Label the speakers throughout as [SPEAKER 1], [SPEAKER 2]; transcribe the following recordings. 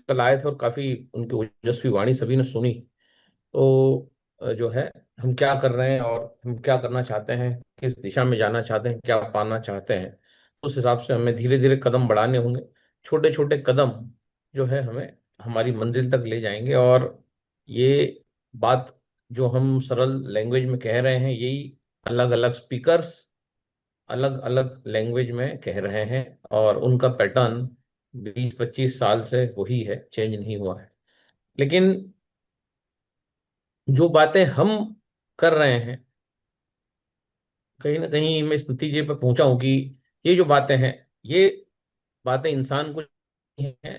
[SPEAKER 1] कल आए थे और काफी उनकी ओजस्वी वाणी सभी ने सुनी। तो जो है, हम क्या कर रहे हैं और हम क्या करना चाहते हैं, किस दिशा में जाना चाहते हैं, क्या पाना चाहते हैं, उस हिसाब से हमें धीरे धीरे कदम बढ़ाने होंगे। छोटे छोटे कदम जो है हमें हमारी मंजिल तक ले जाएंगे। और ये बात जो हम सरल लैंग्वेज में कह रहे हैं, यही अलग अलग स्पीकर्स अलग अलग लैंग्वेज में कह रहे हैं। और उनका पैटर्न 20-25 साल से वही है, चेंज नहीं हुआ है। लेकिन जो बातें हम कर रहे हैं, कहीं ना कहीं मैं इस नतीजे पर पहुंचा हूं कि ये जो बातें हैं, ये बातें इंसान को हैं।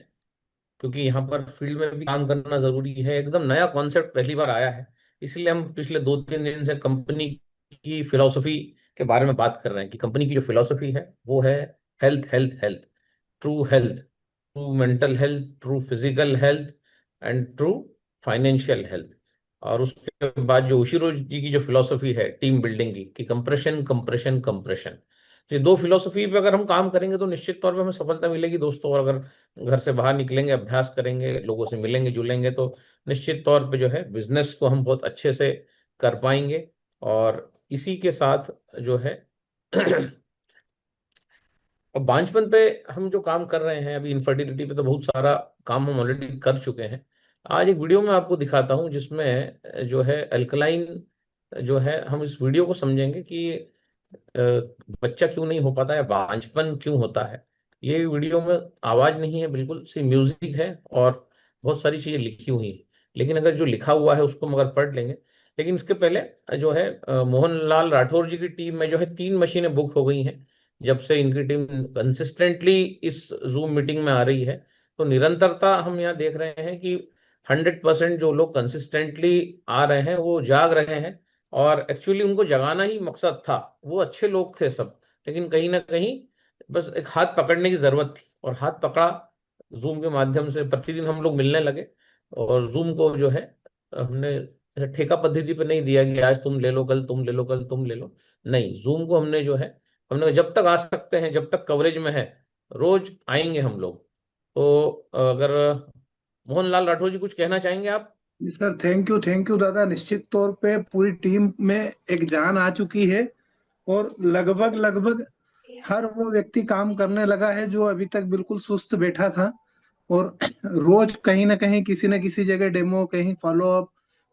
[SPEAKER 1] क्योंकि यहाँ पर फील्ड में भी काम करना जरूरी है, एकदम नया कॉन्सेप्ट पहली बार आया है। इसलिए हम पिछले 2-3 दिन से कंपनी की फिलोसफी के बारे में बात कर रहे हैं कि कंपनी की जो फिलोसफी है वो है health health health, true health, true mental health, true physical health and true financial health. और उसके बाद जो उशिरो जी की जो फिलोसफी है टीम बिल्डिंग की, कि कंप्रेशन कंप्रेशन कंप्रेशन। तो ये दो फिलोसफी पे अगर हम काम करेंगे तो निश्चित तौर पे हमें सफलता मिलेगी दोस्तों। और अगर घर से बाहर निकलेंगे, अभ्यास करेंगे, लोगों से मिलेंगे जुलेंगे, तो निश्चित तौर पे जो है बिजनेस को हम बहुत अच्छे से कर पाएंगे। और इसी के साथ जो है अब बांझपन पे हम जो काम कर रहे हैं, अभी इनफर्टिलिटी पे तो बहुत सारा काम हम ऑलरेडी कर चुके हैं। आज एक वीडियो में आपको दिखाता हूँ जिसमें जो है अल्कलाइन जो है, हम इस वीडियो को समझेंगे कि अ, बच्चा क्यों नहीं हो पाता है, बांझपन क्यों होता है। ये वीडियो में आवाज नहीं है, बिल्कुल सी म्यूजिक है और बहुत सारी चीजें लिखी हुई हैं। लेकिन अगर जो लिखा हुआ है उसको हम अगर पढ़ लेंगे। लेकिन इसके पहले जो है मोहनलाल राठौर जी की टीम में जो है 3 मशीनें बुक हो गई हैं। जब से इनकी टीम कंसिस्टेंटली इस जूम मीटिंग में आ रही है, तो निरंतरता हम यहाँ देख रहे हैं कि 100% जो लोग कंसिस्टेंटली आ रहे हैं वो जाग रहे हैं। और एक्चुअली उनको जगाना ही मकसद था। वो अच्छे लोग थे सब, लेकिन कहीं ना कहीं बस एक हाथ पकड़ने की जरूरत थी, और हाथ पकड़ा। जूम के माध्यम से प्रतिदिन हम लोग मिलने लगे। और जूम को जो है हमने ऐसे ठेका पद्धति पे नहीं दिया कि आज तुम ले लो, कल तुम ले लो, कल तुम ले लो। नहीं, जूम को हमने जो है, हमने जब तक आ सकते हैं, जब तक कवरेज में है, रोज आएंगे हम लोग। तो अगर मोहनलाल राठौर जी कुछ कहना चाहेंगे आप?
[SPEAKER 2] सर, थैंक यू दादा। निश्चित तौर पे पूरी टीम में एक जान आ चुकी है और लगभग लगभग हर वो व्यक्ति काम करने लगा है जो अभी तक बिल्कुल सुस्त बैठा था। और रोज कहीं ना कहीं किसी न किसी जगह डेमो, कहीं फॉलो अप,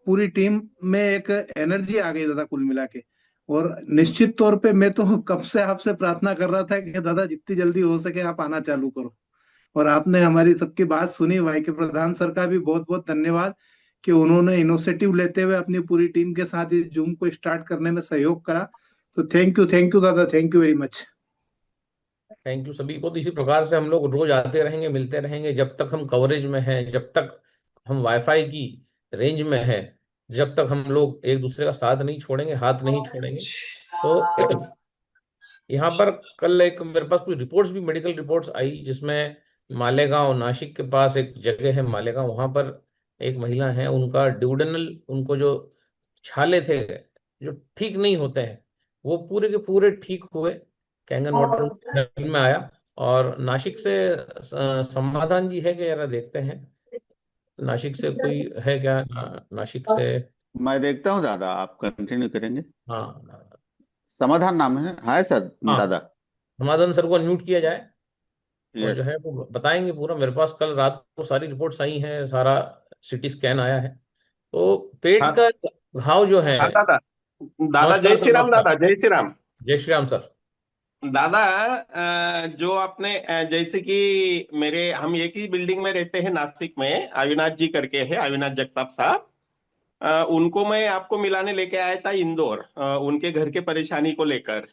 [SPEAKER 2] पूरी टीम में एक एनर्जी आ गई दादा कुल मिला के। और निश्चित तौर पे मैं तो कब से आपसे प्रार्थना कर रहा था कि दादा जितनी जल्दी हो सके आप आना चालू करो। और आपने हमारी सबकी बात सुनी। वाई के प्रधान सर का भी बहुत बहुत धन्यवाद कि उन्होंने इनिशिएटिव लेते हुए अपनी पूरी टीम के साथ इस जूम को स्टार्ट करने में सहयोग करा। तो थैंक यू दादा, thank you very much.
[SPEAKER 1] Thank you सभी को। तो इसी प्रकार से हम लोग रोज आते रहेंगे, मिलते रहेंगे, जब तक हम कवरेज में हैं, जब तक हम वाईफाई की रेंज में हैं, जब तक हम लोग एक दूसरे का साथ नहीं छोड़ेंगे, हाथ नहीं छोड़ेंगे। तो यहाँ पर कल एक मेरे पास कुछ रिपोर्ट्स भी, मेडिकल रिपोर्ट्स आई, जिसमें मालेगांव, नासिक के पास एक जगह है मालेगांव, वहां पर एक महिला है, उनका ड्यूडेनल, उनको जो छाले थे जो ठीक नहीं होते हैं, वो पूरे के पूरे ठीक हुए। कैंगन वाटर में आया। और नासिक से समाधान जी है क्या, जरा देखते हैं। नासिक से कोई है क्या? नासिक से।
[SPEAKER 3] मैं देखता हूँ दादा, आप कंटिन्यू करेंगे।
[SPEAKER 1] हाँ।
[SPEAKER 3] समाधान नाम है, हाय सर।
[SPEAKER 1] हाँ,
[SPEAKER 3] दादा।
[SPEAKER 1] समाधान सर को अनम्यूट किया जाए। और जो
[SPEAKER 3] यस।
[SPEAKER 1] है वो बताएंगे पूरा। मेरे पास कल रात को सारी रिपोर्ट्स आई हैं, सारा सीटी स्कैन आया है। तो पेट
[SPEAKER 4] हाँ।
[SPEAKER 1] का घाव जो है।
[SPEAKER 4] हाँ दादा। दादा
[SPEAKER 1] नमस्कार
[SPEAKER 4] जय
[SPEAKER 1] सर,
[SPEAKER 4] श्री राम,
[SPEAKER 1] नमस्कार।
[SPEAKER 4] दादा जय श्री राम।
[SPEAKER 1] जय श्री राम सर।
[SPEAKER 4] दादा, जो आपने जैसे कि मेरे हम एक ही बिल्डिंग में रहते हैं नासिक में, अविनाश जी करके है, अविनाश जगताप साहब। उनको मैं आपको मिलाने लेके आया था इंदौर, उनके घर के परेशानी को लेकर।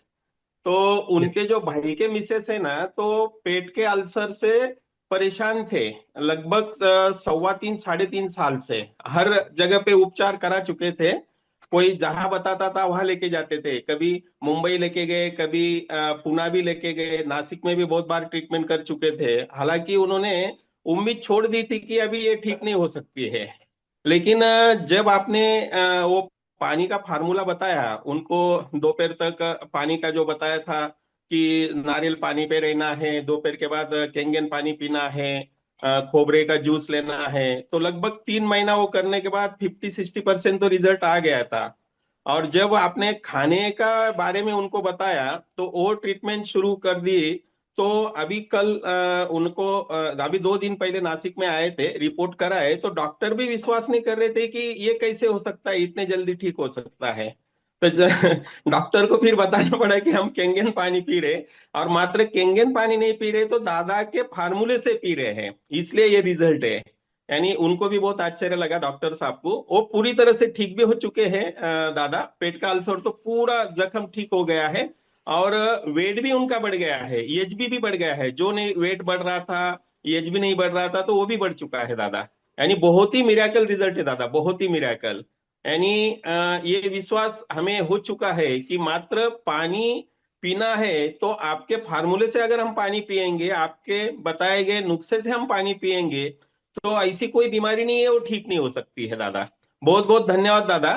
[SPEAKER 4] तो उनके जो भाई के मिसेस है ना, तो पेट के अल्सर से परेशान थे। लगभग 3.25 3.5 साल से हर जगह पे उपचार करा चुके थे। कोई जहां बताता था वहां लेके जाते थे। कभी मुंबई लेके गए, कभी पुणे भी लेके गए, नासिक में भी बहुत बार ट्रीटमेंट कर चुके थे। हालांकि उन्होंने उम्मीद छोड़ दी थी कि अभी ये ठीक नहीं हो सकती है। लेकिन जब आपने वो पानी का फार्मूला बताया उनको, दोपहर तक पानी का जो बताया था कि नारियल पानी पे रहना है, दोपहर के बाद कैंगन पानी पीना है, खोबरे का जूस लेना है, तो लगभग 3 महीना वो करने के बाद 50-60% तो रिजल्ट आ गया था। और जब आपने खाने का बारे में उनको बताया तो वो ट्रीटमेंट शुरू कर दी। तो अभी कल अभी 2 दिन पहले नासिक में आए थे, रिपोर्ट कराए, तो डॉक्टर भी विश्वास नहीं कर रहे थे कि ये कैसे हो सकता है, इतने जल्दी ठीक हो सकता है। तो डॉक्टर को फिर बताना पड़ा कि हम केंगन पानी पी रहे, और मात्र केंगन पानी नहीं पी रहे तो दादा के फार्मूले से पी रहे हैं, इसलिए ये रिजल्ट है। यानी उनको भी बहुत आश्चर्य लगा डॉक्टर साहब को। वो पूरी तरह से ठीक भी हो चुके हैं, दादा। पेट का अल्सर तो पूरा जख्म ठीक हो गया है, और वेट भी उनका बढ़ गया है, एचबी भी बढ़ गया है। जो नहीं वेट बढ़ रहा था, एचबी नहीं बढ़ रहा था, तो वो भी बढ़ चुका है दादा। यानी बहुत ही मिराकल रिजल्ट है दादा, बहुत ही मिराकल। यानी ये विश्वास हमें हो चुका है कि मात्र पानी पीना है, तो आपके फार्मूले से अगर हम पानी पिएंगे, आपके बताए गए नुस्खे से हम पानी पिएंगे, तो ऐसी कोई बीमारी नहीं है वो ठीक नहीं हो सकती है दादा। बहुत बहुत धन्यवाद दादा।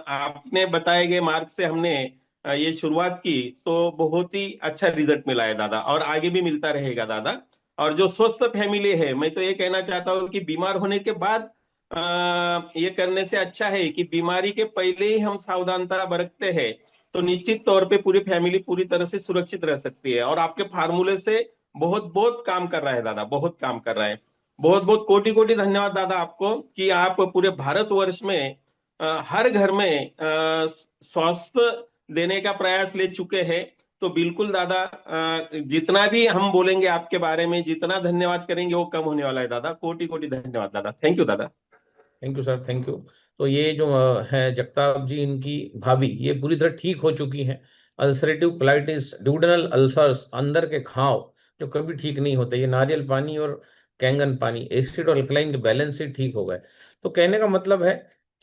[SPEAKER 4] आपने बताए गए मार्ग से हमने ये शुरुआत की, तो बहुत ही अच्छा रिजल्ट मिला है दादा, और आगे भी मिलता रहेगा दादा। और जो स्वस्थ फैमिली है, मैं तो ये कहना चाहता हूँ कि बीमार होने के बाद ये करने से अच्छा है कि बीमारी के पहले ही हम सावधानता बरतते हैं, तो निश्चित तौर पे पूरी फैमिली पूरी तरह से सुरक्षित रह सकती है। और आपके फार्मूले से बहुत बहुत काम कर रहा है दादा, बहुत काम कर रहा है। बहुत बहुत कोटि कोटि धन्यवाद दादा आपको कि आप पूरे भारतवर्ष में हर घर में स्वास्थ्य देने का प्रयास ले चुके हैं। तो बिल्कुल दादा, जितना भी हम बोलेंगे आपके बारे में, जितना धन्यवाद करेंगे वो कम होने वाला है दादा। कोटि कोटि धन्यवाद दादा, थैंक यू दादा।
[SPEAKER 1] Thank you sir, thank you. तो ये जो है जगताप जी, इनकी भाभी, ये पूरी तरह ठीक हो चुकी हैं। अल्सरेटिव कोलाइटिस, ड्यूडेनल अल्सर्स, अंदर के घाव जो कभी ठीक नहीं होते, ये नारियल पानी और कैंगन पानी, एसिड और अल्कलाइन के बैलेंस से ठीक हो गए। तो कहने का मतलब है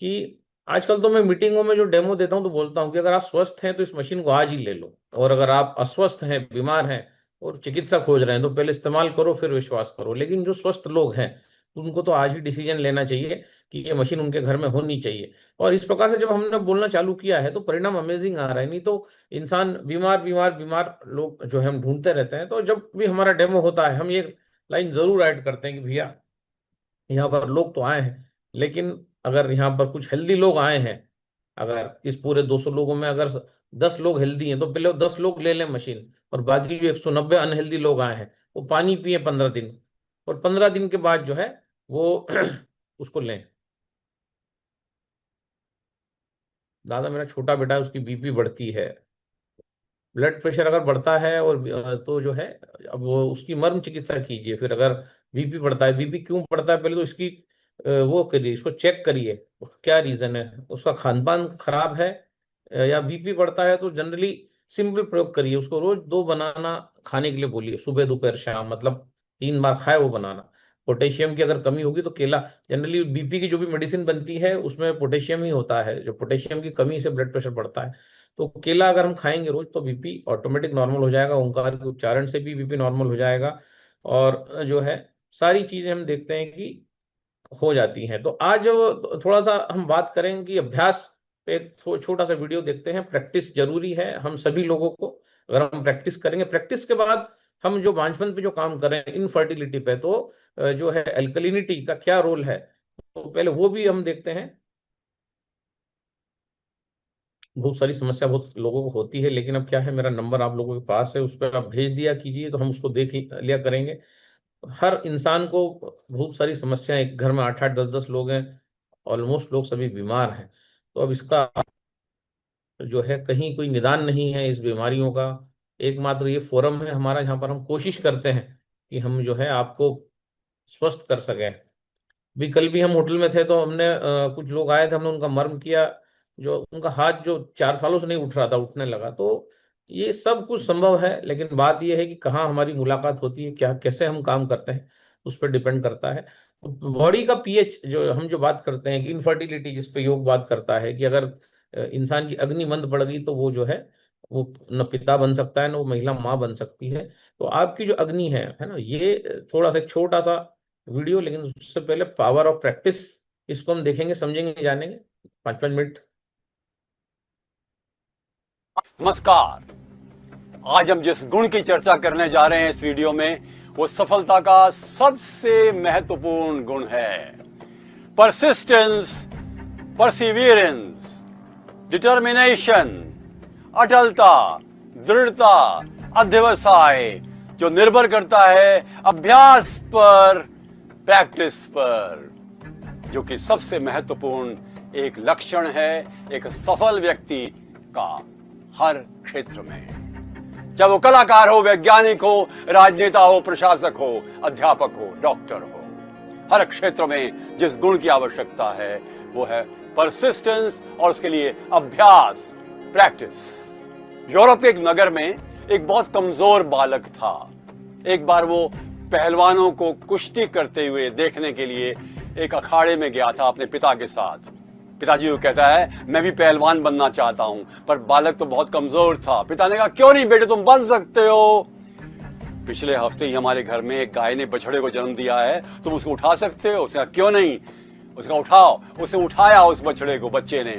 [SPEAKER 1] कि आजकल तो मैं मीटिंगों में जो डेमो देता हूं तो बोलता हूं कि अगर आप स्वस्थ हैं तो इस मशीन को आज ही ले लो, और अगर आप अस्वस्थ हैं, बीमार हैं और चिकित्सा खोज रहे हैं तो पहले इस्तेमाल करो फिर विश्वास करो। लेकिन जो स्वस्थ लोग हैं उनको तो आज ही डिसीजन लेना चाहिए कि ये मशीन उनके घर में होनी चाहिए। और इस प्रकार से जब हमने बोलना चालू किया है तो परिणाम अमेजिंग आ रहा है। नहीं तो इंसान बीमार बीमार बीमार लोग जो है हम ढूंढते रहते हैं। तो जब भी हमारा डेमो होता है हम ये लाइन जरूर ऐड करते हैं कि भैया यहाँ पर लोग तो आए हैं, लेकिन अगर यहाँ पर कुछ हेल्दी लोग आए हैं, अगर इस पूरे 200 लोगों में अगर 10 लोग हेल्दी हैं तो पहले वो 10 लोग ले लें मशीन, और बाकी जो 190 अनहेल्दी लोग आए हैं वो पानी पिए 15 दिन, और 15 दिन के बाद जो है वो उसको लें। दादा मेरा छोटा बेटा है, उसकी बीपी बढ़ती है, ब्लड प्रेशर अगर बढ़ता है और तो जो है अब वो उसकी मर्म चिकित्सा कीजिए। फिर अगर बीपी बढ़ता है, बीपी क्यों बढ़ता है, पहले तो इसकी वो करिए, इसको चेक करिए क्या रीजन है, उसका खान पान खराब है या बीपी बढ़ता है। तो जनरली सिंपल प्रयोग करिए, उसको रोज 2 बनाना खाने के लिए बोलिए, सुबह दोपहर शाम, मतलब 3 बार खाए वो बनाना। पोटेशियम की अगर कमी होगी तो केला, जनरली बीपी की जो भी मेडिसिन बनती है उसमें पोटेशियम ही होता है, जो पोटेशियम की कमी से ब्लड प्रेशर बढ़ता है। तो केला अगर हम खाएंगे रोज तो बीपी ऑटोमेटिक नॉर्मल हो जाएगा, ओंकार के उच्चारण से भी बीपी नॉर्मल हो जाएगा। और जो है सारी चीजें हम देखते हैं कि हो जाती हैं। तो आज थोड़ा सा हम बात करेंगे कि अभ्यास पे एक छोटा सा वीडियो देखते हैं। प्रैक्टिस जरूरी है हम सभी लोगों को, अगर हम प्रैक्टिस करेंगे, प्रैक्टिस के बाद हम जो बांझपन पे जो काम कर रहे हैं, इनफर्टिलिटी पे, तो जो है एल्कलिनिटी का क्या रोल है, तो पहले वो भी हम देखते हैं। बहुत सारी समस्या बहुत लोगों को होती है, लेकिन अब क्या है, मेरा नंबर आप लोगों के पास है, उस पर आप भेज दिया कीजिए तो हम उसको देख लिया करेंगे। हर इंसान को बहुत सारी समस्याएं, एक घर में 8-8 10-10 लोग हैं, ऑलमोस्ट लोग सभी बीमार हैं। तो अब इसका जो है कहीं कोई निदान नहीं है इस बीमारियों का। एकमात्र ये फोरम है हमारा जहाँ पर हम कोशिश करते हैं कि हम जो है आपको स्वस्थ कर सकें। भी कल भी हम होटल में थे तो हमने कुछ लोग आए थे, हमने उनका मर्म किया, जो उनका हाथ जो 4 सालों से नहीं उठ रहा था उठने लगा। तो ये सब कुछ संभव है, लेकिन बात यह है कि कहाँ हमारी मुलाकात होती है, क्या कैसे हम काम करते हैं, उस पर डिपेंड करता है। बॉडी का पीएच जो हम जो बात करते हैं कि इनफर्टिलिटी, जिस पे योग बात करता है कि अगर इंसान की अग्नि मंद पड़ गई तो वो जो है वो न पिता बन सकता है, न वो महिला माँ बन सकती है। तो आपकी जो अग्नि है ना, ये थोड़ा सा एक छोटा सा वीडियो, लेकिन उससे पहले पावर ऑफ प्रैक्टिस, इसको हम देखेंगे, समझेंगे, जानेंगे 5-5 मिनट।
[SPEAKER 5] नमस्कार। आज हम जिस गुण की चर्चा करने जा रहे हैं इस वीडियो में वो सफलता का सबसे महत्वपूर्ण गुण है। परसिस्टेंस, परसिवियरेंस, डिटर्मिनेशन, अटलता, दृढ़ता, अध्यवसाय, जो निर्भर करता है अभ्यास पर, प्रैक्टिस पर, जो कि सबसे महत्वपूर्ण एक लक्षण है एक सफल व्यक्ति का हर क्षेत्र में। चाहे वो कलाकार हो, वैज्ञानिक हो, राजनेता हो, प्रशासक हो, अध्यापक हो, डॉक्टर हो, हर क्षेत्र में जिस गुण की आवश्यकता है वो है परसिस्टेंस और उसके लिए अभ्यास, प्रैक्टिस। यूरोप के एक नगर में एक बहुत कमजोर बालक था। एक बार वो पहलवानों को कुश्ती करते हुए देखने के लिए एक अखाड़े में गया था अपने पिता के साथ। पिताजी को कहता है मैं भी पहलवान बनना चाहता हूं, पर बालक तो बहुत कमजोर था। पिता ने कहा क्यों नहीं बेटे, तुम बन सकते हो। पिछले हफ्ते ही हमारे घर में एक गाय ने बछड़े को जन्म दिया है, तुम उसको उठा सकते हो। उसने कहा क्यों नहीं। उसका उठाओ। उसने उठाया उस बछड़े को, बच्चे ने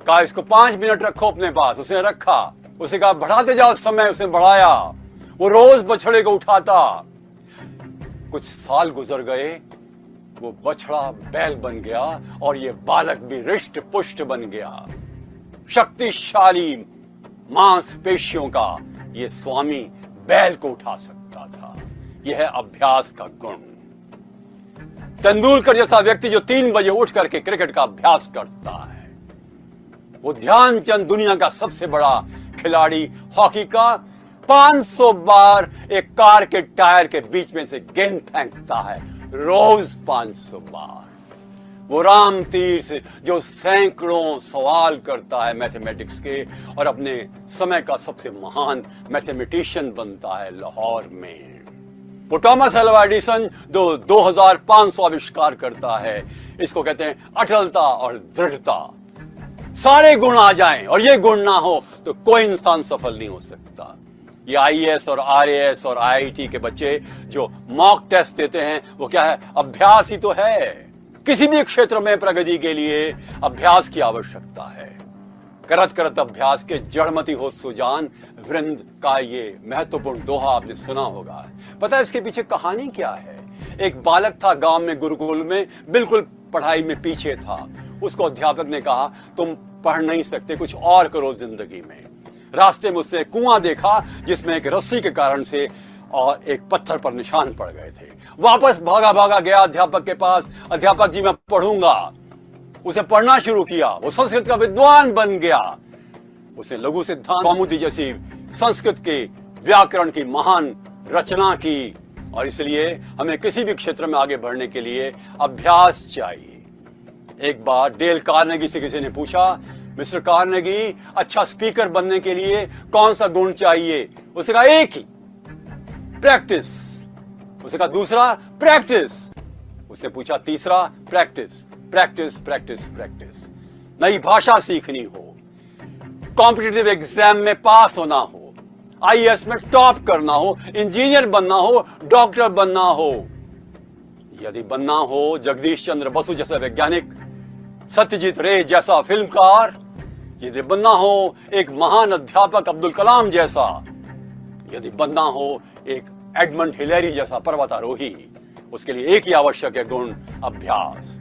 [SPEAKER 5] कहा इसको 5 मिनट रखो अपने पास। उसने रखा। उसने कहा बढ़ाते जाओ समय। उसने बढ़ाया। वो रोज बछड़े को उठाता। कुछ साल गुजर गए, वो बछड़ा बैल बन गया और ये बालक भी रिष्ट पुष्ट बन गया। शक्तिशाली मांसपेशियों का ये स्वामी बैल को उठा सकता था। यह है अभ्यास का गुण। तेंदुलकर जैसा व्यक्ति जो 3 बजे उठ करके क्रिकेट का अभ्यास करता है, वो ध्यानचंद दुनिया का सबसे बड़ा खिलाड़ी हॉकी का 500 बार एक कार के टायर के बीच में से गेंद फेंकता है, रोज 500 बार। वो राम तीर्थ जो सैकड़ों सवाल करता है मैथमेटिक्स के और अपने समय का सबसे महान मैथमेटिशियन बनता है लाहौर में। वो टॉमस अल्वा एडिसन जो 2500 आविष्कार करता है, इसको कहते हैं अटलता और दृढ़ता। सारे गुण आ जाएं और ये गुण ना हो तो कोई इंसान सफल नहीं हो सकता। ये आईएएस और आरएएस और आईआईटी के बच्चे जो मॉक टेस्ट देते हैं, वो क्या है? अभ्यास ही तो है। किसी भी क्षेत्र में प्रगति के लिए अभ्यास की आवश्यकता है। करत करत अभ्यास के जड़मती हो सुजान वृंद का ये महत्वपूर्ण दोहा आपने सुना होगा। पता है इसके पीछे कहानी क्या है? एक बालक था गांव में, गुरुकुल में, बिल्कुल पढ़ाई में पीछे था। उसको अध्यापक ने कहा तुम पढ़ नहीं सकते, कुछ और करो जिंदगी में। रास्ते में उसने कुआं देखा जिसमें एक रस्सी के कारण से और एक पत्थर पर निशान पड़ गए थे। वापस भागा भागा गया अध्यापक के पास। अध्यापक जी मैं पढ़ूंगा। उसे पढ़ना शुरू किया। वो संस्कृत का विद्वान बन गया। उसने लघु सिद्धांत कौमुदी जैसी संस्कृत के व्याकरण की महान रचना की। और इसलिए हमें किसी भी क्षेत्र में आगे बढ़ने के लिए अभ्यास चाहिए। एक बार डेल कार्नेगी से किसी ने पूछा, मिस्टर कार्नेगी अच्छा स्पीकर बनने के लिए कौन सा गुण चाहिए? उसने कहा एक ही, प्रैक्टिस। उसने कहा दूसरा, प्रैक्टिस। उसने पूछा तीसरा, प्रैक्टिस। Practice practice practice. नई भाषा सीखनी हो, कॉम्पिटिटिव एग्जाम में पास होना हो, आईएएस में टॉप करना हो, इंजीनियर बनना हो, डॉक्टर बनना हो। यदि बनना हो जगदीश चंद्र बसु जैसा वैज्ञानिक, सत्यजीत रे जैसा फिल्मकार, यदि बनना हो एक महान अध्यापक अब्दुल कलाम जैसा, यदि बनना हो एक एडमंड हिलेरी जैसा पर्वतारोही, उसके लिए एक ही आवश्यक है गुण, अभ्यास।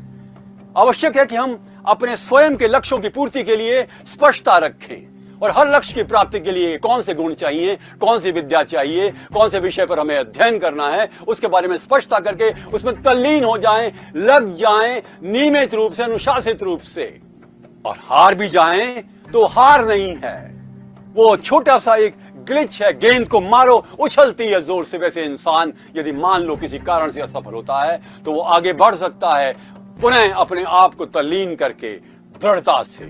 [SPEAKER 5] आवश्यक है कि हम अपने स्वयं के लक्ष्यों की पूर्ति के लिए स्पष्टता रखें और हर लक्ष्य की प्राप्ति के लिए कौन से गुण चाहिए, कौन सी विद्या चाहिए, कौन से विषय पर हमें अध्ययन करना है, उसके बारे में स्पष्टता करके उसमें तल्लीन हो जाएं, लग जाएं, नियमित रूप से, अनुशासित रूप से। और हार भी जाएं तो हार नहीं है, वो छोटा सा एक ग्लिच है। गेंद को मारो, उछलती है जोर से। वैसे इंसान यदि मान लो किसी कारण से असफल होता है तो वो आगे बढ़ सकता है पुनः अपने आप को तल्लीन करके दृढ़ता से।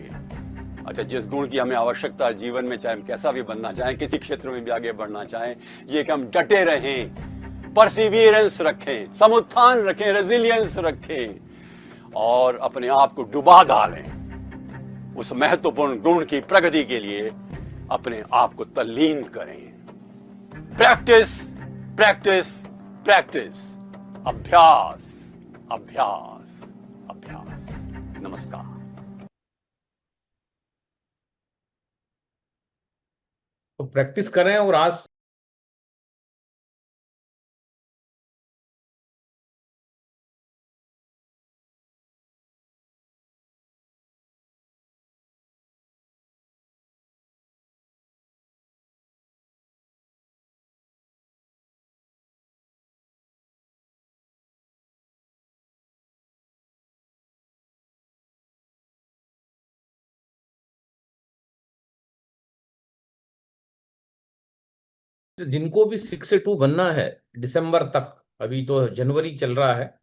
[SPEAKER 5] अच्छा, जिस गुण की हमें आवश्यकता है जीवन में, चाहे हम कैसा भी बनना चाहें, किसी क्षेत्र में भी आगे बढ़ना चाहें, ये कि हम डटे रहें, परसिवियरेंस रखें, समुत्थान रखें, रेजिलियंस रखें और अपने आप को डुबा डालें। उस महत्वपूर्ण गुण की प्रगति के लिए अपने आप को तल्लीन करें। प्रैक्टिस प्रैक्टिस प्रैक्टिस, अभ्यास अभ्यास अभ्यास। नमस्कार।
[SPEAKER 1] तो प्रैक्टिस करें और आज जिनको भी 6 से 2 बनना है दिसंबर तक, अभी तो जनवरी चल रहा है,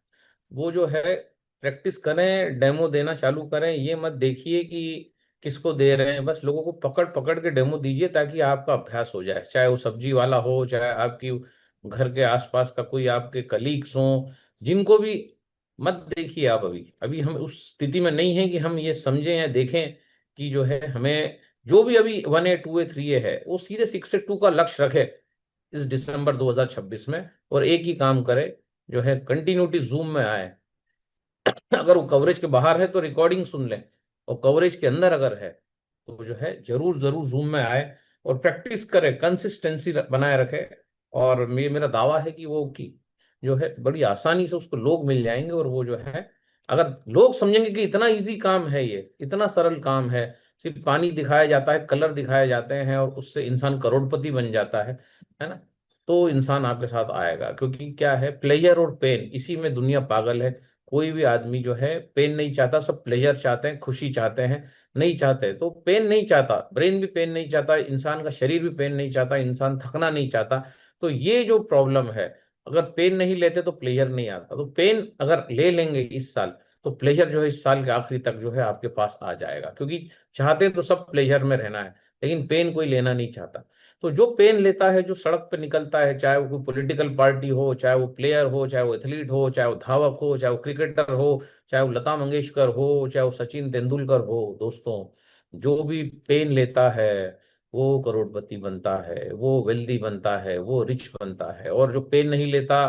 [SPEAKER 1] वो जो है प्रैक्टिस करें, डेमो देना चालू करें। ये मत देखिए कि किसको दे रहे हैं, बस लोगों को पकड़ पकड़ के डेमो दीजिए ताकि आपका अभ्यास हो जाए। चाहे वो सब्जी वाला हो, चाहे आपकी घर के आसपास का कोई आपके कलीग्स हो, जिनको भी मत देखिए आप। अभी अभी हम उस स्थिति में नहीं है कि हम ये समझें या देखें कि जो है हमें, जो भी अभी 1A 2A 3A है, वो सीधे 6 से 2 का लक्ष्य रखे इस दिसंबर 2026 में, और एक ही काम करे, जो है कंटिन्यूटी जूम में आए। अगर वो कवरेज के बाहर है तो रिकॉर्डिंग सुन लें, और कवरेज के अंदर अगर है तो जो है जरूर जरूर जूम में आए और प्रैक्टिस करें, कंसिस्टेंसी बनाए रखे। और मेरा दावा है कि वो की जो है बड़ी आसानी से उसको लोग मिल जाएंगे। और वो जो है, अगर लोग समझेंगे कि इतना इजी काम है, ये इतना सरल काम है, सिर्फ पानी दिखाया जाता है, कलर दिखाए जाते हैं, और उससे इंसान करोड़पति बन जाता है ना, तो इंसान आपके साथ आएगा। क्योंकि क्या है, प्लेजर और पेन, इसी में दुनिया पागल है। कोई भी आदमी जो है पेन नहीं चाहता, सब प्लेजर चाहते हैं, खुशी चाहते हैं। नहीं चाहते तो पेन नहीं चाहता, ब्रेन भी पेन नहीं चाहता, इंसान का शरीर भी पेन नहीं चाहता, इंसान थकना नहीं चाहता। तो ये जो प्रॉब्लम है, अगर पेन नहीं लेते तो प्लेजर नहीं आता। तो पेन अगर ले लेंगे इस साल, तो प्लेजर जो है इस साल के आखिरी तक जो है आपके पास आ जाएगा। क्योंकि चाहते तो सब प्लेजर में रहना है, लेकिन पेन कोई लेना नहीं चाहता। तो जो पेन लेता है, जो सड़क पे निकलता है, चाहे वो कोई पॉलिटिकल पार्टी हो, चाहे वो प्लेयर हो, चाहे वो एथलीट हो, चाहे वो धावक हो, चाहे वो क्रिकेटर हो, चाहे वो लता मंगेशकर हो, चाहे वो सचिन तेंदुलकर हो, दोस्तों, जो भी पेन लेता है वो करोड़पति बनता है, वो वेल्दी बनता है, वो रिच बनता है। और जो पेन नहीं लेता,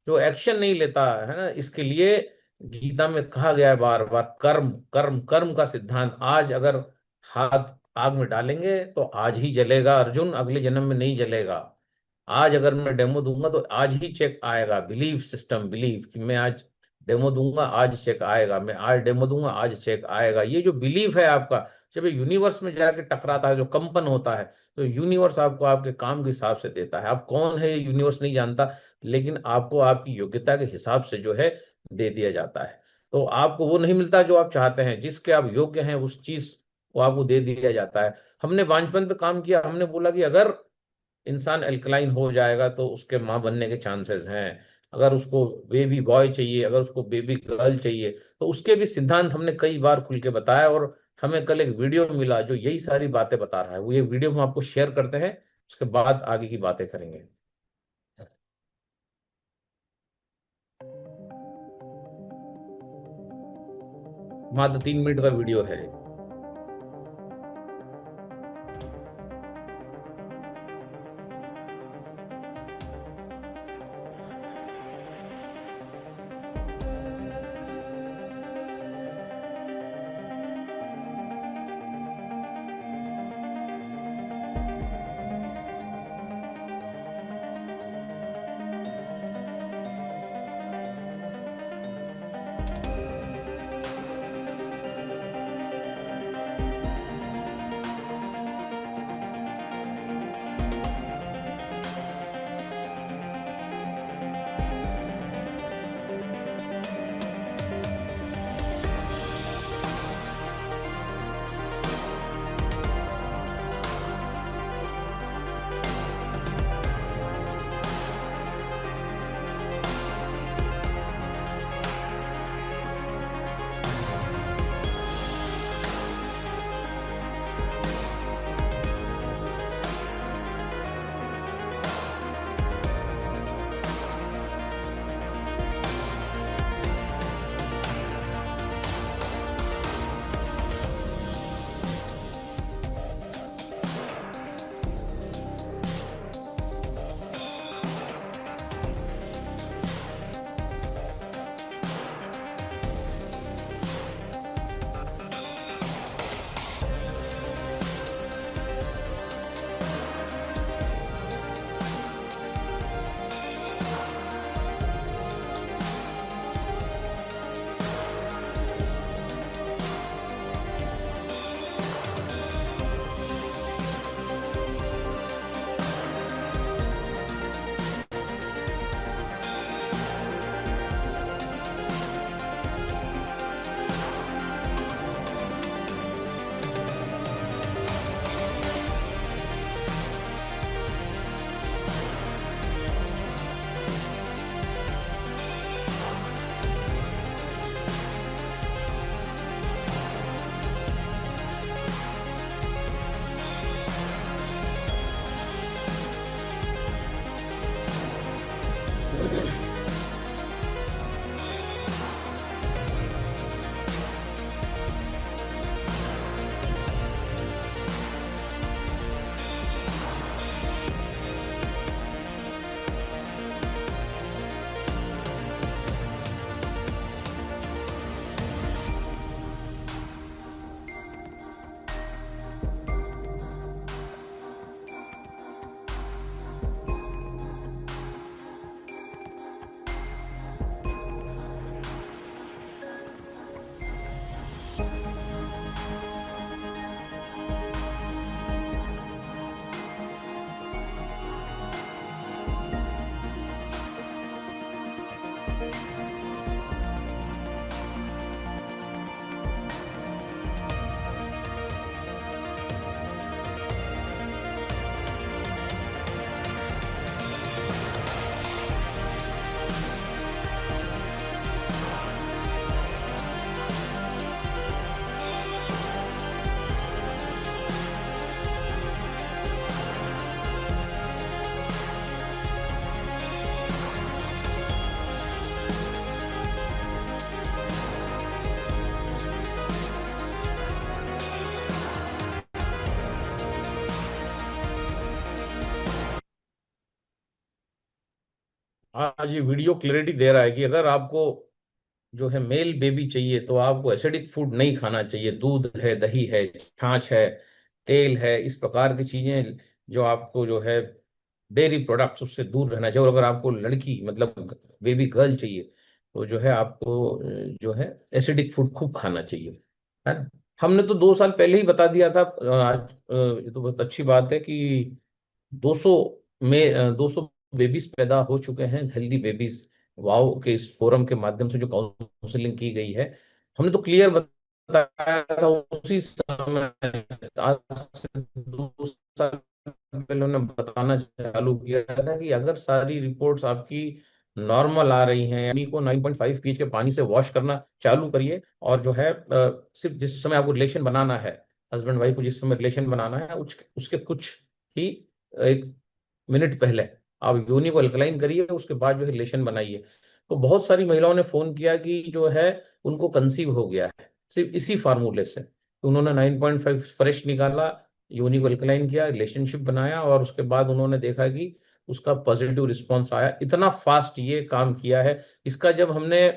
[SPEAKER 1] जो एक्शन नहीं लेता है ना, इसके लिए गीता में कहा गया है बार बार, कर्म कर्म कर्म का सिद्धांत। आज अगर हाथ आग में डालेंगे तो आज ही जलेगा अर्जुन, अगले जन्म में नहीं जलेगा। आज अगर मैं डेमो दूंगा तो आज ही चेक आएगा। बिलीव सिस्टम, बिलीव कि मैं आज डेमो दूंगा, आज चेक आएगा, मैं आज डेमो दूंगा, आज चेक आएगा। ये जो बिलीव है आपका, जब ये यूनिवर्स में जाके टकराता है, जो कंपन होता है, तो यूनिवर्स आपको आपके काम के हिसाब से देता है। आप कौन है ये यूनिवर्स नहीं जानता, लेकिन आपको आपकी योग्यता के हिसाब से जो है दे दिया जाता है। तो आपको वो नहीं मिलता जो आप चाहते हैं, जिसके आप योग्य हैं उस चीज वो आपको दे दिया जाता है। हमने बांझपन पे काम किया, हमने बोला कि अगर इंसान एल्कलाइन हो जाएगा तो उसके माँ बनने के चांसेस हैं। अगर उसको बेबी बॉय चाहिए, अगर उसको बेबी गर्ल चाहिए, तो उसके भी सिद्धांत हमने कई बार खुल के बताया। और हमें कल एक वीडियो मिला जो यही सारी बातें बता रहा है। वो ये वीडियो हम आपको शेयर करते हैं, उसके बाद आगे की बातें करेंगे। मात्र 3 मिनट का वीडियो है। आज ये वीडियो क्लैरिटी दे रहा है कि अगर आपको जो है मेल बेबी चाहिए तो आपको एसिडिक फूड नहीं खाना चाहिए। दूध है, दही है, छाछ है, तेल है, इस प्रकार की चीजें जो आपको जो है डेयरी प्रोडक्ट्स, उससे दूर रहना चाहिए। और अगर आपको लड़की मतलब बेबी गर्ल चाहिए तो जो है आपको जो है एसिडिक फूड खूब खाना चाहिए, है ना। हमने तो 2 साल पहले ही बता दिया था। आज ये तो बहुत अच्छी बात है कि 200 में 200 बेबीज पैदा हो चुके हैं, हेल्दी बेबीज। वाओ के इस फोरम के माध्यम से जो काउंसलिंग की गई है, हमने तो क्लियर बताया था उसी समय। आज से 2 साल पहले उन्होंने बताना चालू किया था कि अगर सारी रिपोर्ट्स आपकी नॉर्मल आ रही हैं, यानी को 9.5 पीएच के पानी से वॉश करना चालू करिए। और जो है सिर्फ जिस समय आपको रिलेशन बनाना है, हस्बैंड वाइफ को जिस समय रिलेशन बनाना है, उसके कुछ ही 1 मिनट पहले आप योनि को अल्कलाइन करिए, उसके बाद जो है रिलेशन बनाइए। तो बहुत सारी महिलाओं ने फोन किया कि जो है उनको कंसीव हो गया है सिर्फ इसी फार्मूले से। तो उन्होंने 9.5 फ्रेश निकाला, योनि को अल्कलाइन किया, रिलेशनशिप बनाया, और उसके बाद उन्होंने देखा कि उसका पॉजिटिव रिस्पॉन्स आया। इतना फास्ट ये काम किया है। इसका जब हमने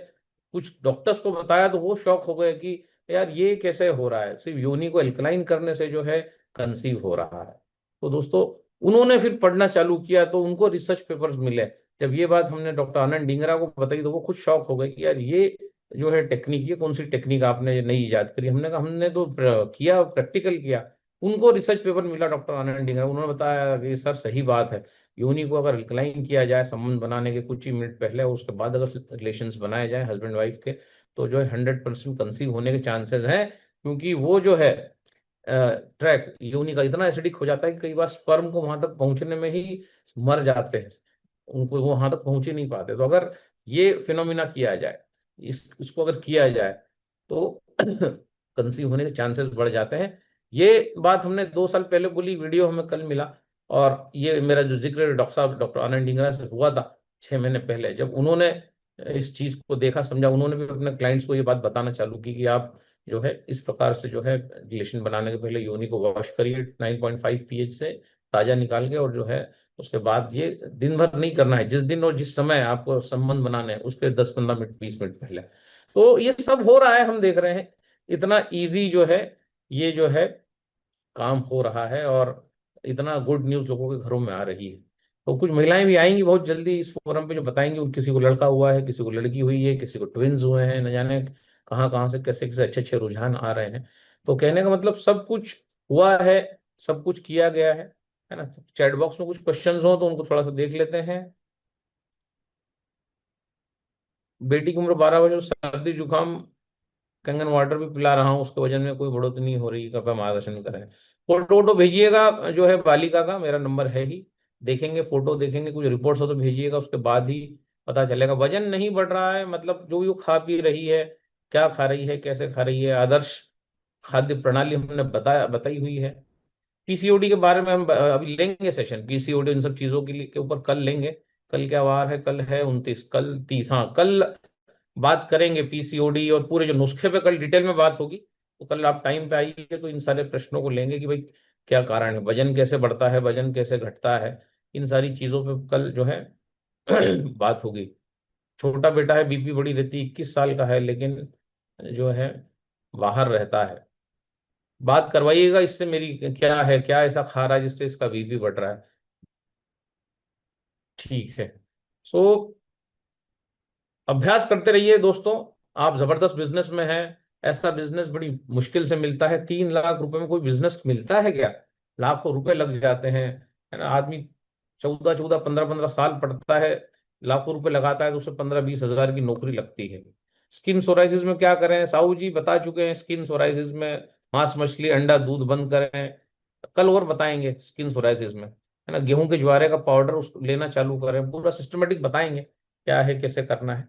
[SPEAKER 1] कुछ डॉक्टर्स को बताया तो वो शॉक हो गए कि यार ये कैसे हो रहा है, सिर्फ योनि को अल्कलाइन करने से जो है कंसीव हो रहा है। तो दोस्तों, उन्होंने फिर पढ़ना चालू किया तो उनको रिसर्च पेपर्स मिले। जब ये बात हमने डॉक्टर आनंद डिंगरा को बताई तो वो खुद शॉक हो गए कि यार ये जो है टेक्निक, ये कौन सी टेक्निक आपने ये नई इजाद करी। हमने कहा हमने तो किया, प्रैक्टिकल किया। उनको रिसर्च पेपर मिला डॉक्टर आनंद डिंगरा, उन्होंने बताया कि सर सही बात है, योनि को अगर रिक्लाइन किया जाए संबंध बनाने के कुछ ही मिनट पहले, उसके बाद अगर रिलेशंस बनाए जाए हस्बैंड वाइफ के, तो जो है 100% कंसीव होने के चांसेस हैं। क्योंकि वो जो है ट्रैक योनि का इतना एसिडिक हो जाता है कि कई बार स्पर्म को वहां तक पहुंचने में ही मर जाते हैं, उनको वो वहां तक पहुंच ही नहीं पाते। तो अगर ये फिनोमिना किया जाए, इसको अगर किया जाए तो कंसीव होने के चांसेस बढ़ जाते हैं। ये बात हमने 2 साल पहले बोली, वीडियो हमें कल मिला। और ये मेरा जो जिक्र डॉक्टर साहब डॉक्टर आनंद डिंगरा से हुआ था 6 महीने पहले, जब उन्होंने इस चीज को देखा समझा, उन्होंने भी अपने क्लाइंट्स को ये बात बताना चालू की कि आप जो है इस प्रकार से जो है रिलेशन बनाने के पहले योनि को वॉश करिए 9.5 पीएच से ताजा निकाल के, और जो है उसके बाद ये दिन भर नहीं करना है, जिस दिन और जिस समय आपको संबंध बनाने हैं उसके 10-15 मिनट 20 मिनट पहले। तो ये सब हो रहा है, हम देख रहे हैं। इतना इजी जो है ये जो है काम हो रहा है, और इतना गुड न्यूज लोगों के घरों में आ रही है। तो कुछ महिलाएं भी आएंगी बहुत जल्दी इस फोरम पे जो बताएंगी, किसी को लड़का हुआ है, किसी को लड़की हुई है, किसी को ट्विंस हुए हैं, न जाने कहाँ कहाँ से कैसे कैसे अच्छे अच्छे रुझान आ रहे हैं। तो कहने का मतलब सब कुछ हुआ है, सब कुछ किया गया है ना। चैट बॉक्स में कुछ क्वेश्चंस हो तो उनको थोड़ा सा देख लेते हैं। बेटी की उम्र 12 वर्ष, सर्दी जुकाम, कंगन वाटर भी पिला रहा हूँ, उसके वजन में कोई बढ़ोतरी नहीं हो रही, कृपया मार्गदर्शन करें। फोटो वोटो भेजिएगा, जो है बालिका का मेरा नंबर है ही, देखेंगे फोटो, देखेंगे कुछ रिपोर्ट्स हो तो भेजिएगा, उसके बाद ही पता चलेगा। वजन नहीं बढ़ रहा है, मतलब जो भी वो खा पी रही है, क्या खा रही है, कैसे खा रही है, आदर्श खाद्य प्रणाली हमने बताई हुई है। पीसीओडी के बारे में हम अभी लेंगे सेशन, पीसीओडी इन सब चीजों के ऊपर कल लेंगे। कल क्या वार है, कल है 29, कल 30, हाँ कल बात करेंगे पीसीओडी और पूरे जो नुस्खे पे कल डिटेल में बात होगी। तो कल आप टाइम पे आइए तो इन सारे प्रश्नों को लेंगे कि भाई क्या कारण है, वजन कैसे बढ़ता है, वजन कैसे घटता है, इन सारी चीजों पे कल जो है बात होगी। छोटा बेटा है, बीपी बड़ी रहती, 21 साल का है, लेकिन जो है बाहर रहता है। बात करवाइएगा इससे मेरी, क्या है, क्या ऐसा खा रहा है जिससे इसका बीपी बढ़ रहा है। ठीक है। सो अभ्यास करते रहिए दोस्तों। आप जबरदस्त बिजनेस में हैं। ऐसा बिजनेस बड़ी मुश्किल से मिलता है। 3 लाख रुपए में कोई बिजनेस मिलता है क्या? लाखों रुपए लग जाते हैं, है ना। आदमी 14-14 15-15 साल पढ़ता है, लाखों रुपए लगाता है, तो उसे 15-20 हजार की नौकरी लगती है। स्किन सोराइसिस में क्या करें, साहू जी बता चुके हैं। स्किन सोराइसिस में मांस मछली अंडा दूध बंद करें। कल और बताएंगे स्किन सोराइसिस में, है ना। गेहूं के ज्वारे का पाउडर उसको लेना चालू करें, पूरा सिस्टमेटिक बताएंगे क्या है, कैसे करना है।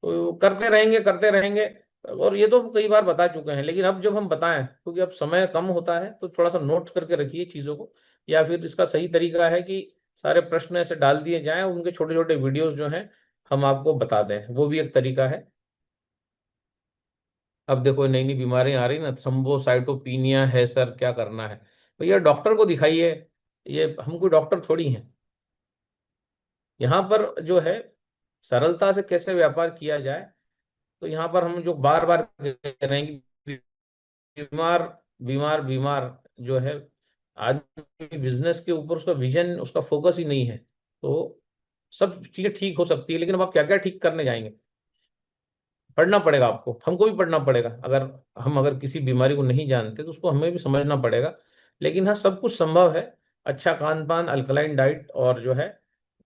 [SPEAKER 1] तो करते रहेंगे करते रहेंगे। और ये तो कई बार बता चुके हैं, लेकिन अब जब हम बताएं, क्योंकि अब समय कम होता है, तो थोड़ा सा नोट करके रखिए चीजों को। या फिर इसका सही तरीका है कि सारे प्रश्न ऐसे डाल दिए जाएं, उनके छोटे छोटे वीडियोस जो हैं हम आपको बता दें, वो भी एक तरीका है। अब देखो नई नई बीमारियां आ रही ना, थ्रोम्बोसाइटोपिनिया है सर, क्या करना है? भैया डॉक्टर को दिखाइए, ये हम कोई डॉक्टर थोड़ी हैं। यहाँ पर जो है सरलता से कैसे व्यापार किया जाए। तो यहाँ पर हम जो बार बार कह रहे हैं कि बीमार बीमार बीमार जो है आदमी, बिजनेस के ऊपर उसका विजन, उसका फोकस ही नहीं है। तो सब चीजें ठीक हो सकती है, लेकिन अब आप क्या क्या ठीक करने जाएंगे। पढ़ना पड़ेगा आपको, हमको भी पढ़ना पड़ेगा। अगर किसी बीमारी को नहीं जानते तो उसको हमें भी समझना पड़ेगा। लेकिन हाँ, सब कुछ संभव है। अच्छा खान पान, अल्कलाइन डाइट, और जो है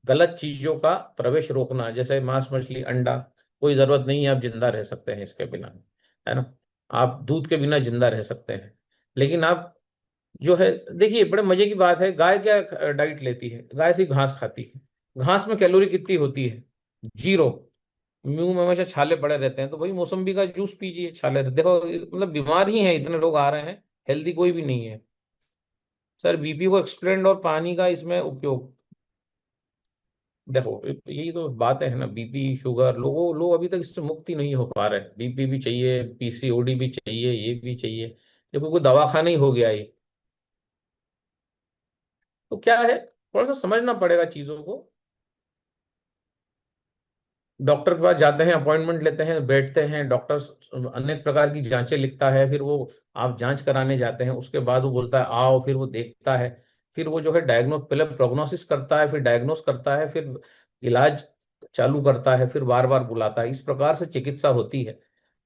[SPEAKER 1] गलत चीजों का प्रवेश रोकना, जैसे मांस मछली अंडा। कोई जरूरत नहीं है, आप जिंदा रह सकते हैं इसके बिना, है ना। आप दूध के बिना जिंदा रह सकते हैं। लेकिन आप जो है, देखिए बड़े मजे की बात है, गाय क्या डाइट लेती है? गाय सिर्फ घास खाती है। घास में कैलोरी कितनी होती है? जीरो। मुंह में हमेशा छाले पड़े रहते हैं। तो भाई मौसम्बी का जूस पीजिए, छाले देखो, मतलब बीमार ही है, इतने लोग आ रहे हैं, हेल्दी कोई भी नहीं है। सर बीपी को एक्सप्लेंड और पानी का इसमें उपयोग, देखो यही तो बातें हैं ना। बीपी शुगर, लोग अभी तक इससे मुक्ति नहीं हो पा रहे। बीपी भी चाहिए, पीसीओडी भी चाहिए, ये भी चाहिए। देखो कोई दवाखाना ही हो गया ये। तो क्या है, थोड़ा सा समझना पड़ेगा चीजों को। डॉक्टर के पास जाते हैं, अपॉइंटमेंट लेते हैं, बैठते हैं, डॉक्टर अनेक प्रकार की जांचें लिखता है, फिर वो आप जांच कराने जाते हैं, उसके बाद वो बोलता है आओ, फिर वो देखता है, फिर वो जो है डायग्नोस, पहले प्रोग्नोसिस करता है, फिर डायग्नोस करता है, फिर इलाज चालू करता है, फिर बार बार बुलाता है। इस प्रकार से चिकित्सा होती है।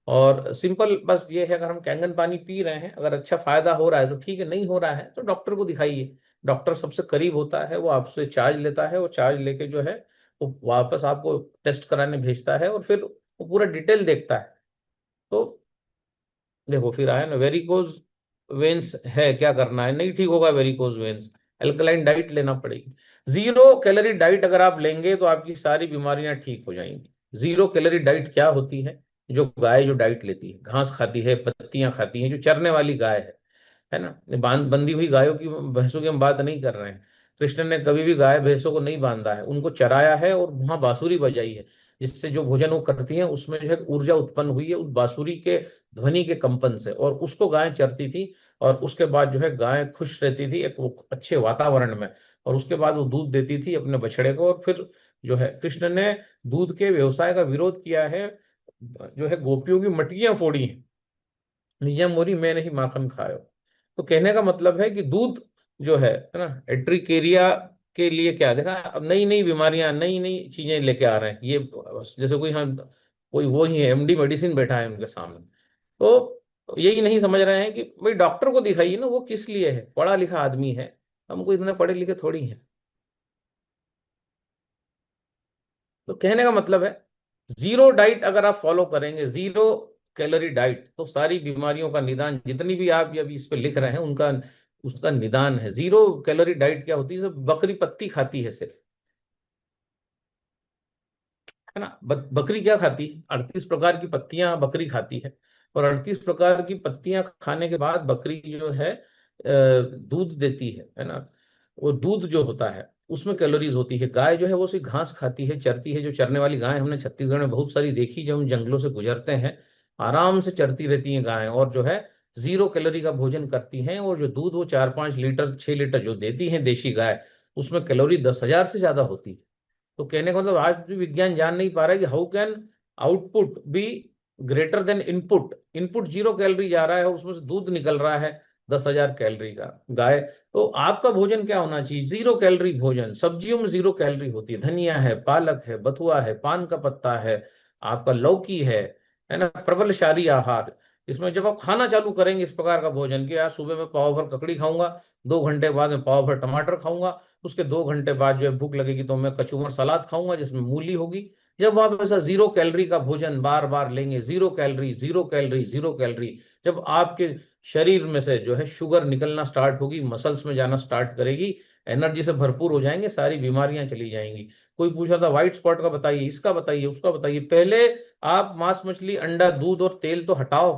[SPEAKER 1] और सिंपल बस ये है, अगर हम कैंगन पानी पी रहे हैं, अगर अच्छा फायदा हो रहा है तो ठीक है, नहीं हो रहा है तो डॉक्टर को दिखाइए। डॉक्टर सबसे करीब होता है, वो आपसे चार्ज लेता है, वो चार्ज लेके जो है वो वापस आपको टेस्ट कराने भेजता है, और फिर वो पूरा डिटेल देखता है। तो देखो फिर आया ना, वेरिकोज वेन्स है, क्या करना है, नहीं ठीक होगा वेरिकोज वेन्स, अल्कलाइन डाइट लेना पड़ेगी। जीरो कैलोरी डाइट अगर आप लेंगे तो आपकी सारी बीमारियां ठीक हो जाएंगी। जीरो कैलोरी डाइट क्या होती है? जो गाय जो डाइट लेती है, घास खाती है, पत्तियां खाती है, जो चरने वाली गाय है ना। बंधी हुई गायों की, भैंसों की हम बात नहीं कर रहे हैं। कृष्ण ने कभी भी गाय भैंसों को नहीं बांधा है, उनको चराया है और वहां बांसुरी बजाई है, जिससे जो भोजन वो करती हैं उसमें जो है ऊर्जा उत्पन्न हुई है उस बांसुरी के ध्वनि के कंपन से, और उसको गाय चरती थी। और उसके बाद जो है गाय खुश रहती थी एक वो अच्छे वातावरण में, और उसके बाद वो दूध देती थी अपने बछड़े को। और फिर जो है कृष्ण ने दूध के व्यवसाय का विरोध किया है, जो है गोपियों की मटकियां फोड़ी हैं, नियम मोरी मैं नहीं माखन खायो। तो कहने का मतलब है कि दूध जो है ना, एट्रिकेरिया के लिए क्या देखा, अब नई नई बीमारियां, नई नई चीजें लेके आ रहे हैं ये। जैसे कोई हम, कोई वो ही है एमडी मेडिसिन बैठा है उनके सामने। तो यही नहीं समझ रहे हैं कि भाई डॉक्टर को दिखाइए ना, वो किस लिए है, पढ़ा लिखा आदमी है, हमको इतने पढ़े लिखे थोड़ी हैं। तो कहने का मतलब है, जीरो डाइट अगर आप फॉलो करेंगे, जीरो कैलोरी डाइट, तो सारी बीमारियों का निदान, जितनी भी आप अभी इस पे लिख रहे हैं उनका, उसका निदान है। जीरो कैलोरी डाइट क्या होती है? सिर्फ बकरी पत्ती खाती है सिर्फ, है ना। बकरी क्या खाती है? 38 प्रकार की पत्तियां बकरी खाती है। और 38 प्रकार की पत्तियां खाने के बाद बकरी जो है दूध देती है ना। वो दूध जो होता है उसमें कैलोरीज होती है। गाय जो है वो सिर्फ घास खाती है, चरती है। जो चरने वाली गाय हमने छत्तीसगढ़ में बहुत सारी देखी, जब हम जंगलों से गुजरते हैं, आराम से चरती रहती हैं गायें, और जो है जीरो कैलोरी का भोजन करती हैं। और जो दूध वो 4-5 लीटर 6 लीटर जो देती हैं देशी गाय, उसमें कैलोरी 10,000 से ज्यादा होती है। तो कहने का मतलब आज भी विज्ञान जान नहीं पा रहा है कि how can output be greater than input. Input 0 calorie जा रहा है और उसमें से दूध निकल रहा है 10,000 कैलोरी का गाय। तो आपका भोजन क्या होना चाहिए? 0 कैलोरी भोजन। सब्जियों में 0 कैलोरी होती है, धनिया है, पालक है, बथुआ है, पान का पत्ता है, आपका लौकी है ना, प्रबलशाली आहार। इसमें जब आप खाना चालू करेंगे इस प्रकार का भोजन, कि आज सुबह में पाव भर ककड़ी खाऊंगा, 2 घंटे बाद में पाव भर टमाटर खाऊंगा, उसके 2 घंटे बाद जो है भूख लगेगी तो मैं कचूमर सलाद खाऊंगा जिसमें मूली होगी। जब आप ऐसा 0 कैलोरी का भोजन बार बार लेंगे, 0 कैलोरी 0 कैलोरी 0 कैलोरी, जब आपके शरीर में से जो है शुगर निकलना स्टार्ट होगी, मसल्स में जाना स्टार्ट करेगी, एनर्जी से भरपूर हो जाएंगे, सारी बीमारियां चली जाएंगी। कोई पूछा था व्हाइट स्पॉट का बताइए, इसका बताइए, उसका बताइए। पहले आप मांस मछली अंडा दूध और तेल तो हटाओ,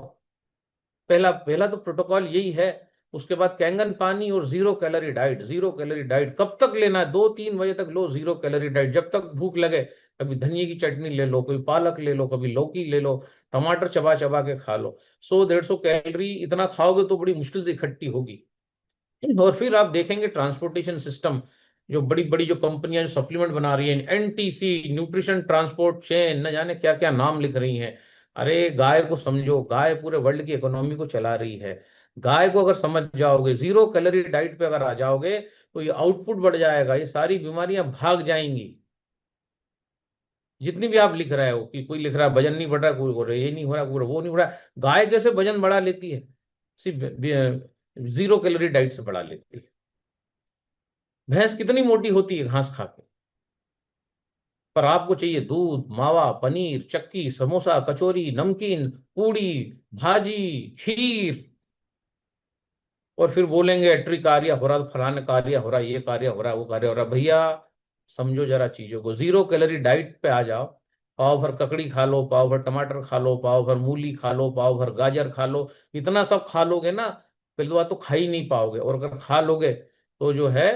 [SPEAKER 1] पहला पहला तो प्रोटोकॉल यही है। उसके बाद कैंगन पानी और 0 कैलोरी डाइट। 0 कैलोरी डाइट कब तक लेना है? 2-3 बजे तक लो 0 कैलोरी डाइट, जब तक भूख लगे। कभी धनिए की चटनी ले लो, कभी पालक ले लो, कभी लौकी ले लो, टमाटर चबा चबा के खा लो। 100-150 कैलोरी इतना खाओगे तो बड़ी मुश्किल से इकट्ठी होगी। और फिर आप देखेंगे ट्रांसपोर्टेशन सिस्टम, जो बड़ी बड़ी जो कंपनियां जो सप्लीमेंट बना रही हैं, एनटीसी न्यूट्रिशन ट्रांसपोर्ट चेन, न जाने क्या क्या नाम लिख रही हैं। अरे गाय को समझो, गाय पूरे वर्ल्ड की इकोनॉमी को चला रही है। गाय को अगर समझ जाओगे, जीरो कैलोरी डाइट पे अगर आ जाओगे, तो ये आउटपुट बढ़ जाएगा, ये सारी बीमारियां भाग जाएंगी। जितनी भी आप लिख रहे हो कि कोई लिख रहा है वजन नहीं बढ़ रहा, कोई बोल रहा है ये नहीं हो रहा, कोई बोल रहा है वो नहीं हो रहा, गाय कैसे वजन बढ़ा लेती है? सिर्फ जीरो कैलोरी डाइट से बढ़ा लेती है। भैंस कितनी मोटी होती है घास खा के, पर आपको चाहिए दूध, मावा, पनीर, चक्की, समोसा, कचौरी, नमकीन, पूड़ी, भाजी, खीर, और फिर बोलेंगे एट्री कार्य हो रहा, फलाने कार्य हो रहा, ये कार्य हो रहा, वो कार्य हो रहा। भैया समझो जरा चीजों को, जीरो कैलोरी डाइट पे आ जाओ। पाव भर ककड़ी खा लो, पाव भर टमाटर खा लो, पाव भर मूली खा लो, पाव भर गाजर खा लो। इतना सब खा लोगे ना, पहली बात तो खा ही नहीं पाओगे, और अगर खा लोगे तो जो है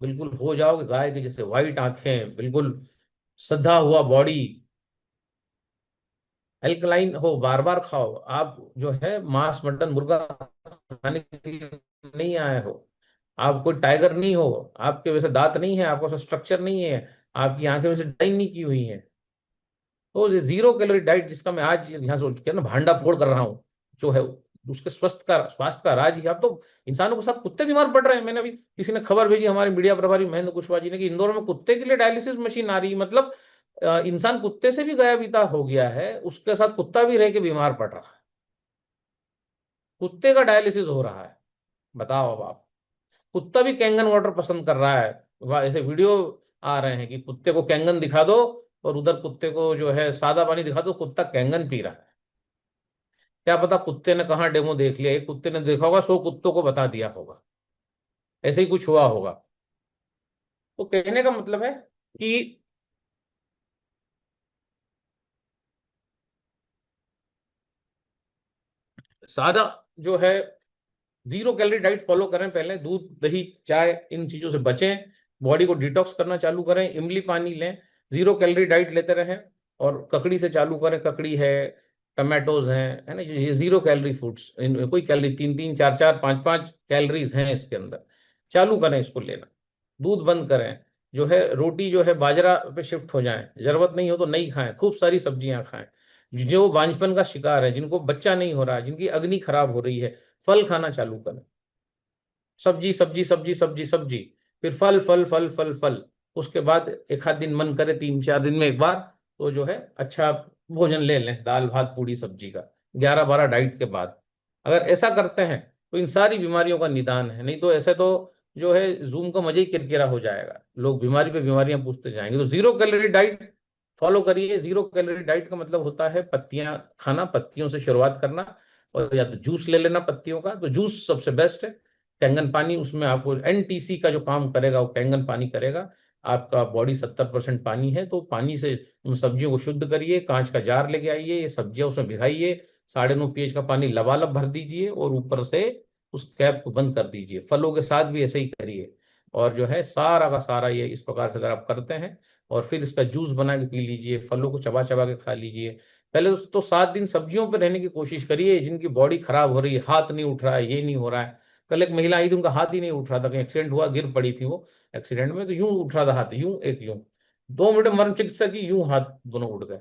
[SPEAKER 1] बिल्कुल हो जाओगे गाय के जैसे, व्हाइट आंखें, बिल्कुल सधा हुआ बॉडी, एल्कलाइन हो, बार बार खाओ। आप जो है मांस मटन मुर्गा खाने के लिए नहीं आए हो, आप कोई टाइगर नहीं हो, आपके वैसे दांत नहीं है, आपका स्ट्रक्चर नहीं है, आपकी आंखें वैसे डाई नहीं की हुई है। तो ये जीरो कैलोरी डाइट जिसका मैं आज यहाँ सोच के ना भांडा फोड़ कर रहा हूँ, जो है उसके स्वास्थ्य का राज ही। अब तो इंसानों के साथ कुत्ते बीमार पड़ रहे हैं। मैंने अभी किसी ने खबर भेजी, हमारे मीडिया प्रभारी महेंद्र कुशवाहा जी ने, कि इंदौर में कुत्ते के लिए डायलिसिस मशीन आ रही है। मतलब इंसान कुत्ते से भी गया बीता हो गया है, उसके साथ कुत्ता भी रह के बीमार पड़ रहा है, कुत्ते का डायलिसिस हो रहा है। बताओ अब आप, कुत्ता भी कैंगन वाटर पसंद कर रहा है। ऐसे वीडियो आ रहे हैं कि कुत्ते को कैंगन दिखा दो, और उधर कुत्ते को जो है सादा पानी दिखा दो, कुत्ता कैंगन पी रहा है। क्या पता कुत्ते ने कहाँ डेमो देख लिया, एक कुत्ते ने देखा होगा, 100 कुत्तों को बता दिया होगा, ऐसे ही कुछ हुआ होगा। तो कहने का मतलब है कि सादा जो है जीरो कैलोरी डाइट फॉलो करें, पहले दूध दही चाय इन चीजों से बचें, बॉडी को डिटॉक्स करना चालू करें, इमली पानी लें, जीरो कैलोरी डाइट लेते रहें, और ककड़ी से चालू करें। ककड़ी है, टमाटोज हैं, है ना, ये जीरो कैलोरी फूड्स, इनमें कोई कैलोरी, 3 3 4 4 5 5 कैलोरीज हैं इसके अंदर। चालू करें इसको लेना, दूध बंद करें, जो है रोटी जो है बाजरा पे शिफ्ट हो जाएं, जरूरत नहीं हो तो नहीं खाएं, खूब सारी सब्जियां खाएं। जो बांझपन का शिकार है, जिनको बच्चा नहीं हो रहा है, जिनकी अग्नि खराब हो रही है, फल खाना चालू करें। सब्जी सब्जी सब्जी सब्जी सब्जी, फिर फल फल फल फल फल। उसके बाद एक आध दिन मन करे 3 4 दिन में एक बार, तो जो है अच्छा भोजन ले लें, दाल भात पूड़ी सब्जी का, 11 12 डाइट के बाद। अगर ऐसा करते हैं तो इन सारी बीमारियों का निदान है। नहीं तो ऐसे तो जो है जूम का मजा ही किरकिरा हो जाएगा, लोग बीमारी पे बीमारियां पूछते जाएंगे। तो जीरो कैलोरी डाइट फॉलो करिए। जीरो कैलोरी डाइट का मतलब होता है पत्तियां खाना, पत्तियों से शुरुआत करना, और या तो जूस ले लेना पत्तियों का, तो जूस सबसे बेस्ट है। कैंगन पानी, उसमें आपको एनटीसी का जो काम करेगा वो कैंगन पानी करेगा। आपका बॉडी 70% पानी है, तो पानी से उन सब्जियों को शुद्ध करिए, कांच का जार लेके आइए, ये सब्जियां उसमें भिगाइए, 9.5 pH का पानी लबालब भर दीजिए, और ऊपर से उस कैप को बंद कर दीजिए। फलों के साथ भी ऐसे ही करिए, और जो है सारा का सारा ये इस प्रकार से अगर आप करते हैं, और फिर इसका जूस बना के पी लीजिए, फलों को चबा चबा के खा लीजिए। पहले तो 7 दिन सब्जियों पर रहने की कोशिश करिए। जिनकी बॉडी खराब हो रही है, हाथ नहीं उठ रहा है, ये नहीं हो रहा है। कल एक महिला आई थी, उनका हाथ ही नहीं उठ रहा था, कहीं एक्सीडेंट हुआ, गिर पड़ी थी वो एक्सीडेंट में, तो यूं उठ रहा था हाथ, यूं एक यूं, 2 मिनट मर्म चिकित्सा की, यूं हाथ दोनों उठ गए।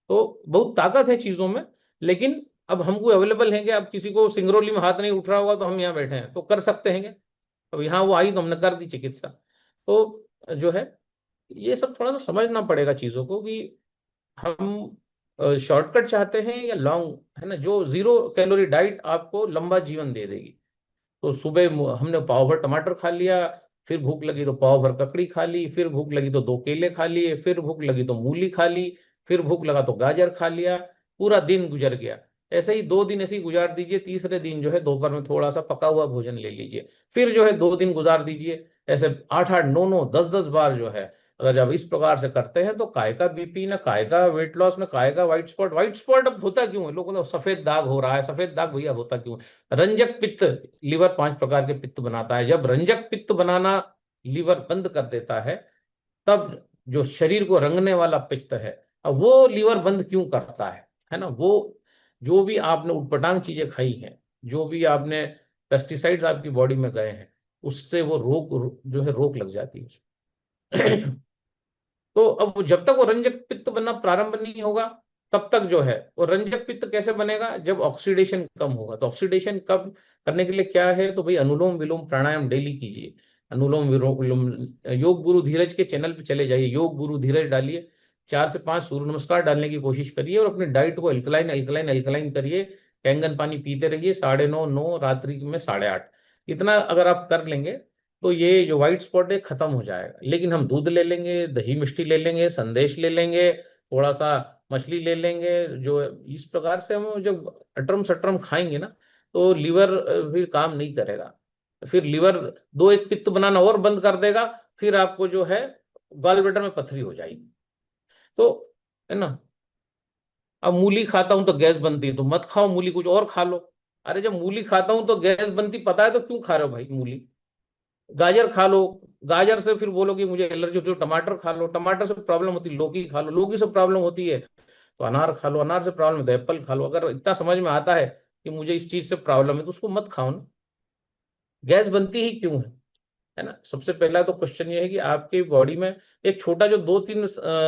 [SPEAKER 1] तो बहुत ताकत है चीजों में। लेकिन अब हमको अवेलेबल है कि अब किसी को सिंगरौली में हाथ नहीं उठ रहा होगा, तो हम यहाँ बैठे हैं तो कर सकते हैं। अब यहाँ वो आई तो हमने कर दी चिकित्सा। तो जो है ये सब थोड़ा सा समझना पड़ेगा चीजों को, कि हम शॉर्टकट चाहते हैं या लॉन्ग, है ना। जो जीरो कैलोरी डाइट आपको लंबा जीवन दे देगी। तो सुबह हमने पाव भर टमाटर खा लिया, फिर भूख लगी तो पाव भर ककड़ी खा ली, फिर भूख लगी तो 2 केले खा लिए, फिर भूख लगी तो मूली खा ली, फिर भूख लगा तो गाजर खा लिया, पूरा दिन गुजर गया। ऐसे ही 2 दिन ऐसे ही गुजार दीजिए। तीसरे दिन जो है दोपहर में थोड़ा सा पका हुआ भोजन ले लीजिए, फिर जो है 2 दिन गुजार दीजिए। ऐसे 8 8 9 9 10 10 बार जो है, अगर जब इस प्रकार से करते हैं, तो काय का बीपी ना, काय का वेट लॉस ना, काय का व्हाइट स्पॉट। व्हाइट स्पॉट अब होता क्यों है? लोगों को सफेद दाग हो रहा है, सफेद दाग भैया होता क्यों है? रंजक पित्त, लीवर 5 प्रकार के पित्त बनाता है। जब रंजक पित्त बनाना लीवर बंद कर देता है, तब जो शरीर को रंगने वाला पित्त है, अब वो लीवर बंद क्यों करता है ना। वो जो भी आपने उटपटांग चीजें खाई हैं, जो भी आपने पेस्टिसाइड्स आपकी बॉडी में गए हैं, उससे वो रोग जो है रोक लग जाती है। तो अब जब तक वो रंजक पित्त बनना प्रारंभ नहीं होगा तब तक जो है वो रंजक पित्त कैसे बनेगा, जब ऑक्सीडेशन कम होगा। तो ऑक्सीडेशन कम करने के लिए क्या है, तो भाई अनुलोम विलोम प्राणायाम डेली कीजिए। अनुलोम विलोम योग गुरु धीरज के चैनल पे चले जाइए, योग गुरु धीरज डालिए, 4 से 5 सूर्य नमस्कार डालने की कोशिश करिए और अपनी डाइट को अल्कलाइन अल्कलाइन अल्कलाइन करिए। कैंगन पानी पीते रहिए, 9:30 9, रात्रि में 8:30, इतना अगर आप कर लेंगे तो ये जो व्हाइट स्पॉट है खत्म हो जाएगा। लेकिन हम दूध ले लेंगे, दही मिष्टी ले लेंगे, संदेश ले लेंगे, थोड़ा सा मछली ले लेंगे, जो इस प्रकार से हम जब अटरम सटरम खाएंगे ना तो लीवर फिर काम नहीं करेगा। फिर लीवर दो एक पित्त बनाना और बंद कर देगा, फिर आपको जो है गॉल ब्लैडर में पथरी हो जाएगी। तो है ना, अब मूली खाता हूं तो गैस बनती है, तो मत खाओ मूली, कुछ और खा लो। अरे जब मूली खाता हूं तो गैस बनती पता है तो क्यों खा रहे हो भाई मूली। गाजर खा लो, गाजर से फिर बोलोगे मुझे एलर्जी होती है, टमाटर खा लो, टमाटर से प्रॉब्लम होती है, लौकी खा लो, लौकी से प्रॉब्लम होती है तो अनार खा लो, अनार से प्रॉब्लम है तो एप्पल खा लो। अगर इतना समझ में आता है कि मुझे इस चीज से प्रॉब्लम है तो उसको मत खाओ ना। गैस बनती ही क्यों है ना। सबसे पहला तो क्वेश्चन ये है कि आपकी बॉडी में एक छोटा जो 2-3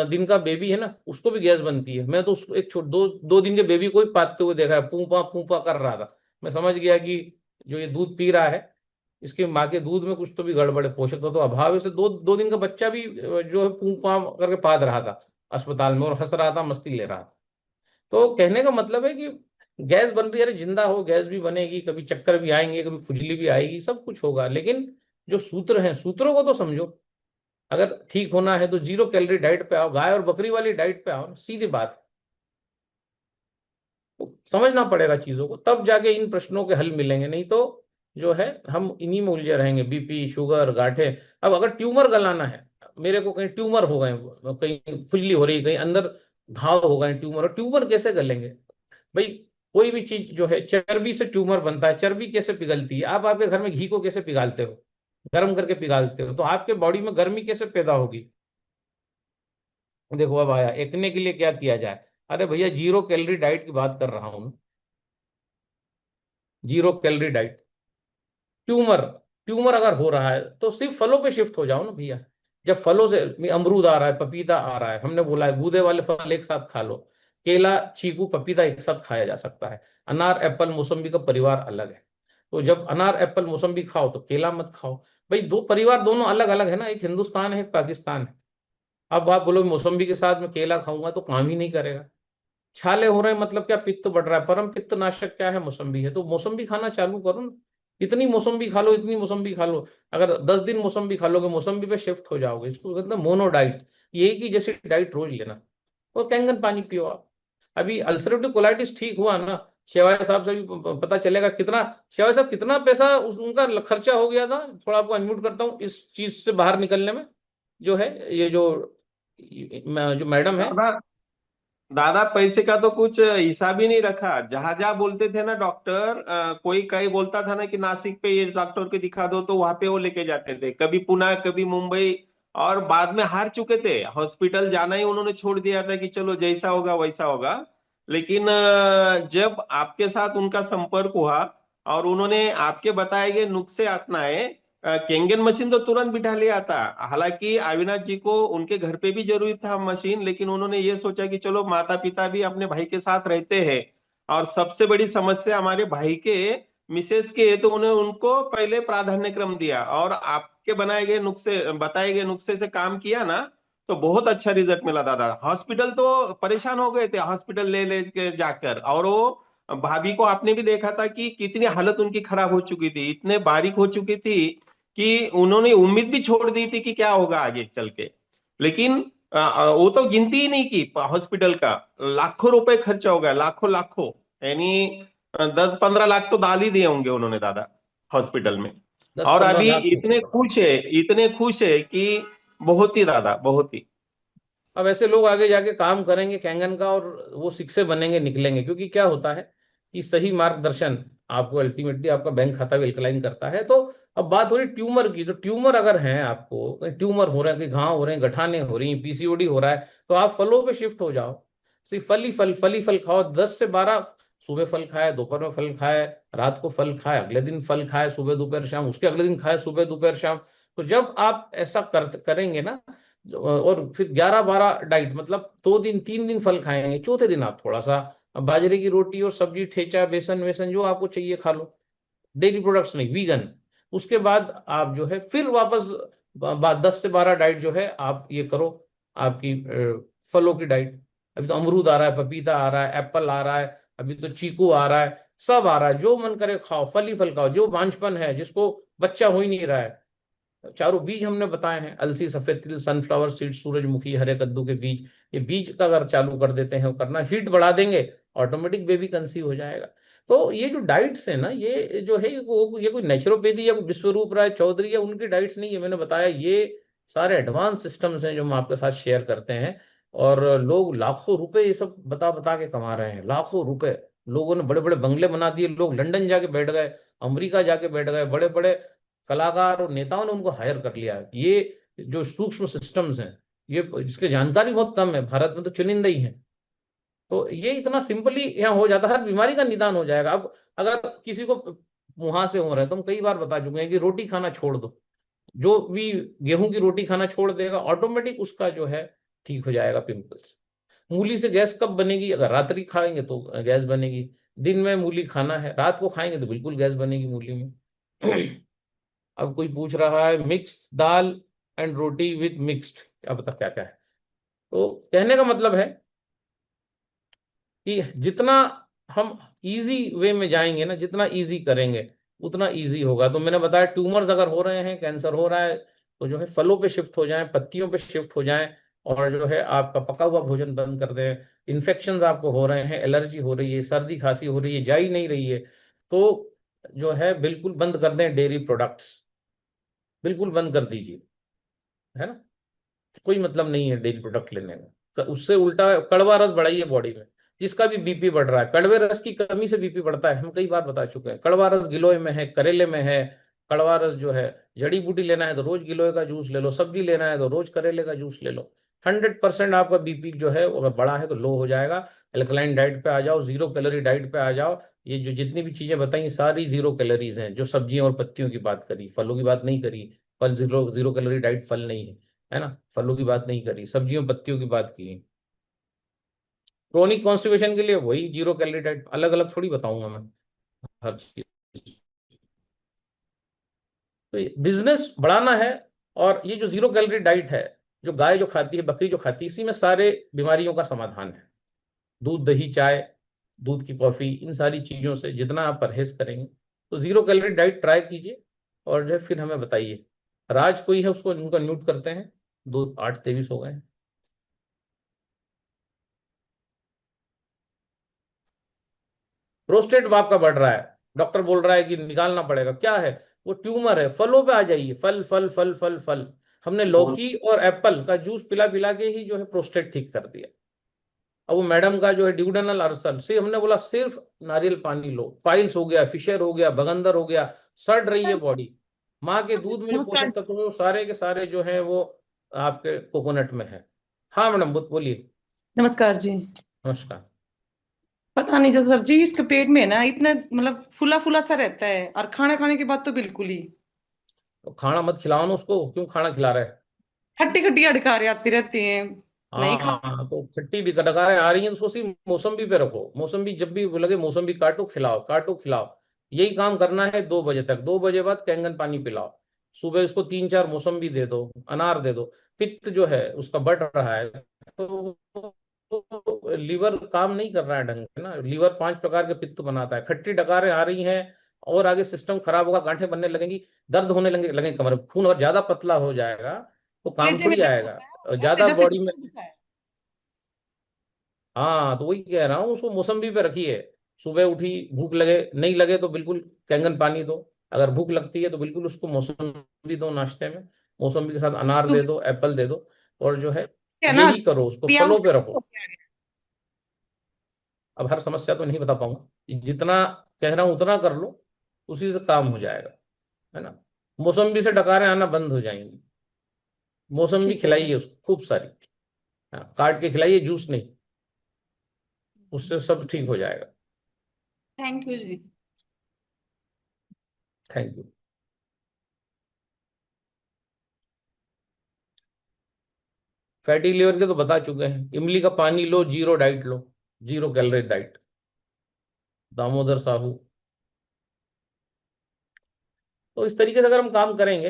[SPEAKER 1] दिन का बेबी है ना उसको भी गैस बनती है। मैं तो उसको एक छोट 2 दिन के बेबी को ही पाते हुए देखा है, पूपा पूपा कर रहा था। मैं समझ गया कि जो ये दूध पी रहा है इसके माँ के दूध में कुछ तो भी गड़बड़ है, पोषक तत्व तो अभाव है। इसलिए 2 दिन का बच्चा भी जो है पूपा करके पाद रहा था अस्पताल में और हंस रहा था, मस्ती ले रहा था। तो कहने का मतलब है कि गैस बन रही है, अरे जिंदा हो गैस भी बनेगी, कभी चक्कर भी आएंगे, कभी खुजली भी आएगी, सब कुछ होगा। लेकिन जो सूत्र हैं सूत्रों को तो समझो। अगर ठीक होना है तो 0 कैलोरी डाइट पे आओ, गाय और बकरी वाली डाइट पे आओ, सीधी बात है। तो समझना पड़ेगा चीजों को, तब जाके इन प्रश्नों के हल मिलेंगे, नहीं तो जो है हम इन्हीं में उलझे रहेंगे। बीपी, शुगर, गांठे। अब अगर ट्यूमर गलाना है, मेरे को कहीं ट्यूमर हो गए, कहीं खुजली हो रही, कहीं अंदर घाव हो गए, ट्यूमर, और ट्यूमर कैसे गलेंगे भाई। कोई भी चीज जो है चर्बी से ट्यूमर बनता है, चर्बी कैसे पिघलती है। आप आपके घर में घी को कैसे पिघालते हो, गर्म करके पिघालते हो, तो आपके बॉडी में गर्मी कैसे पैदा होगी। देखो अब आया एकने के लिए क्या किया जाए। अरे भैया 0 कैलोरी डाइट की बात कर रहा हूं, 0 कैलोरी डाइट। ट्यूमर, ट्यूमर अगर हो रहा है तो सिर्फ फलों पे शिफ्ट हो जाओ ना भैया। जब फलों से अमरूद आ रहा है, पपीता आ रहा है, हमने बोला है गूदे वाले फल एक साथ खा लो। केला, चीकू, पपीता एक साथ खाया जा सकता है। अनार, एप्पल, मौसम्बी का परिवार अलग है। तो जब अनार, एप्पल, मौसम्बी खाओ तो केला मत खाओ। भाई दो परिवार दोनों अलग अलग है ना, एक हिंदुस्तान है एक पाकिस्तान है। अब आप बोलो मौसम्बी के साथ में केला खाऊंगा तो काम ही नहीं करेगा। छाले हो रहे हैं मतलब क्या, पित्त बढ़ रहा है, परम पित्त नाशक क्या है, मौसम्बी है। तो मौसम्बी खाना चालू करो ना, इतनी मौसम्बी खा लो, इतनी मौसम्बी खा लो। अगर 10 दिन मौसम्बी खा लोगे मौसम्बी पे शिफ्ट हो जाओगे। इसको कहते हैं मोनो डाइट, ये की जैसी डाइट रोज लेना। और कैंगन पानी पियो आप। अभी अल्सरेटिव कोलाइटिस ठीक हुआ ना, शेवाय साहब से भी पता चलेगा कितना, शेवाय साहब कितना पैसा उनका खर्चा हो गया था। थोड़ा आपको अनम्यूट करता हूँ इस चीज से बाहर निकलने में, जो है ये जो मैडम है।
[SPEAKER 4] दादा, दादा पैसे का तो कुछ हिसाब ही नहीं रखा। जहां जहां बोलते थे ना डॉक्टर, कोई कहीं बोलता था ना कि नासिक पे ये डॉक्टर को दिखा दो, तो वहां पे वो लेके जाते थे, कभी पुणे कभी मुंबई। और बाद में हार चुके थे, हॉस्पिटल जाना ही उन्होंने छोड़ दिया था कि चलो जैसा होगा वैसा होगा। लेकिन जब आपके साथ उनका संपर्क हुआ और उन्होंने आपके बताए गए नुस्खे अपनाए, केंगन मशीन तो तुरंत बिठा लिया था। हालांकि अविनाश जी को उनके घर पे भी जरूरी था मशीन, लेकिन उन्होंने ये सोचा कि चलो माता पिता भी अपने भाई के साथ रहते हैं, और सबसे बड़ी समस्या हमारे भाई के मिसेस के है, तो उन्हें उनको पहले प्राधान्य क्रम दिया और आपके बनाए गए नुस्खे, बताए गए नुस्खे से काम किया ना, तो बहुत अच्छा रिजल्ट मिला दादा। हॉस्पिटल तो परेशान हो गए थे, हॉस्पिटल ले ले के जाकर। और वो भाभी को आपने भी देखा था कि कितनी हालत उनकी खराब हो चुकी थी, इतने बारीक हो चुकी थी कि उन्होंने उम्मीद भी छोड़ दी थी कि क्या होगा आगे चल के। लेकिन वो तो गिनती ही नहीं की हॉस्पिटल का, लाखों रुपए खर्चा हो गया, लाखों लाखों, यानी 10-15 लाख तो डाल ही दिए होंगे उन्होंने दादा हॉस्पिटल में।
[SPEAKER 1] दस
[SPEAKER 4] और
[SPEAKER 1] पंद्रह
[SPEAKER 4] अभी
[SPEAKER 1] लाख
[SPEAKER 4] इतने खुश है, इतने खुश है कि बहुत ही दादा, बहुत ही।
[SPEAKER 1] अब ऐसे लोग आगे जाके काम करेंगे कैंगन का और वो शिक्षक बनेंगे, निकलेंगे। क्योंकि क्या होता है कि सही मार्गदर्शन आपको अल्टीमेटली आपका बैंक खाता भी अल्कलाइन करता है। तो अब बात हो रही ट्यूमर की, तो ट्यूमर अगर है आपको, कहीं ट्यूमर हो रहा है, कहीं घाव हो रहे हैं, गठाने हो रही हैं, पीसीओडी हो रहा है, तो आप फलों पे शिफ्ट हो जाओ। सिर्फ फल ही फल, फल ही फल खाओ। 10 से 12 सुबह फल खाए, दोपहर में फल खाए, रात को फल खाए, अगले दिन फल खाए सुबह दोपहर शाम, उसके अगले दिन खाए सुबह दोपहर शाम। तो जब आप ऐसा करेंगे ना, और फिर 11-12 डाइट, मतलब 2 दिन 3 दिन फल खाएंगे, चौथे दिन आप थोड़ा सा बाजरे की रोटी और सब्जी, ठेचा, बेसन वेसन जो आपको चाहिए खा लो, डेयरी प्रोडक्ट्स नहीं, वीगन। उसके बाद आप जो है फिर वापस 10 से 12 डाइट जो है आप ये करो, आपकी फलों की डाइट। अभी तो अमरूद आ रहा है, पपीता आ रहा है, एप्पल आ रहा है, अभी तो चीकू आ रहा है, सब आ रहा है, जो मन करे खाओ, फल ही फल खाओ। जो बांझपन है, जिसको बच्चा हो ही नहीं रहा है, चारों बीज हमने बताए हैं, अलसी, सफेद तिल, सनफ्लावर सीड, सूरजमुखी, हरे कद्दू के बीज। ये बीज का अगर चालू कर देते हैं करना, हीट बढ़ा देंगे, ऑटोमेटिक बेबी कंसीव हो जाएगा। तो ये जो डाइट्स है ना, ये जो है ये कोई नेचुरोपैथी या कोई विश्वरूप राय चौधरी या उनकी डाइट्स नहीं है। मैंने बताया ये सारे एडवांस सिस्टम्स हैं जो हम आपके साथ शेयर करते हैं। और लोग लाखों रुपए ये सब बता बता के कमा रहे हैं, लाखों रुपए। लोगों ने बड़े बड़े बंगले बना दिए, लोग लंदन जाके बैठ गए, अमेरिका जाके बैठ गए, बड़े बड़े कलाकार और नेताओं ने उनको हायर कर लिया है। ये जो सूक्ष्म सिस्टम्स हैं, ये इसकी जानकारी बहुत कम है, भारत में तो चुनिंदा ही है। तो ये इतना सिंपली यहाँ हो जाता है, हर बीमारी का निदान हो जाएगा। अब अगर किसी को मुहासे हो रहे हैं, तो हम कई बार बता चुके हैं कि रोटी खाना छोड़ दो, जो भी गेहूं की रोटी खाना छोड़ देगा, ऑटोमेटिक उसका जो है ठीक हो जाएगा पिंपल्स। मूली से गैस कब बनेगी? अगर रात्रि खाएंगे तो गैस बनेगी, दिन में मूली खाना है, रात को खाएंगे तो बिल्कुल गैस बनेगी मूली में। अब कोई पूछ रहा है mix dal and roti with mixed, क्या पता क्या क्या है। तो कहने का मतलब है कि जितना हम इजी वे में जाएंगे ना, जितना इजी करेंगे उतना इजी होगा। तो मैंने बताया ट्यूमर्स अगर हो रहे हैं, कैंसर हो रहा है, तो जो है फलों पे शिफ्ट हो जाएं, पत्तियों पे शिफ्ट हो जाएं, और जो है आपका पका हुआ भोजन बंद कर दें। इन्फेक्शंस आपको हो रहे हैं, एलर्जी हो रही है, सर्दी खांसी हो रही है, जा ही नहीं रही है, तो जो है बिल्कुल बंद कर दें डेयरी प्रोडक्ट्स, बिल्कुल बंद कर दीजिए, है ना। कोई मतलब नहीं है डेयरी प्रोडक्ट लेने का, उससे उल्टा कड़वा रस बढ़ाइए बॉडी में। जिसका भी बीपी बढ़ रहा है, कड़वे रस की कमी से बीपी बढ़ता है, हम कई बार बता चुके हैं। कड़वा रस गिलोय में है, करेले में है। कड़वा रस जो है, जड़ी बूटी लेना है तो रोज गिलोय का जूस ले लो, सब्जी लेना है तो रोज करेले का जूस ले लो। 100% आपका बीपी जो है अगर बढ़ा है तो लो हो जाएगा। एल्कलाइन डाइट पे आ जाओ, जीरो कैलोरी डाइट पे आ जाओ। ये जो जितनी भी चीजें बताई सारी जीरो कैलोरीज हैं, जो सब्जियों और पत्तियों की बात करी, फलों की बात नहीं करी। फल जीरो जीरो कैलोरी डाइट फल नहीं है, है ना। फलों की बात नहीं करी, सब्जियों पत्तियों की बात की। क्रोनिक कॉन्स्टिपेशन के लिए वही जीरो कैलोरी डाइट, अलग अलग थोड़ी बताऊंगा मैं हर चीज। तो बिजनेस बढ़ाना है। और ये जो जीरो कैलोरी डाइट है, जो गाय जो खाती है, बकरी जो खाती है, इसी में सारे बीमारियों का समाधान है। दूध, दही, चाय, दूध की कॉफी, इन सारी चीजों से जितना आप परहेज करेंगे, तो जीरो कैलोरी डाइट ट्राई कीजिए। और जो है फिर हमें बताइए। राज कोई है, उसको उनका म्यूट करते हैं, 2:08:23 हो गए हैं। प्रोस्टेट आपका बढ़ रहा है, डॉक्टर बोल रहा है कि निकालना पड़ेगा, क्या है? वो ट्यूमर है। फलों पे आ जाइए, फल फल फल फल फल। हमने लौकी और एप्पल का जूस पिला पिला के ही जो है प्रोस्टेट ठीक कर दिया। अब वो मैडम का जो है ड्यूडेनल अल्सर से हमने बोला सिर्फ नारियल पानी लो, पाइल्स हो गया, फिशर हो गया, बगंदर हो गया, सड़ रही है बॉडी। माँ के दूध में जो
[SPEAKER 6] नमस्कार।
[SPEAKER 1] पोषक तत्व है वो सारे के सारे जो है वो आपके कोकोनट में है। हाँ मैडम, बोलिए।
[SPEAKER 6] नमस्कार जी।
[SPEAKER 1] नमस्कार।
[SPEAKER 6] पता नहीं जैसे सर जी, इसके पेट में ना इतना मतलब फूला फूला सा रहता है, और खाना खाने के बाद तो बिल्कुल ही
[SPEAKER 1] तो खाना मत खिलाओ ना उसको, क्यों खाना खिला रहे हैं?
[SPEAKER 6] खट्टी खट्टी अडकारें आती रहती हैं, नहीं खा।
[SPEAKER 1] हाँ, तो खट्टी भी डकारें आ रही हैं तो उसको सिर्फ मौसम्बी पे रखो। मौसम्बी जब भी लगे मौसम्बी काटो, खिलाओ, काटो, खिलाओ। यही काम करना है 2 बजे तक। 2 बजे बाद कैंगन पानी पिलाओ। सुबह उसको 3-4 मौसम्बी दे दो, अनार दे दो। पित्त जो है उसका बढ़ रहा है, तो लीवर काम नहीं कर रहा है ढंग से ना। लीवर 5 प्रकार के पित्त बनाता है। खट्टी डकारें आ रही हैं, और आगे सिस्टम खराब होगा, गांठें बनने लगेंगी, दर्द होने लगे कमर में। खून अगर ज्यादा पतला हो जाएगा तो काम
[SPEAKER 6] कलेजे में
[SPEAKER 1] थोड़ी
[SPEAKER 6] दर्द
[SPEAKER 1] आएगा,
[SPEAKER 6] होता है
[SPEAKER 1] और
[SPEAKER 6] और
[SPEAKER 1] ज्यादा
[SPEAKER 6] जैसे
[SPEAKER 1] बॉडी में।
[SPEAKER 6] घुटना दुखता है।
[SPEAKER 1] हाँ, तो वही कह रहा हूँ, उसको मौसम्बी पे रखिए। सुबह उठी, भूख लगे, नहीं लगे तो बिल्कुल कैंगन पानी दो। अगर भूख लगती है तो बिल्कुल उसको मौसम्बी दो नाश्ते में। मौसम्बी के साथ अनार
[SPEAKER 6] तो
[SPEAKER 1] दे दो, एप्पल दे दो। और जो है
[SPEAKER 6] है ना,
[SPEAKER 1] यही करो, उसको
[SPEAKER 6] पिया
[SPEAKER 1] फलों
[SPEAKER 6] उसका
[SPEAKER 1] पे
[SPEAKER 6] ठीक हो
[SPEAKER 1] रखो।
[SPEAKER 6] गया है।
[SPEAKER 1] अब हर समस्या तो नहीं बता पाऊंगा, जितना कह रहा हूं उतना कर लो, उसी से काम हो जाएगा, है ना। मौसम्बी से डकारें आना बंद हो जाएंगी। मौसम्बी
[SPEAKER 6] ठीक है।
[SPEAKER 1] खिलाइए उसको खूब सारी। हाँ, काट के खिलाइए, जूस नहीं, उससे सब ठीक हो जाएगा।
[SPEAKER 6] Thank you ji.
[SPEAKER 1] Thank you. Fatty liver के तो बता चुके हैं। इमली का पानी लो, जीरो डाइट लो, zero calorie diet. Damodar Sahu. तो इस तरीके से अगर हम काम करेंगे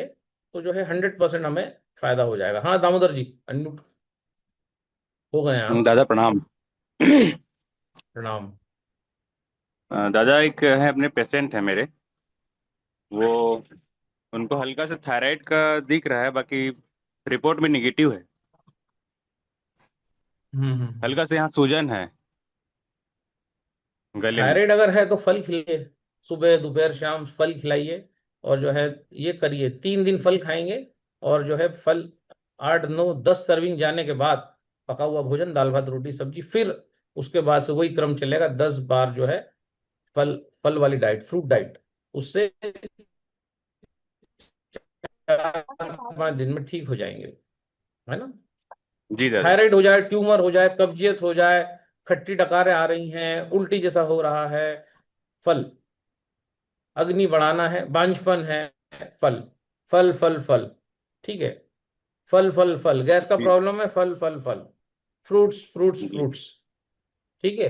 [SPEAKER 1] तो जो है 100% हमें फायदा हो जाएगा। हाँ दामोदर जी, अनम्यूट हो गए हैं आप।
[SPEAKER 7] दादा प्रणाम।
[SPEAKER 1] प्रणाम।
[SPEAKER 7] दादा एक है अपने पेशेंट है मेरे, वो उनको हल्का सा थायराइड का दिख रहा है, बाकी रिपोर्ट में निगेटिव है। हल्का से यहाँ सूजन है गले में।
[SPEAKER 1] थायराइड अगर है तो फल खिलाइए, सुबह दोपहर शाम फल खिलाइए। और जो है ये करिए, 3 दिन फल खाएंगे। और जो है फल 8 9 10 सर्विंग जाने के बाद पका हुआ भोजन, दाल भात रोटी सब्जी, फिर उसके बाद से वही क्रम चलेगा। 10 बार जो है फल, फल वाली डाइट, फ्रूट डाइट। उससे 4 5 दिन में ठीक हो जाएंगे, है ना।
[SPEAKER 7] जी दादा।
[SPEAKER 1] थायराइड हो जाए, ट्यूमर हो जाए, कब्जियत हो जाए, खट्टी डकारें आ रही हैं, उल्टी जैसा हो रहा है, फल। अग्नि बढ़ाना है, बांझपन है, फल। फल फल फल। ठीक है। फल फल फल। गैस का
[SPEAKER 7] जी
[SPEAKER 1] प्रॉब्लम है, फल फल फल। फ्रूट्स फ्रूट्स
[SPEAKER 7] जी
[SPEAKER 1] फ्रूट्स। ठीक है।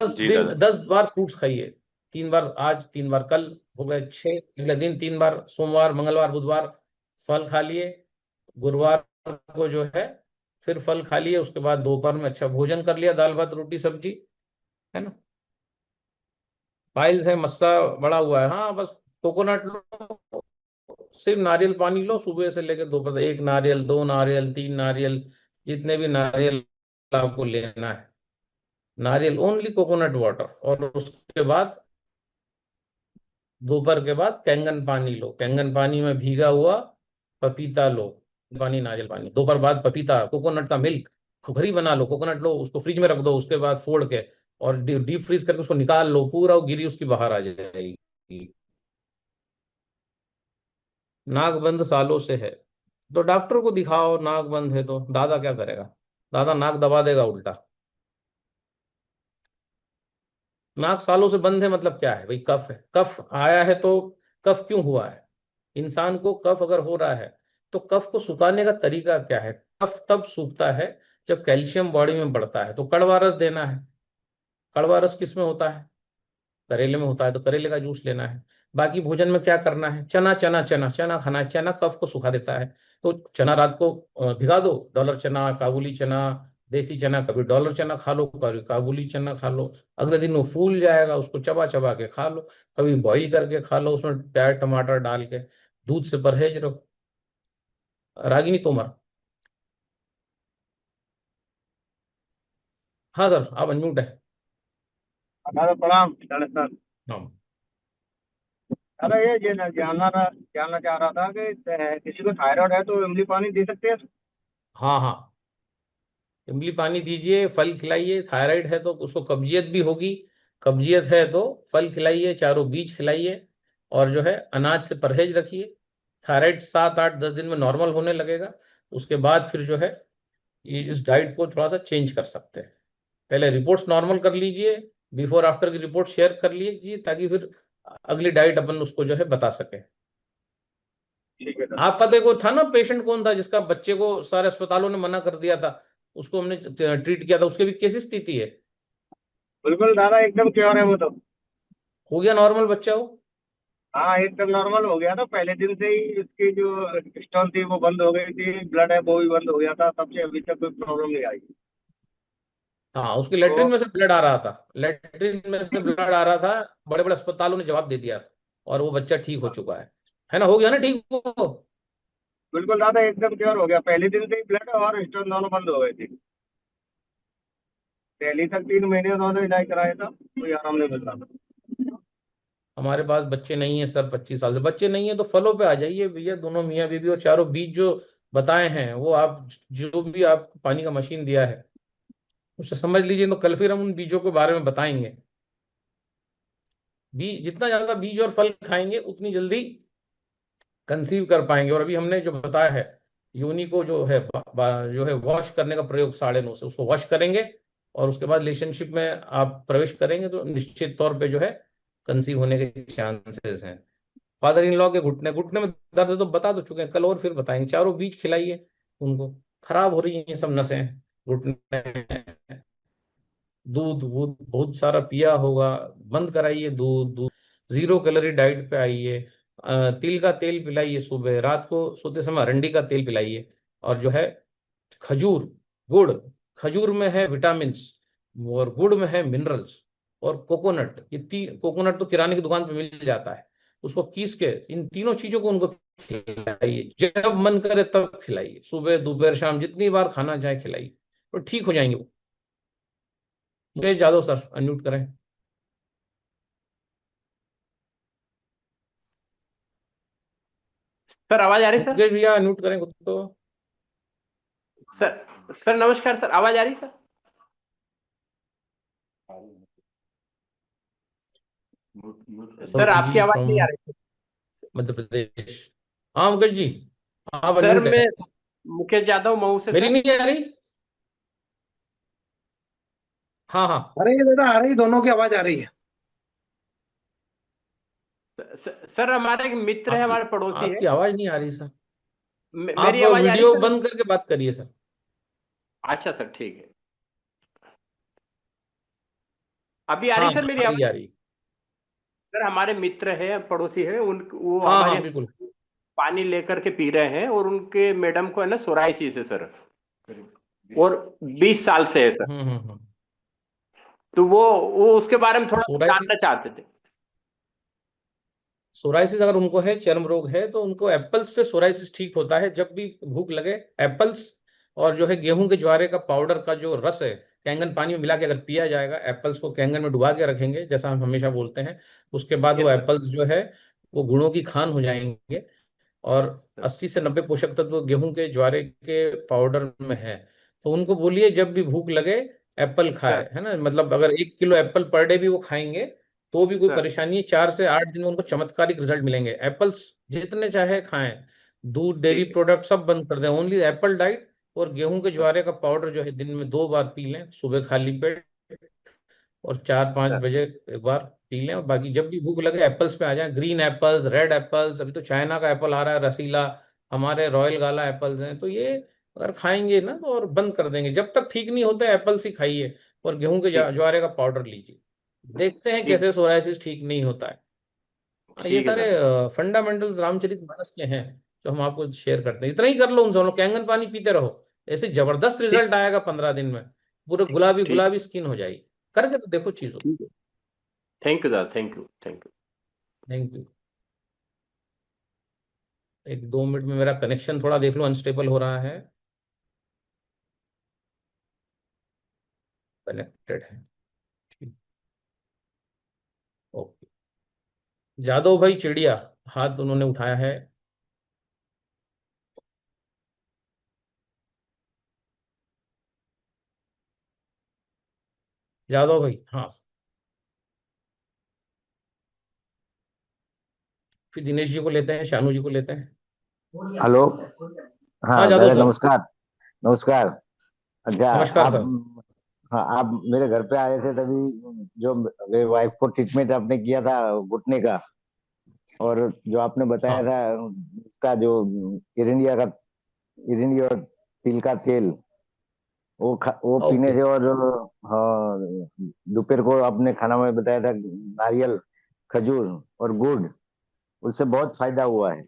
[SPEAKER 1] दस
[SPEAKER 7] जी
[SPEAKER 1] दिन
[SPEAKER 7] दादा।
[SPEAKER 1] 10 बार फ्रूट्स खाइए। 3 बार आज, 3 बार कल, हो गए 6। अगले दिन 3 बार, सोमवार मंगलवार बुधवार फल खा लिए। गुरुवार को जो है फिर फल खा लिए। उसके बाद दोपहर में अच्छा भोजन कर लिया, दाल भात रोटी सब्जी, है ना। पाइल्स है, मस्सा बड़ा हुआ है, हाँ बस कोकोनट लो, सिर्फ नारियल पानी लो सुबह से लेकर दोपहर तक। 1 नारियल, 2 नारियल, 3 नारियल, जितने भी नारियल आपको लेना है। नारियल ओनली कोकोनट वाटर। और उसके बाद दोपहर के बाद कैंगन पानी लो। कैंगन पानी में भीगा हुआ पपीता लो। पानी, नारियल पानी। दोपहर बाद पपीता, कोकोनट का मिल्क, घरी बना लो। कोकोनट लो, उसको फ्रिज में रख दो, उसके बाद फोड़ के और डीप फ्रीज करके उसको निकाल लो, पूरा वो गिरी उसकी बाहर आ जाएगी। नाक बंद सालों से है तो डॉक्टर को दिखाओ। नाक बंद है तो दादा क्या करेगा? दादा नाक दबा देगा उल्टा। नाक सालों से बंद है मतलब क्या है भाई? कफ है। कफ आया है तो कफ क्यों हुआ है? इंसान को कफ अगर हो रहा है तो कफ को सुखाने का तरीका क्या है? कफ तब सूखता है जब कैल्शियम बॉडी में बढ़ता है, तो कड़वा रस देना है। कड़वा रस किस में होता है? करेले में होता है, तो करेले का जूस लेना है। बाकी भोजन में क्या करना है? चना चना चना चना खाना है। चना कफ को सुखा देता है। तो चना रात को भिगा दो। डॉलर चना, काबुली चना, देसी चना, कभी डॉलर चना खा लो, कभी काबुली चना खा लो। अगले दिन वो फूल जाएगा, उसको चबा चबा के खा लो। कभी बॉईल करके खा लो, उसमें प्याज टमाटर डाल के। दूध से परहेज रखो। रागिनी तोमर। हाँ सर, आप अनम्यूट है।
[SPEAKER 8] दादा प्रणाम डाले सर।
[SPEAKER 1] हाँ
[SPEAKER 8] दादा ये जानना जानना चाह रहा था कि किसी को थायराइड है तो इमली पानी दे सकते हैं?
[SPEAKER 1] हाँ हाँ, इमली पानी दीजिए, फल खिलाइए। थायराइड है तो उसको कब्जियत भी होगी। कब्जियत है तो फल खिलाइए, चारों बीज खिलाइए। और जो है अनाज से परहेज रखिए। थायराइड 7 8 10 दिन में नॉर्मल होने लगेगा। उसके बाद फिर जो है ये इस डाइट को थोड़ा सा चेंज कर सकते हैं। पहले रिपोर्ट्स नॉर्मल कर लीजिए, बिफोर आफ्टर की रिपोर्ट शेयर कर लीजिए, ताकि फिर अगली डाइट अपन उसको जो है बता सके।
[SPEAKER 8] ठीक है सर।
[SPEAKER 1] आपका देखो था ना, पेशेंट कौन था जिसका बच्चे को सारे अस्पतालों ने मना कर दिया था? उसको हमने ट्रीट किया था, उसकी भी कैसी स्थिति है?
[SPEAKER 8] बिल्कुल दादा एकदम क्योर है वो तो।
[SPEAKER 1] हो गया नॉर्मल बच्चा हो?
[SPEAKER 8] हाँ एकदम नॉर्मल हो गया था, पहले दिन से ही उसकी जो स्टोन थी वो बंद हो गई थी, ब्लड है वो भी बंद हो गया था, तब से अभी तक कोई प्रॉब्लम नहीं आई।
[SPEAKER 1] हाँ, उसके
[SPEAKER 8] तो
[SPEAKER 1] लेटरिन में से ब्लड आ रहा था। लेटरिन में से ब्लड आ रहा था। बड़े बड़े अस्पतालों ने जवाब दे दिया था। और वो बच्चा ठीक हो चुका है ना? हो गया ना ठीक वो?
[SPEAKER 8] बिल्कुल दादा एकदम क्योर हो गया, पहले दिन से ही ब्लड और स्टोन दोनों बंद हो गए थे। दिल्ली तक 3 महीने उन्होंने इलाज कराया था, कोई आराम नहीं मिल रहा था।
[SPEAKER 1] हमारे पास बच्चे नहीं है सर, 25 साल से। बच्चे नहीं है तो फलों पे आ जाइए भैया। दोनों मियाँ बीवी और चारों बीज जो बताए हैं वो आप, जो भी आप पानी का मशीन दिया है उसे समझ लीजिए। तो कल फिर हम उन बीजों के बारे में बताएंगे। बीज, जितना ज्यादा बीज और फल खाएंगे उतनी जल्दी कंसीव कर पाएंगे। और अभी हमने जो बताया है, योनि को जो है जो है वॉश करने का प्रयोग 9:30 से, उसको वॉश करेंगे। और उसके बाद रिलेशनशिप में आप प्रवेश करेंगे तो निश्चित तौर पे जो है कंसीव होने के चांसेस हैं। फादर इन लॉ के घुटने घुटने में दर्द है तो बता तो चुके हैं, कल और फिर बताएंगे। चारों बीज खिलाइए उनको, खराब हो रही हैं सब नसें घुटने। दूध वूध बहुत सारा पिया होगा, बंद कराइए दूध दूध। 0 कैलोरी डाइट पे आइए। तिल का तेल पिलाइए, सुबह रात को सोते समय अरंडी का तेल पिलाइए। और जो है खजूर, गुड़, खजूर में है विटामिन और गुड़ में है मिनरल्स। और कोकोनट, कोकोनट तो किराने की दुकान पे मिल जाता है, उसको पीस के इन तीनों चीजों को उनको खिलाइए। जब मन करे तब खिलाइए, सुबह दोपहर शाम जितनी बार खाना चाहे खिलाइए, तो ठीक हो जाएंगे वो। मुकेश यादव सर, अनम्यूट करें।
[SPEAKER 9] सर आवाज आ रही सर?
[SPEAKER 1] मुकेश भैया अनम्यूट करें खुद तो।
[SPEAKER 9] सर सर नमस्कार सर, आवाज आ रही सर? सर आपकी
[SPEAKER 1] जी
[SPEAKER 9] आवाज
[SPEAKER 1] फ्रॉम
[SPEAKER 9] नहीं आ रही
[SPEAKER 1] मध्य प्रदेश। हाँ मुकेश जी, आप
[SPEAKER 9] सर।
[SPEAKER 1] अनम्यूट
[SPEAKER 9] मैं
[SPEAKER 1] है।
[SPEAKER 9] मुकेश यादव मऊ से
[SPEAKER 1] मेरी
[SPEAKER 9] सर।
[SPEAKER 1] नहीं आ रही? हाँ हाँ।
[SPEAKER 2] अरे दादा आ रही, दोनों की आवाज आ रही है।
[SPEAKER 9] सर हमारे एक मित्र है,
[SPEAKER 1] आपकी
[SPEAKER 9] हमारे पड़ोसी है।
[SPEAKER 1] आपकी आवाज नहीं आ रही सर। आप
[SPEAKER 9] मेरी आवाज आ रही
[SPEAKER 1] वीडियो
[SPEAKER 9] सर?
[SPEAKER 1] बंद करके बात करिए सर।
[SPEAKER 9] अच्छा सर ठीक है। अभी आ
[SPEAKER 1] हाँ
[SPEAKER 9] रही सर
[SPEAKER 1] हाँ,
[SPEAKER 9] मेरी
[SPEAKER 1] आ रही
[SPEAKER 9] आवाज?
[SPEAKER 1] आ रही।
[SPEAKER 9] सर हमारे मित्र है, पड़ोसी है, उन वो
[SPEAKER 1] हाँ
[SPEAKER 9] हमारे
[SPEAKER 1] हाँ
[SPEAKER 9] यहाँ
[SPEAKER 1] बिल्कुल।
[SPEAKER 9] पानी लेकर के पी रहे हैं, और उनके मैडम को है ना सोराइसिस है सर, और 20 साल से है सर।
[SPEAKER 1] हम्म।
[SPEAKER 9] तो वो उसके बारे में थोड़ा
[SPEAKER 1] सोराइसिस,
[SPEAKER 9] जानना चाहते थे।
[SPEAKER 1] सोराइसिस अगर उनको है, चर्म रोग है, तो उनको एप्पल्स से सोराइसिस ठीक होता है। जब भी भूख लगे एप्पल्स और जो है गेहूं के ज्वारे का पाउडर का जो रस है, कैंगन पानी में मिला के अगर पिया जाएगा, एप्पल्स को कैंगन में डुबा के रखेंगे जैसा हम हमेशा बोलते हैं, उसके बाद वो
[SPEAKER 9] यस सर।
[SPEAKER 1] एप्पल्स जो है वो गुणों की खान हो जाएंगे। और 80 से 90 पोषक तत्व गेहूं के ज्वारे के पाउडर में है। तो उनको बोलिए जब भी भूख लगे एप्पल खाए,
[SPEAKER 9] सर
[SPEAKER 1] है ना। मतलब अगर 1 किलो एप्पल पर डे भी वो खाएंगे तो भी कोई
[SPEAKER 9] सर
[SPEAKER 1] परेशानी है, 4 से 8 दिन में उनको चमत्कारिक रिजल्ट मिलेंगे। एप्पल्स जितने चाहे खाएं, दूध डेयरी
[SPEAKER 9] ठीक है
[SPEAKER 1] प्रोडक्ट सब बंद कर दें, ओनली एप्पल डाइट। और गेहूं के
[SPEAKER 9] सर।
[SPEAKER 1] ज्वारे का पाउडर जो है दिन में 2 बार पी लें, सुबह खाली पेट और 4-5
[SPEAKER 9] सर
[SPEAKER 1] बजे एक बार पी लें। और बाकी जब भी भूख लगे एप्पल्स पे आ जाएं, ग्रीन एप्पल्स, रेड एप्पल्स, अभी तो चाइना का एप्पल आ रहा है रसीला, हमारे रॉयल गाला एप्पल्स हैं, तो ये अगर खाएंगे ना तो और बंद कर देंगे। जब तक ठीक नहीं होते एप्पल्स ही खाइए और गेहूं के
[SPEAKER 9] ठीक
[SPEAKER 1] ज्वारे का पाउडर लीजिए, देखते हैं
[SPEAKER 9] ठीक
[SPEAKER 1] कैसे सोराइसिस ठीक नहीं होता है। ये
[SPEAKER 9] ठीक है
[SPEAKER 1] सारे
[SPEAKER 9] सर।
[SPEAKER 1] फंडामेंटल्स रामचरितमानस के हैं जो हम आपको शेयर करते हैं। इतना ही कर लो, उन सब कैंगन पानी पीते रहो, ऐसे जबरदस्त
[SPEAKER 9] ठीक
[SPEAKER 1] रिजल्ट आएगा 15 दिन में। पूरे गुलाबी
[SPEAKER 9] ठीक
[SPEAKER 1] गुलाबी स्किन हो जाएगी। करके तो देखो चीजों।
[SPEAKER 9] ठीक है। Thank you sir, thank you thank you.
[SPEAKER 1] Thank you. 1-2 minute में मेरा कनेक्शन थोड़ा देख लो, अनस्टेबल हो रहा है। कनेक्टेड है, ठीक। ओके। जादव भाई चिड़िया, हाथ उन्होंने उठाया है। जादव भाई, हाँ। फिर दिनेश जी को लेते हैं, शानू जी को लेते हैं।
[SPEAKER 10] हेलो।
[SPEAKER 1] हाँ
[SPEAKER 10] हाँ
[SPEAKER 1] जादव
[SPEAKER 10] दादा
[SPEAKER 1] सर।
[SPEAKER 10] नमस्कार। नमस्कार। अच्छा
[SPEAKER 1] नमस्कार
[SPEAKER 10] आप,
[SPEAKER 1] सर।
[SPEAKER 10] हाँ आप मेरे घर पे आए थे तभी, जो मेरे वाइफ को ट्रीटमेंट आपने किया था घुटने का, और जो आपने बताया
[SPEAKER 1] हाँ।
[SPEAKER 10] था उसका जो इरिंडिया का, इरिंडिया और तिल का तेल, वो पीने
[SPEAKER 1] ओके।
[SPEAKER 10] से, और हाँ दोपहर को आपने खाना में बताया था नारियल, खजूर और गुड़, उससे बहुत फायदा हुआ है,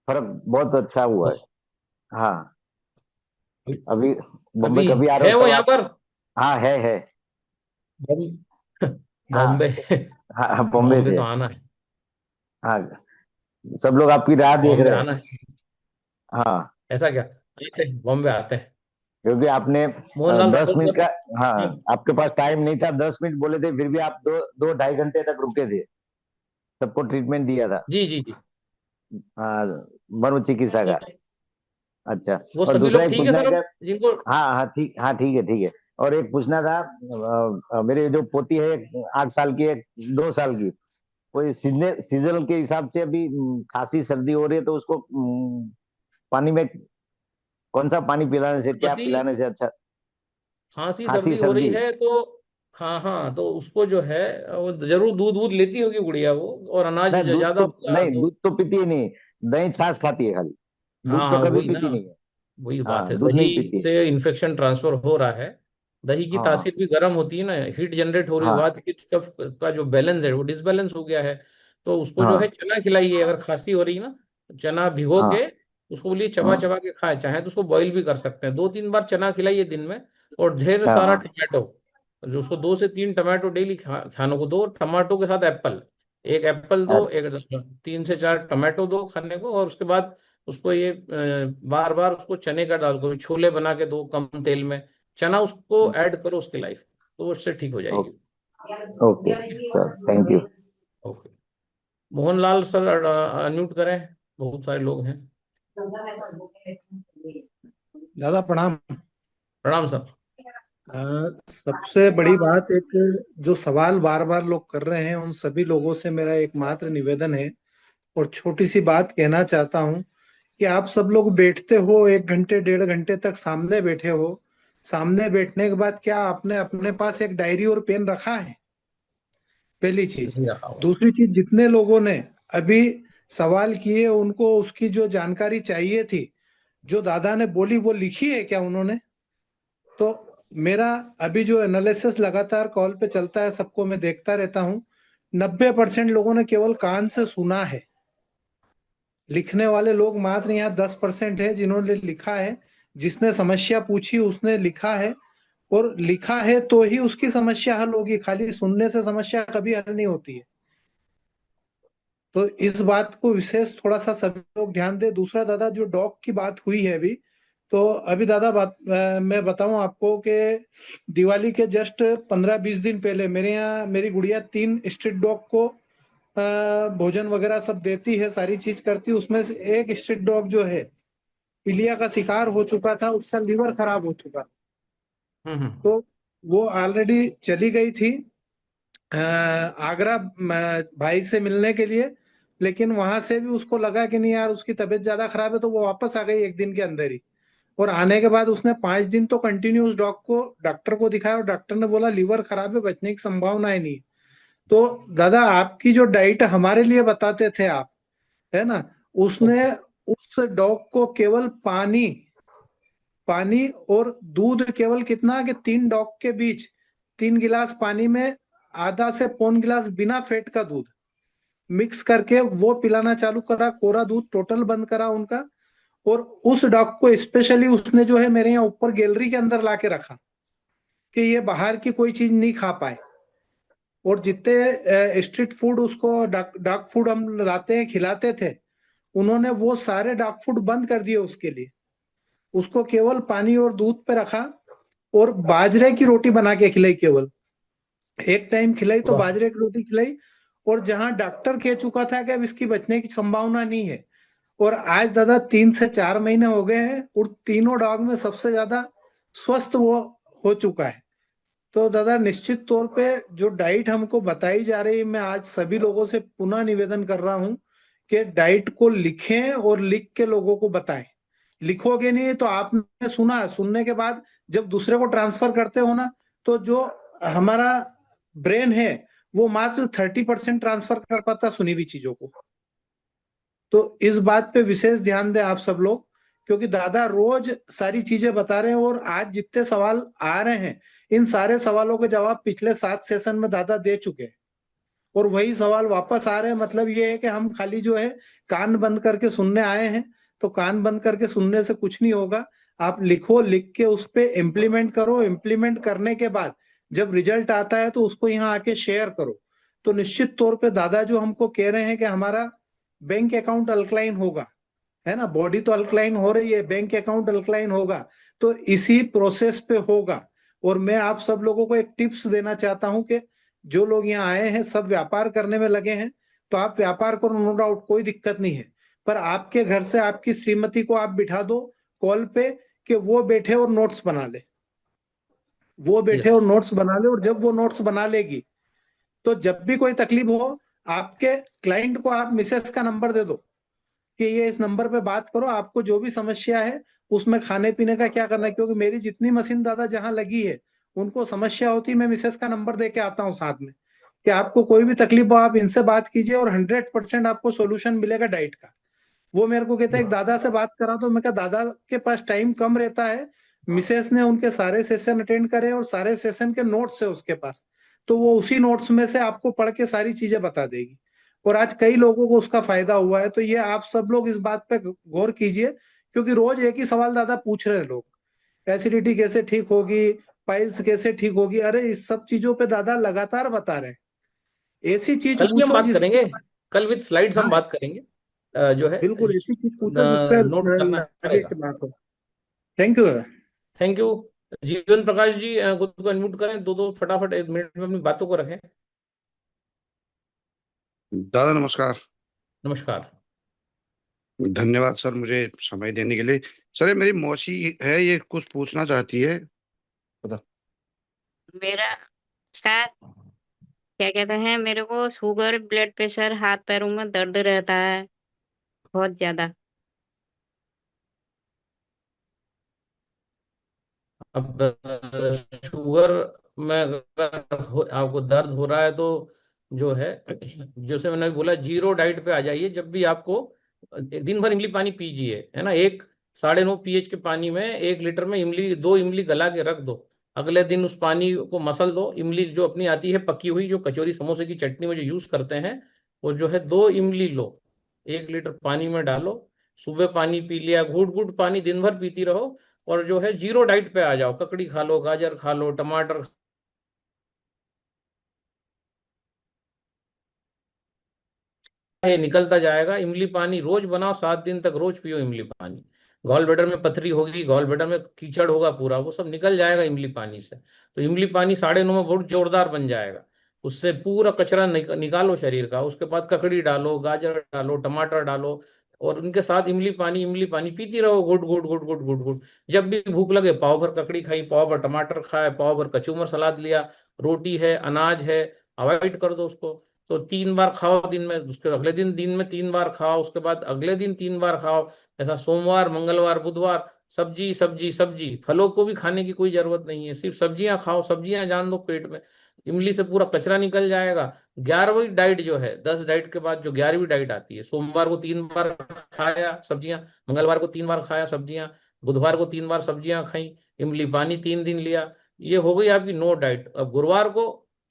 [SPEAKER 10] फर्क बहुत अच्छा हुआ है। हाँ अभी बॉम्बे
[SPEAKER 1] अभी
[SPEAKER 10] कभी आ रहे
[SPEAKER 1] है
[SPEAKER 10] हो
[SPEAKER 1] वो
[SPEAKER 10] तब
[SPEAKER 1] यहाँ
[SPEAKER 10] आप।
[SPEAKER 1] पर?
[SPEAKER 10] हाँ है।
[SPEAKER 1] बॉम्बे।
[SPEAKER 10] हाँ हाँ बॉम्बे
[SPEAKER 1] बॉम्बे
[SPEAKER 10] से।
[SPEAKER 1] तो आना है।
[SPEAKER 10] हाँ सब लोग आपकी राह देख
[SPEAKER 1] बॉम्बे
[SPEAKER 10] रहे हैं।
[SPEAKER 1] आना है।
[SPEAKER 10] हाँ
[SPEAKER 1] ऐसा क्या, आते हैं बॉम्बे आते हैं।
[SPEAKER 10] क्योंकि आपने
[SPEAKER 1] मोहनलाल
[SPEAKER 10] 10 मिनट
[SPEAKER 1] राठौर
[SPEAKER 10] का,
[SPEAKER 1] सर।
[SPEAKER 10] हाँ
[SPEAKER 1] हम्म।
[SPEAKER 10] आपके पास टाइम नहीं था, 10 मिनट बोले थे, फिर भी आप दो दो 2-2.5 घंटे तक रुके थे, सबको ट्रीटमेंट दिया था।
[SPEAKER 1] जी जी जी।
[SPEAKER 10] हाँ मर्म चिकित्सा का। अच्छा।
[SPEAKER 1] वो
[SPEAKER 10] और
[SPEAKER 1] सभी
[SPEAKER 10] दूसरा
[SPEAKER 1] लोग
[SPEAKER 10] एक
[SPEAKER 1] ठीक है
[SPEAKER 10] पूछना
[SPEAKER 1] सर
[SPEAKER 10] है
[SPEAKER 1] अब
[SPEAKER 10] क्या।
[SPEAKER 1] जिनको?
[SPEAKER 10] हाँ हाँ ठीक, हाँ ठीक है ठीक है। और एक पूछना था, मेरे जो पोती है 8 साल की, एक 2 साल की, कोई सीजन के हिसाब से अभी खांसी सर्दी हो रही है, तो उसको पानी में कौन सा पानी पिलाने से, क्या
[SPEAKER 1] खांसी,
[SPEAKER 10] पिलाने से अच्छा।
[SPEAKER 1] खांसी
[SPEAKER 10] खांसी
[SPEAKER 1] सर्दी हो रही
[SPEAKER 10] सर्दी।
[SPEAKER 1] है तो हाँ हाँ, तो उसको जो है वो जरूर दूध वूध लेती होगी गुड़िया वो, और अनाज
[SPEAKER 10] नहीं दूध
[SPEAKER 1] ज्यादा
[SPEAKER 10] तो,
[SPEAKER 1] होगा
[SPEAKER 10] नहीं
[SPEAKER 1] तो।
[SPEAKER 10] दूध तो पीती ही नहीं, दही छाछ खाती है खाली,
[SPEAKER 1] हाँ
[SPEAKER 10] दूध तो
[SPEAKER 1] हाँ,
[SPEAKER 10] कभी
[SPEAKER 1] वही ना,
[SPEAKER 10] पीती नहीं है।
[SPEAKER 1] वही बात है,
[SPEAKER 10] हाँ दूध
[SPEAKER 1] दही
[SPEAKER 10] नहीं पीती है।
[SPEAKER 1] से इन्फेक्शन ट्रांसफर हो रहा है। दही की
[SPEAKER 10] हाँ
[SPEAKER 1] तासीर भी गर्म होती है ना, हीट जनरेट हो रही है,
[SPEAKER 10] हाँ
[SPEAKER 1] वात पित्त कफ का जो बैलेंस है वो डिसबैलेंस हो गया है। तो उसको जो है
[SPEAKER 10] हाँ
[SPEAKER 1] चना खिलाइए, अगर खांसी हो रही है ना, तो चना भिगो
[SPEAKER 10] हाँ
[SPEAKER 1] के उसको बोलिए चबा
[SPEAKER 10] हाँ
[SPEAKER 1] चबा के खाए, चाहे तो उसको बॉईल भी कर सकते हैं, 2-3 बार चना खिलाइए दिन में। और ढेर
[SPEAKER 10] हाँ
[SPEAKER 1] सारा
[SPEAKER 10] हाँ
[SPEAKER 1] टमाटो, जो उसको 2 से 3 टमाटो डेली खाने को दो, और टमाटो के साथ एप्पल, एक एप्पल दो,
[SPEAKER 10] अरे,
[SPEAKER 1] एक 3 से 4 टमाटो दो खाने को, और उसके बाद उसको ये बार बार उसको चने का डाल, कभी छोले बना के दो कम तेल में, चना उसको ऐड करो उसकी लाइफ, तो वो उससे ठीक हो जाएगी।
[SPEAKER 10] Okay sir, thank you.
[SPEAKER 1] Okay. Mohanlal sir unmute करें, बहुत सारे लोग हैं।
[SPEAKER 2] दादा प्रणाम।
[SPEAKER 1] प्रणाम सर।
[SPEAKER 2] सबसे बड़ी बात, एक जो सवाल बार बार लोग कर रहे हैं, उन सभी लोगों से मेरा एकमात्र निवेदन है और छोटी सी बात कहना चाहता हूं कि आप सब लोग बैठते हो 1 घंटे 1.5 घंटे तक सामने बैठे हो। सामने बैठने के बाद क्या आपने अपने पास एक डायरी और पेन रखा है? पहली चीज।
[SPEAKER 1] नहीं रखा हुआ।
[SPEAKER 2] दूसरी चीज, जितने लोगों ने अभी सवाल किए उनको उसकी जो जानकारी चाहिए थी, जो दादा ने बोली वो लिखी है क्या उन्होंने? तो मेरा अभी जो एनालिसिस लगातार कॉल पे चलता है, सबको मैं देखता रहता हूँ, 90% लोगों ने केवल कान से सुना है। लिखने वाले लोग मात्र यहाँ 10% है जिन्होंने लिखा है। जिसने समस्या पूछी उसने लिखा है, और लिखा है तो ही उसकी समस्या हल होगी, खाली सुनने से समस्या कभी हल नहीं होती है। तो इस बात को विशेष थोड़ा सा सभी लोग ध्यान दे। दूसरा दादा, जो डॉग की बात हुई है अभी, तो अभी दादा मैं बताऊं आपको कि दिवाली के जस्ट 15-20 दिन पहले मेरे यहाँ मेरी गुड़िया 3 स्ट्रीट डॉग को भोजन वगैरह सब देती है, सारी चीज करती है। उसमें से एक स्ट्रीट डॉग जो है पीलिया का शिकार हो चुका था, उसका लीवर खराब हो चुका।
[SPEAKER 1] हम्म।
[SPEAKER 2] तो वो ऑलरेडी चली गई थी आगरा भाई से मिलने के लिए, लेकिन वहां से भी उसको लगा कि नहीं यार उसकी तबीयत ज्यादा खराब है, तो वो वापस आ गई 1 दिन के अंदर ही। और आने के बाद उसने 5 दिन तो कंटिन्यू उस डॉग को डॉक्टर को दिखाया, और डॉक्टर ने बोला लीवर खराब है, बचने की संभावना ही नहीं है। तो दादा, आपकी जो डाइट हमारे लिए बताते थे आप, है ना, उसने उस डॉग को केवल पानी पानी और दूध, केवल कितना कि 3 डॉग के बीच 3 गिलास पानी में आधा से पौन गिलास बिना फैट का दूध मिक्स करके वो पिलाना चालू करा। कोरा दूध टोटल बंद करा उनका। और उस डॉग को स्पेशली उसने जो है मेरे यहाँ ऊपर गैलरी के अंदर लाके रखा कि ये बाहर की कोई चीज नहीं खा पाए। और जितने स्ट्रीट फूड उसको डॉग फूड हम लाते हैं खिलाते थे, उन्होंने वो सारे डॉग फूड बंद कर दिए उसके लिए। उसको केवल पानी और दूध पे रखा, और बाजरे की रोटी बना के खिलाई, केवल एक टाइम खिलाई तो
[SPEAKER 1] वाह।
[SPEAKER 2] बाजरे की रोटी खिलाई। और जहां डॉक्टर कह चुका था कि अब इसकी बचने की संभावना नहीं है, और आज दादा 3 से 4 महीने हो गए हैं, और तीनों डॉग में सबसे ज्यादा स्वस्थ वो हो चुका है। तो दादा, निश्चित तौर पे जो डाइट हमको बताई जा रही है, मैं आज सभी लोगों से पुनः निवेदन कर रहा हूं कि डाइट को लिखें और लिख के लोगों को बताएं। लिखोगे नहीं तो आपने सुना, सुनने के बाद जब दूसरे को ट्रांसफर करते हो ना, तो जो हमारा ब्रेन है वो मात्र 30% ट्रांसफर कर पाता सुनी हुई चीजों को। तो इस बात पे विशेष ध्यान दें आप सब लोग, क्योंकि दादा रोज सारी चीजें बता रहे हैं, और आज जितने सवाल आ रहे हैं इन सारे सवालों के जवाब पिछले 7 सेशन में दादा दे चुके हैं, और वही सवाल वापस आ रहे हैं। मतलब ये है कि हम खाली जो है कान बंद करके सुनने आए हैं, तो कान बंद करके सुनने से कुछ नहीं होगा। आप लिखो, लिख के उस पे इम्प्लीमेंट करो। इम्प्लीमेंट करने के बाद जब रिजल्ट आता है तो उसको यहाँ आके शेयर करो। तो निश्चित तौर पे दादा जो हमको कह रहे हैं कि हमारा बैंक अकाउंट अल्कलाइन होगा, है ना, बॉडी तो अल्कलाइन हो रही है, बैंक अकाउंट अल्कलाइन होगा, तो इसी प्रोसेस पे होगा। और मैं आप सब लोगों को एक टिप्स देना चाहता हूं कि जो लोग यहाँ आए हैं सब व्यापार करने में लगे हैं, तो आप व्यापार करो, नो डाउट, कोई दिक्कत नहीं है। पर आपके घर से आपकी श्रीमती को आप बिठा दो कॉल पे कि वो बैठे और नोट्स बना ले। वो बैठे
[SPEAKER 1] यस।
[SPEAKER 2] और नोट्स बना ले, और जब वो नोट्स बना लेगी तो जब भी कोई तकलीफ हो, आपके क्लाइंट को आप मिसेस का नंबर दे दो कि ये इस नंबर पे बात करो, आपको जो भी समस्या है उसमें खाने पीने का क्या करना है, क्योंकि मेरी जितनी मशीन दादा जहाँ लगी है उनको समस्या होती है, मैं मिसेस का नंबर दे के आता हूँ साथ में कि आपको कोई भी तकलीफ हो आप इनसे बात कीजिए और 100% आपको सोल्यूशन मिलेगा डाइट का। वो मेरे को कहता है एक दादा से बात करा, तो मैं कहा दादा के पास टाइम कम रहता है, मिसेस ने उनके सारे सेशन अटेंड करे और सारे सेशन के नोट्स है उसके पास, तो वो उसी नोट्स में से आपको पढ़ के सारी चीजें बता देगी। और आज कई लोगों को उसका फायदा हुआ है। तो ये आप सब लोग इस बात पे गौर कीजिए, क्योंकि रोज एक ही सवाल दादा पूछ रहे हैं लोग, एसिडिटी कैसे ठीक होगी, पाइल्स कैसे ठीक होगी। अरे इस सब चीजों पे दादा लगातार बता रहे हैं। ऐसी चीज
[SPEAKER 1] कल भी हम
[SPEAKER 2] पूछो
[SPEAKER 1] बात
[SPEAKER 2] जिसके,
[SPEAKER 1] करेंगे, कल विद स्लाइड्स हम
[SPEAKER 2] हाँ
[SPEAKER 1] बात करेंगे, जो है
[SPEAKER 2] बिल्कुल ऐसी चीज पूछो जिसपे
[SPEAKER 1] नोट करना
[SPEAKER 2] आगे
[SPEAKER 1] पड़ेगा।
[SPEAKER 2] की बात हो। थैंक यू दादा।
[SPEAKER 1] Thank you. जीवन प्रकाश जी, खुद को अनम्यूट करें, दो दो फटाफट 1 मिनट में अपनी बातों को रखें।
[SPEAKER 11] दादा नमस्कार।
[SPEAKER 1] नमस्कार।
[SPEAKER 11] धन्यवाद सर मुझे समय देने के लिए। सर ये मेरी मौसी है, ये कुछ पूछना चाहती है। बता।
[SPEAKER 12] मेरा सर क्या कहते हैं, मेरे को शुगर, ब्लड प्रेशर, हाथ पैरों में दर्द रहता है बहुत ज्यादा।
[SPEAKER 1] अब शुगर में अगर आपको दर्द हो रहा है तो जो है, जैसे मैंने बोला, जीरो डाइट पे आ जाइए। जब भी आपको, दिन भर इमली पानी पीजिए, है ना, 1 9.5 pH के पानी में 1 लीटर में इमली, 2 इमली गला के रख दो। अगले दिन उस पानी को मसल दो। इमली जो अपनी आती है पकी हुई, जो कचौरी समोसे की चटनी में जो यूज करते हैं, वो जो है 2 इमली लो, 1 लीटर पानी में डालो। सुबह पानी पी लिया, घूट घूट पानी दिन भर पीती रहो। और जो है जीरो डाइट पे आ जाओ, ककड़ी खा लो, गाजर खा लो, टमाटर ये निकलता जाएगा। इमली पानी रोज बनाओ, 7 दिन तक रोज पियो इमली पानी। गॉल ब्लैडर में पथरी होगी, गॉल ब्लैडर में कीचड़ होगा पूरा, वो सब निकल जाएगा इमली पानी से। तो इमली पानी 9:30 में बहुत जोरदार बन जाएगा। उससे पूरा कचरा निकालो शरीर का। उसके बाद ककड़ी डालो, गाजर डालो, टमाटर डालो, और उनके साथ इमली पानी पीती रहो, good good good good good good. जब भी भूख लगे, पाव भर ककड़ी खाई, पाव भर टमाटर खाए, पाव भर कचूमर सलाद लिया, रोटी है, अनाज है, अवॉइड कर दो उसको। तो 3 बार खाओ दिन में, उसके अगले दिन में 3 बार खाओ, उसके बाद अगले दिन 3 बार खाओ। ऐसा सोमवार, मंगलवार, बुधवार सब्जी सब्जी सब्जी। फलों को भी खाने की कोई जरूरत नहीं है, सिर्फ सब्जियां खाओ, सब्जियां जान दो पेट में। इमली से पूरा कचरा निकल जाएगा। 11वीं डाइट जो है, 10 डाइट के बाद जो 11वीं डाइट आती है, सोमवार को 3 बार खाया सब्जियां, मंगलवार को 3 बार खाया सब्जियां, बुधवार को 3 बार सब्जियां खाई, इमली पानी 3 दिन लिया। ये हो गई आपकी नो डाइट। अब गुरुवार को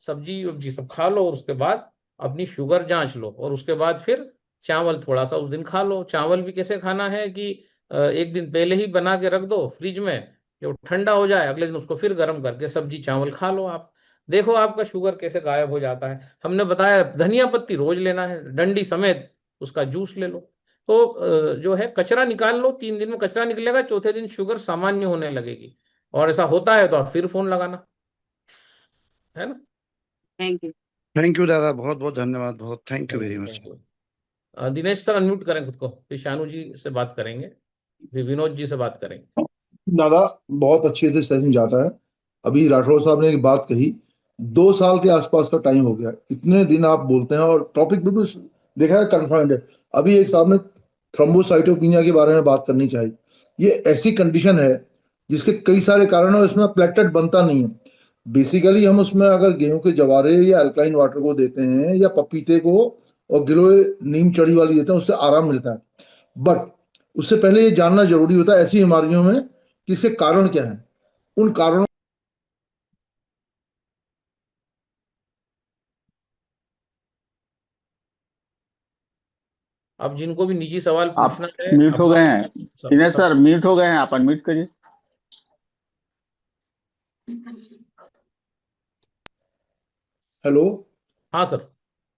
[SPEAKER 1] सब्जी वब्जी सब खा लो, और उसके बाद अपनी शुगर जांच लो, और उसके बाद फिर चावल थोड़ा सा उस दिन खा लो। चावल भी कैसे खाना है कि 1 दिन पहले ही बना के रख दो फ्रिज में, जब ठंडा हो जाए अगले दिन उसको फिर गर्म करके सब्जी चावल खा लो आप। देखो आपका शुगर कैसे गायब हो जाता है। हमने बताया धनिया पत्ती रोज लेना है, डंडी समेत, उसका जूस ले लो। तो जो है कचरा निकाल लो, 3 दिन में कचरा निकलेगा, चौथे दिन शुगर सामान्य होने लगेगी। और ऐसा होता है तो आप फिर फोन लगाना, है ना।
[SPEAKER 12] Thank you.
[SPEAKER 11] थैंक यू दादा, बहुत बहुत धन्यवाद, बहुत thank you very much.
[SPEAKER 1] Thank you. Dinesh sir unmute करें खुद को, फिर शानू जी से बात करेंगे, फिर विनोद जी से बात करेंगे।
[SPEAKER 13] दादा बहुत अच्छे से सेशन जाता है। अभी राठौर साहब ने एक बात कही, 2 साल के आसपास का टाइम हो गया, इतने दिन आप बोलते हैं और टॉपिक बिल्कुल देखा है कन्फाइंड है। अभी एक साहब ने थ्रोम्बोसाइटोपिनिया के बारे में बात करनी चाहिए। ये ऐसी कंडीशन है जिसके कई सारे कारण है, इसमें प्लेटलेट बनता नहीं है। बेसिकली हम उसमें अगर गेहूं के जवारे या अल्कलाइन वाटर को देते हैं या पपीते को और गिलोय नीम चढ़ी वाली देते हैं, उससे आराम मिलता है। बट उससे पहले ये जानना जरूरी होता है ऐसी बीमारियों में कि इसके कारण क्या है। उन कारणों
[SPEAKER 1] अब जिनको भी निजी सवाल
[SPEAKER 3] आप
[SPEAKER 1] पूछना है,
[SPEAKER 3] म्यूट हो
[SPEAKER 1] अब
[SPEAKER 3] गए हैं दिनेश सर, म्यूट हो गए हैं, आप अनम्यूट करिए।
[SPEAKER 13] हेलो,
[SPEAKER 1] हाँ सर।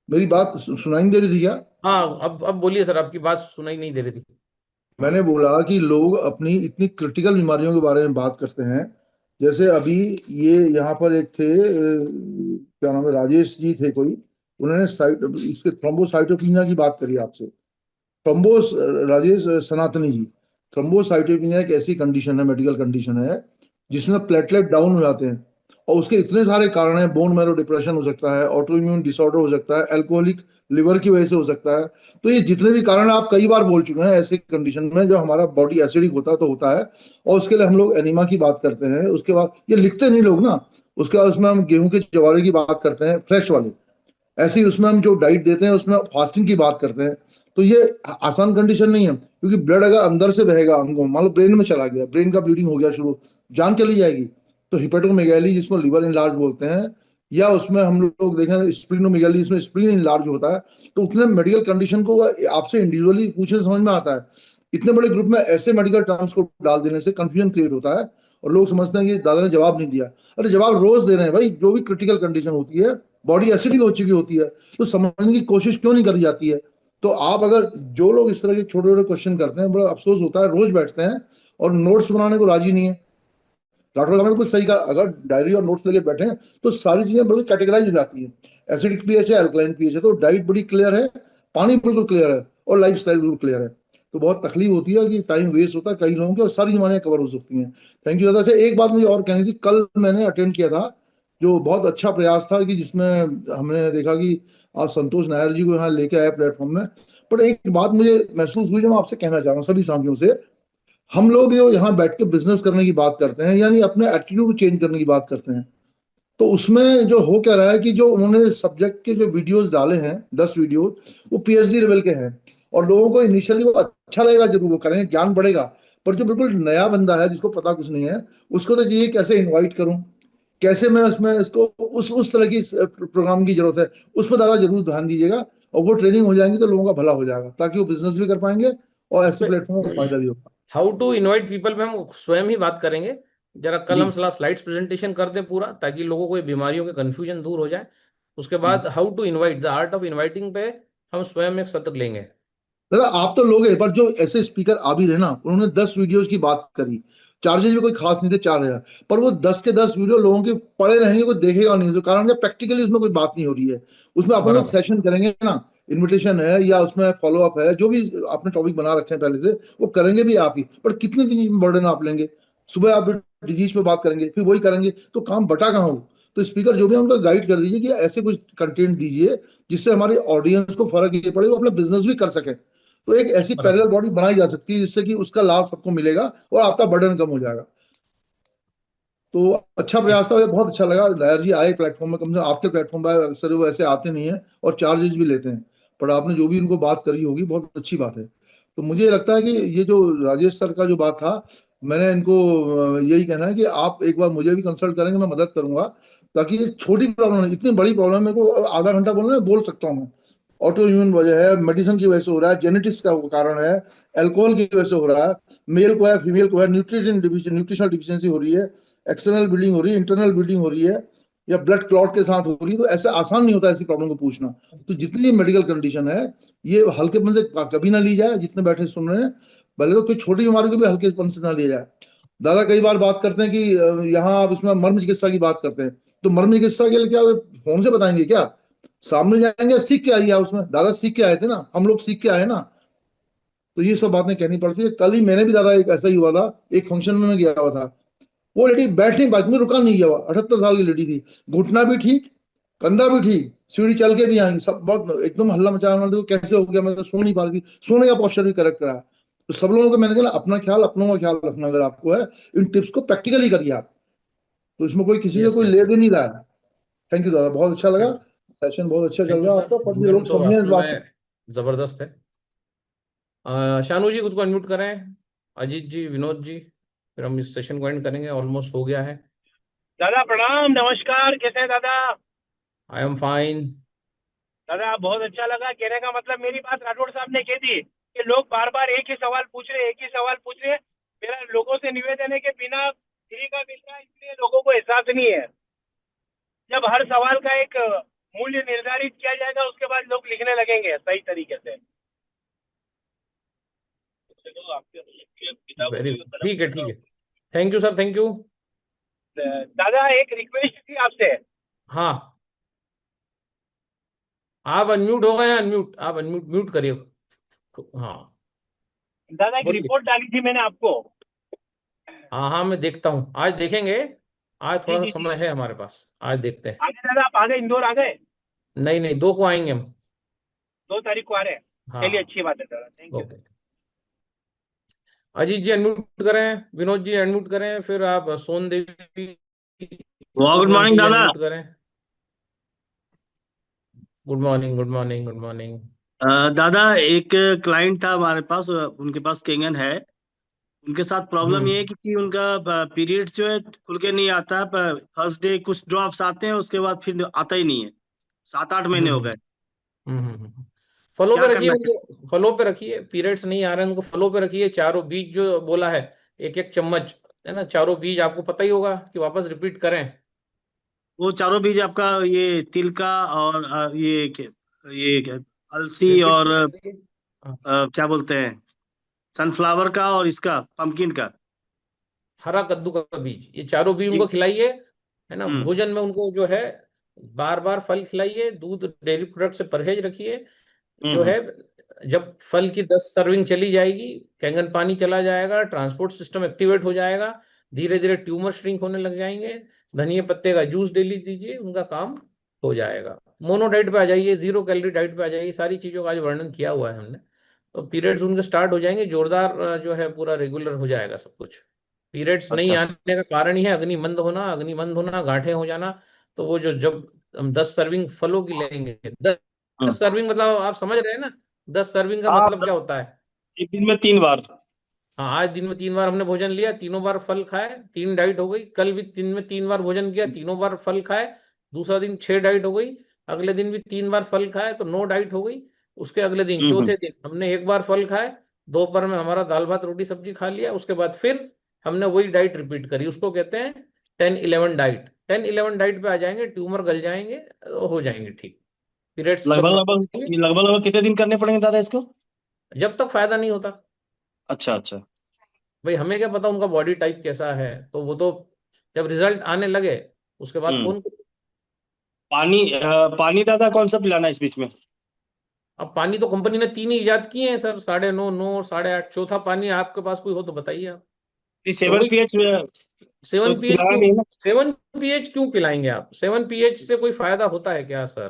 [SPEAKER 13] मेरी बात सुनाई नहीं दे रही थी क्या?
[SPEAKER 1] हाँ, अब बोलिए सर, आपकी बात सुनाई नहीं दे रही थी।
[SPEAKER 13] मैंने बोला कि लोग अपनी इतनी क्रिटिकल बीमारियों के बारे में बात करते हैं। जैसे अभी ये यहाँ पर एक थे, क्या नाम है, राजेश जी थे कोई, उन्होंने इसके थ्रोम्बोसाइटोपिनिया की बात करी आपसे। थ्रोम्बोस राजेश सनातनी जी, थ्रोम्बोसाइटोपिनिया एक ऐसी कंडीशन है, मेडिकल कंडीशन है, जिसमें प्लेटलेट डाउन हो जाते हैं और उसके इतने सारे कारण हैं, बोन मैरो डिप्रेशन हो सकता है, ऑटो इम्यून डिसऑर्डर हो सकता है, अल्कोहलिक लिवर की वजह से हो सकता है। तो ये जितने भी कारण आप कई बार बोल चुके हैं, ऐसी कंडीशन में जब हमारा बॉडी एसिडिक होता है तो होता है, और उसके लिए हम लोग एनीमा की बात करते हैं। उसके बाद ये लिखते नहीं लोग ना, उसके बाद उसमें हम गेहूं के जवारे की बात करते हैं, फ्रेश वाले। ऐसे ही उसमें हम जो डाइट देते हैं उसमें फास्टिंग की बात करते हैं। तो ये आसान कंडीशन नहीं है, क्योंकि ब्लड अगर अंदर से बहेगा अंगों, मान लो ब्रेन में चला गया, ब्रेन का ब्लीडिंग हो गया शुरू, जान चली जाएगी। तो हिपेटोमेगैली जिसको लिवर इनलार्ज बोलते हैं, या उसमें हम लोग देखें स्प्लीनोमेगैली, इसमें स्प्लीन इनलार्ज होता है। तो उतने मेडिकल कंडीशन को आपसे इंडिविजुअली पूछे समझ में आता है। इतने बड़े ग्रुप में ऐसे मेडिकल टर्म्स को डाल देने से कंफ्यूजन क्रिएट होता है, और लोग समझते हैं कि दादा ने जवाब नहीं दिया। अरे जवाब रोज दे रहे हैं भाई। जो भी क्रिटिकल कंडीशन होती है, बॉडी एसिडिक हो चुकी होती है, तो समझने की कोशिश क्यों नहीं करी जाती है? तो आप अगर, जो लोग इस तरह के छोटे छोटे क्वेश्चन करते हैं, बड़ा अफसोस होता है, रोज बैठते हैं और नोट्स बनाने को राजी नहीं है। डॉक्टर साहब ने कुछ सही कहा, अगर डायरी और नोट्स लेके बैठे हैं तो सारी चीजें बिल्कुल कैटेगराइज हो जाती है। एसिडिक पीएच है, अल्कलाइन पीएच है, तो डाइट बड़ी क्लियर है, पानी बिल्कुल क्लियर है, और लाइफ स्टाइल बिल्कुल क्लियर है। तो बहुत तकलीफ होती है कि टाइम वेस्ट होता है कई लोगों के, और सारी बीमारियां कवर हो सकती हैं। थैंक यू दादा। अच्छा, एक बात मुझे और कहनी थी। कल मैंने अटेंड किया था, जो बहुत अच्छा प्रयास था, कि जिसमें हमने देखा कि आप संतोष नायर जी को यहाँ लेके आए प्लेटफॉर्म में। पर एक बात मुझे महसूस हुई जो मैं आपसे कहना चाह रहा हूँ सभी साथियों से। हम लोग जो यहाँ बैठ के बिजनेस करने की बात करते हैं, यानी अपने एटीट्यूड चेंज करने की बात करते हैं, तो उसमें जो हो क्या रहा है कि जो उन्होंने सब्जेक्ट के जो वीडियोस डाले हैं, 10 वीडियो, वो पीएचडी लेवल के हैं। और लोगों को इनिशियली वो अच्छा लगेगा, जरूर वो करेंगे, ज्ञान बढ़ेगा। पर जो बिल्कुल नया बंदा है, जिसको पता कुछ नहीं है, उसको तो चाहिए कैसे इन्वाइट करूं, कैसे मैं उसमें इसको उस तरह की प्रोग्राम की जरूरत है। उस पर दादा जरूर ध्यान दीजिएगा, और वो ट्रेनिंग हो जाएंगी तो लोगों का भला हो जाएगा, ताकि वो बिजनेस भी कर पाएंगे और ऐसे प्लेटफॉर्म पर फायदा भी होगा।
[SPEAKER 1] हाउ टू इनवाइट पीपल पे हम स्वयं ही बात करेंगे। जरा कल
[SPEAKER 13] जी।
[SPEAKER 1] हम स्लाइड्स प्रेजेंटेशन कर दें पूरा, ताकि लोगों को ये बीमारियों के कंफ्यूजन दूर हो जाए। उसके बाद how to invite, the art of inviting पे हम स्वयं एक सत्र लेंगे।
[SPEAKER 13] दादा आप तो लोग हैं, पर जो ऐसे स्पीकर आ भी रहे ना, उन्होंने 10 वीडियोस की बात करी, चार्जेस भी कोई खास नहीं थे, 4,000। पर वो 10 के 10 वीडियो लोगों के पड़े रहेंगे, कोई देखेगा नहीं। तो कारण प्रैक्टिकली उसमें कोई बात नहीं हो रही है। उसमें अपन लोग
[SPEAKER 1] बराबर।
[SPEAKER 13] सेशन करेंगे ना, इनविटेशन है या उसमें फॉलो अप है, जो भी आपने टॉपिक बना रखे हैं पहले से, वो करेंगे भी आप ही। पर कितने दिन बर्डन आप लेंगे? सुबह आप डिजीज पे बात करेंगे, फिर वही करेंगे, तो काम बटा कहाँ हो? तो स्पीकर जो भी है उनको गाइड कर दीजिए कि ऐसे कुछ कंटेंट दीजिए जिससे हमारे ऑडियंस को फर्क ये पड़े, वो अपना बिजनेस भी कर सके। तो एक ऐसी
[SPEAKER 1] बराबर।
[SPEAKER 13] पैरेलल बॉडी बनाई जा सकती है जिससे कि उसका लाभ सबको मिलेगा और आपका बर्डन कम हो जाएगा। तो अच्छा प्रयास था, मुझे बहुत अच्छा लगा। नायर जी आए प्लेटफॉर्म में, कम से कम आपके प्लेटफॉर्म पर अक्सर वो ऐसे आते नहीं है और चार्जेस भी लेते हैं। पर आपने जो भी उनको बात करी होगी, बहुत अच्छी बात है। तो मुझे लगता है कि ये जो राजेश सर का जो बात था, मैंने इनको यही कहना है कि आप एक बार मुझे भी कंसल्ट करेंगे, मैं मदद करूंगा, ताकि ये छोटी प्रॉब्लम है, इतनी बड़ी प्रॉब्लम मेरे को आधा घंटा बोलना मैं बोल सकता हूँ। मैं ऑटो इम्यून वजह है, मेडिसिन की वजह से हो रहा है, जेनेटिक्स का कारण है, अल्कोहल की वजह से हो रहा है, मेल को है, फीमेल को है, न्यूट्रिशनल डिफिशियंसी हो रही है, एक्सटर्नल ब्लीडिंग हो रही है, इंटरनल ब्लीडिंग हो रही है, या ब्लड क्लॉट के साथ हो रही है। तो ऐसा आसान नहीं होता ऐसी प्रॉब्लम को पूछना। तो जितनी मेडिकल कंडीशन है, ये हल्केपन से कभी ना ली जाए। जितने बैठे सुन रहे हैं, भले तो कोई छोटी बीमारी को भी हल्केपन से ना लिया जाए। दादा कई बार बात करते हैं कि यहाँ आप इसमें मर्म चिकित्सा की बात करते हैं, तो मर्म चिकित्सा के लिए क्या फोन से बताएंगे क्या? सामने जाएंगे, सीख के आइए। उसमें दादा सीख के आए थे ना, हम लोग सीख के आए ना। तो ये सब बातें कहनी पड़ती है। कल ही मैंने भी दादा एक ऐसा ही हुआ था, एक फंक्शन में मैं गया हुआ था, वो लेडी बैठ नहीं पाई, रुका नहीं गया हुआ, 78 साल की लेडी थी, घुटना भी ठीक, कंधा भी ठीक, सीढ़ी चल के भी आई, सब बहुत एकदम हल्ला मचाया। मैंने देखो कैसे हो गया, मैं तो सो नहीं पा रही थी, सोने का पोस्चर भी करेक्ट करा। तो सब लोगों को मैंने कहा अपना ख्याल, अपनों का ख्याल रखना अगर आपको है, इन टिप्स को प्रैक्टिकली करिए आप। तो इसमें कोई किसी से
[SPEAKER 1] यस
[SPEAKER 13] कोई
[SPEAKER 1] यस
[SPEAKER 13] ले
[SPEAKER 1] यस।
[SPEAKER 13] दे नहीं रहा है। थैंक यू दादा, बहुत अच्छा लगा, सेशन बहुत अच्छा चल
[SPEAKER 1] थैंक यू
[SPEAKER 13] रहा है
[SPEAKER 1] सर।
[SPEAKER 13] आपका, पर ये
[SPEAKER 1] मैम
[SPEAKER 13] लोग
[SPEAKER 1] तो
[SPEAKER 13] समझे इस
[SPEAKER 1] वास्तव
[SPEAKER 13] बात को।
[SPEAKER 1] में जबरदस्त है। शानू जी खुद को अनम्यूट करें। अजीत जी, विनोद जी, फिर हम इस सेशन को एंड करेंगे, ऑलमोस्ट हो गया है।
[SPEAKER 8] दादा प्रणाम, नमस्कार, कैसे हैं दादा?
[SPEAKER 1] I am fine.
[SPEAKER 8] दादा बहुत अच्छा लगा। कहने का मतलब मेरी बात राठौड़ साहब ने कह दी कि लोग बार बार एक ही सवाल पूछ रहे, एक ही सवाल पूछ रहे। मेरा लोगों से निवेदन है कि बिना फ्री का मिल रहा है, इसलिए लोगों को एहसास नहीं है। जब हर सवाल का एक मूल्य निर्धारित किया जाएगा, उसके बाद लोग लिखने लगेंगे सही तरीके से। चलो आपके किताबों
[SPEAKER 1] वेरी
[SPEAKER 8] की
[SPEAKER 1] गुड,
[SPEAKER 8] तरफ
[SPEAKER 1] ठीक है
[SPEAKER 8] कर रहा
[SPEAKER 1] ठीक
[SPEAKER 8] हूँ।
[SPEAKER 1] है। Thank you sir, thank you.
[SPEAKER 8] दादा एक रिक्वेस्ट थी आपसे।
[SPEAKER 1] हाँ, आप अनम्यूट हो गए हैं, अनम्यूट, आप अनम्यूट म्यूट करिए। हाँ
[SPEAKER 8] दादा एक
[SPEAKER 1] बोलिए।
[SPEAKER 8] रिपोर्ट डाली थी मैंने आपको।
[SPEAKER 1] हाँ हाँ, मैं देखता हूँ, आज देखेंगे। आज
[SPEAKER 8] जी
[SPEAKER 1] थोड़ा सा
[SPEAKER 8] जी जी।
[SPEAKER 1] समय है हमारे पास, आज देखते हैं।
[SPEAKER 8] आ गए दादा, आप आ गए, इंदौर आ गए?
[SPEAKER 1] नहीं नहीं, 2 को आएंगे हम।
[SPEAKER 8] 2 तारीख को आ रहे हैं?
[SPEAKER 1] हाँ
[SPEAKER 8] चलिए,
[SPEAKER 1] हाँ।
[SPEAKER 8] अच्छी बात है दादा, thank you.
[SPEAKER 1] Okay. Ajit ji unmute करें, विनोद जी अनम्यूट करें, फिर आप सोन देवी
[SPEAKER 14] गुड
[SPEAKER 1] सूर्यवंशी
[SPEAKER 14] मॉर्निंग
[SPEAKER 1] जी
[SPEAKER 14] दादा।
[SPEAKER 1] अनम्यूट करें। Good morning, good morning, good morning.
[SPEAKER 14] दादा, एक क्लाइंट था हमारे पास, उनके पास केंगन है। उनके साथ प्रॉब्लम ये है कि उनका पीरियड जो है खुल के नहीं आता। फर्स्ट डे कुछ ड्रॉप्स आते हैं, उसके बाद फिर आता ही नहीं है। 7-8 महीने हो गए।
[SPEAKER 1] फलों
[SPEAKER 14] क्या
[SPEAKER 1] पे रखिए
[SPEAKER 14] करना चाहिए?
[SPEAKER 1] उनको, फलों पे रखिए। पीरियड्स नहीं आ रहे हैं उनको, फलों पे रखिए। चारों बीज जो बोला है, एक एक चम्मच, है ना, चारों बीज आपको पता ही होगा कि वापस रिपीट करें।
[SPEAKER 14] वो चारों बीज आपका, ये तिल का और अलसी
[SPEAKER 1] रिपीट
[SPEAKER 14] और
[SPEAKER 1] कर दीजिए। हाँ।
[SPEAKER 14] क्या बोलते हैं, सनफ्लावर का और इसका पंपकिन का।
[SPEAKER 1] हरा कद्दू का बीज, ये चारों बीज
[SPEAKER 14] जी।
[SPEAKER 1] उनको खिलाइए, है ना।
[SPEAKER 14] हम्म।
[SPEAKER 1] भोजन में उनको जो है बार बार फल खिलाइए, दूध डेयरी प्रोडक्ट से परहेज रखिए। जो
[SPEAKER 14] हम्म।
[SPEAKER 1] है, जब फल की 10 सर्विंग चली जाएगी, कैंगन पानी चला जाएगा, ट्रांसपोर्ट सिस्टम एक्टिवेट हो जाएगा, धीरे धीरे ट्यूमर श्रिंक होने लग जाएंगे। धनिया पत्ते का जूस डेली दीजिए, उनका काम हो जाएगा। मोनो डाइट पे आ जाइए, 0 कैलोरी डाइट पे आ जाइए। सारी चीजों का आज वर्णन किया हुआ है हमने। तो पीरियड्स उनके स्टार्ट हो जाएंगे जोरदार, जो है पूरा रेगुलर हो जाएगा सब कुछ। पीरियड्स नहीं
[SPEAKER 14] अच्छा।
[SPEAKER 1] आने का कारण ही है अग्निमंद होना, अग्निमंद होना, गांठें हो जाना। तो वो जो, जब हम 10 सर्विंग फलों की लेंगे, दस
[SPEAKER 14] हाँ।
[SPEAKER 1] 10 सर्विंग मतलब आप समझ रहे हैं ना, 10 सर्विंग का
[SPEAKER 14] हाँ,
[SPEAKER 1] मतलब क्या होता है।
[SPEAKER 14] एक दिन में 3 बार।
[SPEAKER 1] हाँ, आज दिन में 3 बार हमने भोजन लिया, तीनों बार फल खाए, 3 डाइट हो गई। कल भी दिन में 3 बार भोजन किया, तीनों बार फल खाए, दूसरा दिन 6 डाइट हो गई। अगले दिन भी 3 बार फल खाए तो 9 डाइट हो गई। उसके अगले दिन,
[SPEAKER 14] हम्म।
[SPEAKER 1] चौथे दिन, हमने 1 बार फल खाए, दोपहर में हमारा दाल भात रोटी सब्जी खा लिया। उसके बाद फिर हमने वही डाइट रिपीट करी, उसको कहते हैं 10-11 डाइट। 10-11 डाइट पे आ जाएंगे, ट्यूमर गल जाएंगे, हो जाएंगे ठीक। पीरियड्स सब
[SPEAKER 14] लगभग
[SPEAKER 1] बंद हो
[SPEAKER 14] लगभग
[SPEAKER 1] जाएंगे,
[SPEAKER 14] ये लगभग लगभग कितने दिन करने पड़ेंगे दादा इसको?
[SPEAKER 1] जब तक फायदा नहीं होता।
[SPEAKER 14] अच्छा अच्छा।
[SPEAKER 1] भाई हमें क्या पता उनका बॉडी टाइप कैसा है, तो वो तो जब रिजल्ट आने लगे उसके बाद
[SPEAKER 14] हम्म।
[SPEAKER 1] फोन करो।
[SPEAKER 14] पानी दादा कौन सा पिलाना है इस बीच में?
[SPEAKER 1] अब पानी तो कंपनी ने 3 ही इजाद किए हैं सर, 9.5, 9 और 8.5। चौथा पानी आपके पास कोई हो तो बताइए आप। तो
[SPEAKER 14] सेवन
[SPEAKER 1] वही
[SPEAKER 14] पीएच तो
[SPEAKER 1] 7 पीएच
[SPEAKER 14] पिलाया
[SPEAKER 1] क्यों,
[SPEAKER 14] नहीं ना?
[SPEAKER 1] 7 पीएच क्यों पिलाएंगे आप? 7 पीएच से कोई फायदा होता है क्या सर?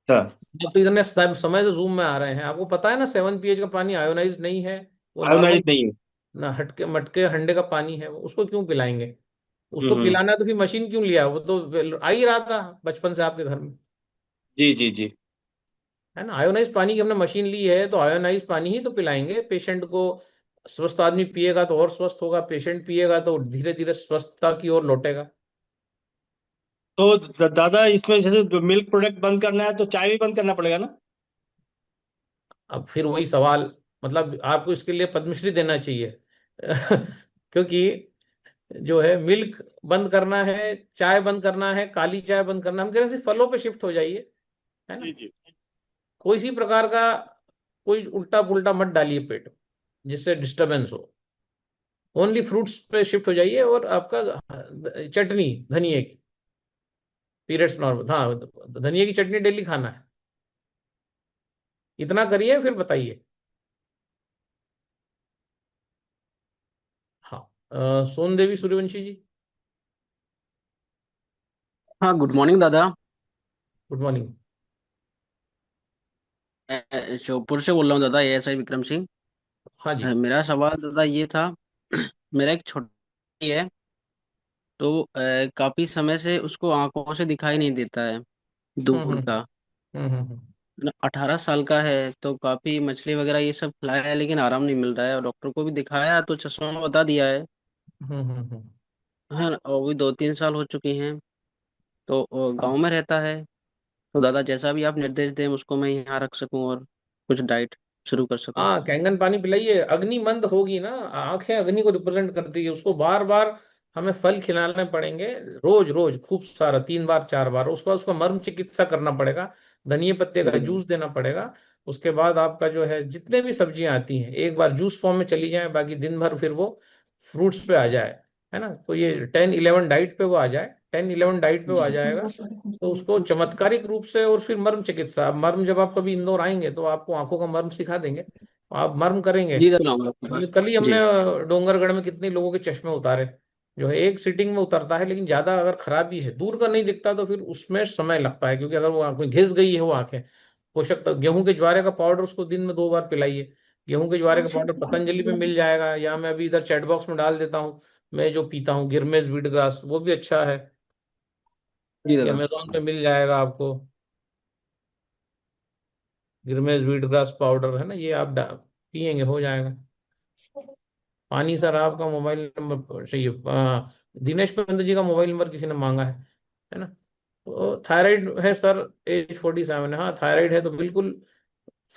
[SPEAKER 14] अच्छा।
[SPEAKER 1] आप तो इतने समय से जूम में आ रहे हैं, आपको पता है ना 7 पीएच का पानी आयोनाइज नहीं है, वो नॉर्मल
[SPEAKER 14] आयोनाइज नहीं है।
[SPEAKER 1] ना, हटके मटके हंडे का पानी है। उसको क्यों पिलाएंगे? उसको
[SPEAKER 14] हम्म।
[SPEAKER 1] पिलाना है तो फिर मशीन क्यों लिया? वो तो आ ही रहा था बचपन से आपके घर में,
[SPEAKER 14] जी जी जी।
[SPEAKER 1] है ना। आयोनाइज पानी की हमने मशीन ली है, तो आयोनाइज पानी ही तो पिलाएंगे पेशेंट को। स्वस्थ आदमी पिएगा तो और स्वस्थ होगा, पेशेंट पिएगा तो धीरे धीरे स्वस्थता की ओर लौटेगा।
[SPEAKER 14] तो दादा, इसमें जैसे मिल्क प्रोडक्ट बंद करना है तो चाय भी बंद करना पड़ेगा ना?
[SPEAKER 1] अब फिर वही सवाल, मतलब आपको इसके लिए पद्मश्री देना चाहिए क्योंकि जो है मिल्क बंद करना है, चाय बंद करना है, काली चाय बंद करना है, हम कह रहे हैं सिर्फ फलों पे शिफ्ट हो जाइए, है ना।
[SPEAKER 14] जी जी।
[SPEAKER 1] कोई सी प्रकार का कोई उल्टा पुल्टा मत डालिए पेट में, जिससे डिस्टरबेंस हो। ओनली फ्रूट्स पे शिफ्ट हो जाइए। और आपका चटनी धनिए की, पीरियड्स नॉर्मल, हाँ, धनिए की चटनी डेली खाना है। इतना करिए, फिर बताइए। हाँ, सोन देवी सूर्यवंशी जी।
[SPEAKER 15] हाँ, गुड मॉर्निंग दादा।
[SPEAKER 1] Good morning.
[SPEAKER 15] श्योपुर से बोल रहा हूँ दादा, एएसआई विक्रम सिंह।
[SPEAKER 1] हाँ जी।
[SPEAKER 15] मेरा सवाल दादा ये था मेरा एक छोटा है, तो काफी समय से उसको आंखों से दिखाई नहीं देता है,
[SPEAKER 1] हम्म
[SPEAKER 15] दूर
[SPEAKER 1] हम्म
[SPEAKER 15] का।
[SPEAKER 1] हम्म।
[SPEAKER 15] 18 साल का है, तो काफी मछली वगैरह ये सब खिलाया है, लेकिन आराम नहीं मिल रहा है, और डॉक्टर को भी दिखाया तो चश्मा बता दिया है।
[SPEAKER 1] हम्म।
[SPEAKER 15] है ना, और भी 2-3 साल हो चुकी हैं। तो गांव
[SPEAKER 1] हाँ
[SPEAKER 15] में रहता है। तो दादा, जैसा भी आप निर्देश दें उसको मैं यहाँ रख सकूं और कुछ डाइट शुरू कर सकूं।
[SPEAKER 1] हाँ, कैंगन पानी पिलाइए। अग्निमंद होगी ना, आंखें अग्नि को रिप्रेजेंट करती है, उसको बार बार हमें फल खिलाने पड़ेंगे, रोज रोज खूब सारा, 3 बार 4 बार। उसका उसका मर्म चिकित्सा करना पड़ेगा, धनिए पत्ते का
[SPEAKER 15] जी
[SPEAKER 1] जूस देना पड़ेगा। उसके बाद आपका जो है, जितने भी सब्जियां आती हैं, एक बार जूस फॉर्म में चली जाए, बाकी दिन भर फिर वो फ्रूट्स पे आ जाए, है ना। तो ये 10-11 डाइट पे वो आ जाए, 10-11 डाइट पे वो आ जाएगा। तो उसको चमत्कारिक रूप से, और फिर मर्म चिकित्सा, मर्म जब आप कभी इंदौर आएंगे तो आपको आंखों का मर्म सिखा देंगे, आप मर्म करेंगे।
[SPEAKER 15] जी दादा, आऊंगा आपके पास।
[SPEAKER 1] कल ही हमने
[SPEAKER 15] जी।
[SPEAKER 1] डोंगरगढ़ में कितने लोगों के चश्मे उतारे, जो है एक सिटिंग में उतरता है, लेकिन ज्यादा अगर खराबी है, दूर का नहीं दिखता तो फिर उसमें समय लगता है, क्योंकि अगर वो आंखें घिस गई है वो आंखें, पोषक तत्व, गेहूं के ज्वारे का पाउडर उसको दिन में 2 बार पिलाइए। गेहूं के ज्वारे का पाउडर पतंजलि में मिल जाएगा, या मैं अभी इधर चैट बॉक्स में डाल देता हूँ, मैं जो पीता हूँ गिरमेज वीट ग्रास, वो भी अच्छा है,
[SPEAKER 15] जी
[SPEAKER 1] ये
[SPEAKER 15] दादा।
[SPEAKER 1] अमेजोन पे मिल जाएगा आपको। गिरमेज वीट ग्रास पाउडर है ना, ये आप पियेंगे हो जाएगा। पानी सर आपका मोबाइल नंबर चाहिए, दिनेश पंत जी का मोबाइल नंबर किसी ने मांगा है ना? तो थायराइड है सर, एज 47 है, हाँ थायराइड है तो बिल्कुल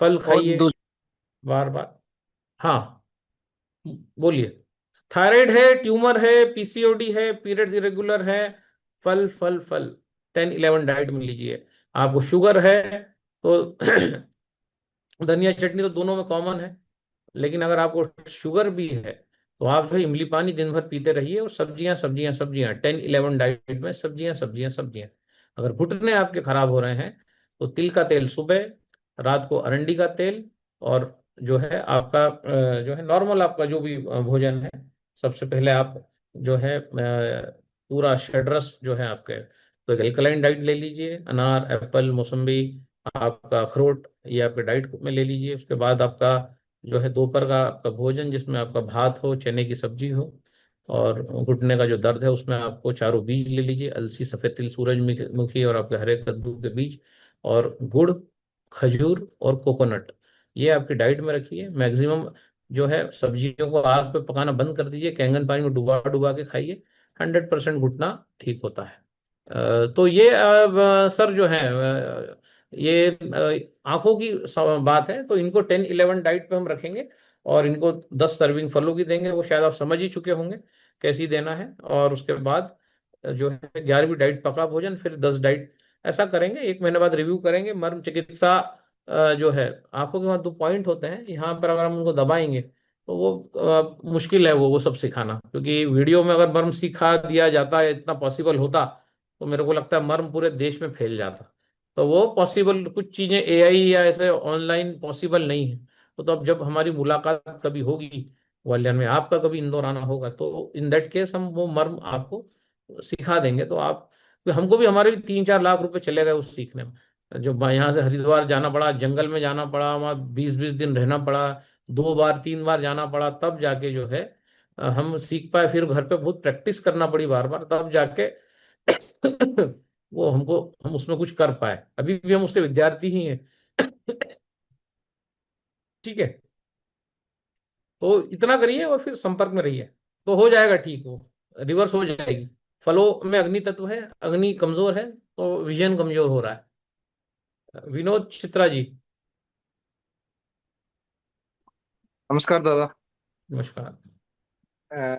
[SPEAKER 1] फल
[SPEAKER 15] और
[SPEAKER 1] खाइए बार बार। हाँ बोलिए। थायराइड है, ट्यूमर है, पीसीओडी है, पीरियड इरेगुलर है, फल फल फल, 10-11 डाइट में लीजिए। आपको शुगर है तो धनिया चटनी तो दोनों में कॉमन है, लेकिन अगर आपको शुगर भी है तो आप जो है इमली पानी दिन भर पीते रहिए, और सब्जियां सब्जियां सब्जियां, 10-11 डाइट में सब्जियां सब्जियां सब्जियां। अगर घुटने आपके खराब हो रहे हैं तो तिल का तेल सुबह, रात को अरंडी का तेल, और जो है आपका जो है नॉर्मल आपका जो भी भोजन है, सबसे पहले आप जो है पूरा षड्रस जो है आपके, तो एक एल्कलाइन डाइट ले लीजिए, अनार एप्पल मौसम्बी, आपका अखरोट, ये आपके डाइट में ले लीजिए। उसके बाद आपका जो है दोपहर का आपका भोजन, जिसमें आपका भात हो, चने की सब्जी हो, और घुटने का जो दर्द है उसमें आपको चारों बीज ले लीजिए, अलसी, सफेद तिल, सूरजमुखी और आपके हरे कद्दू के बीज, और गुड़, खजूर और कोकोनट, ये आपकी डाइट में रखिए। मैक्सिमम जो है सब्जियों को आग पे पकाना बंद कर दीजिए, कैंगन पानी में डुबा डुबा के खाइए, 100% घुटना ठीक होता है। तो ये सर जो है ये आंखों की बात है, तो इनको 10-11 डाइट पे हम रखेंगे, और इनको 10 सर्विंग फलों की देंगे, वो शायद आप समझ ही चुके होंगे कैसी देना है। और उसके बाद जो है 11वीं डाइट पका भोजन, फिर 10 डाइट, ऐसा करेंगे। 1 महीने बाद रिव्यू करेंगे। मर्म चिकित्सा जो है, आंखों के वहाँ 2 पॉइंट होते हैं, यहाँ पर अगर हम उनको दबाएंगे तो वो मुश्किल है वो सब सिखाना, क्योंकि वीडियो में अगर मर्म सिखा दिया जाता है, इतना पॉसिबल होता, तो मेरे को लगता है मर्म पूरे देश में फैल जाता। तो वो पॉसिबल कुछ चीजें एआई या ऐसे ऑनलाइन पॉसिबल नहीं है। तो अब जब हमारी मुलाकात कभी होगी ग्वालियर में, आपका कभी इंदौर आना होगा, तो इन दैट केस हम वो मर्म आपको सिखा देंगे। तो आप, हमको भी, हमारे भी 3-4 लाख रुपए चले गए उस सीखने में, जो यहाँ से हरिद्वार जाना पड़ा, जंगल में जाना पड़ा, वहाँ 20-20 दिन रहना पड़ा, 2 बार 3 बार जाना पड़ा, तब जाके जो है हम सीख पाए। फिर घर पे बहुत प्रैक्टिस करना पड़ी बार बार, तब जाके वो हमको, हम उसमें कुछ कर पाए। अभी भी हम उसके विद्यार्थी ही हैं। ठीक है, तो इतना करिए और फिर संपर्क में रहिए, तो हो जाएगा ठीक, वो रिवर्स हो जाएगी। फलों में अग्नि तत्व है, अग्नि कमजोर है तो विजन कमजोर हो रहा है। विनोद चित्रा जी।
[SPEAKER 16] नमस्कार दादा।
[SPEAKER 1] नमस्कार।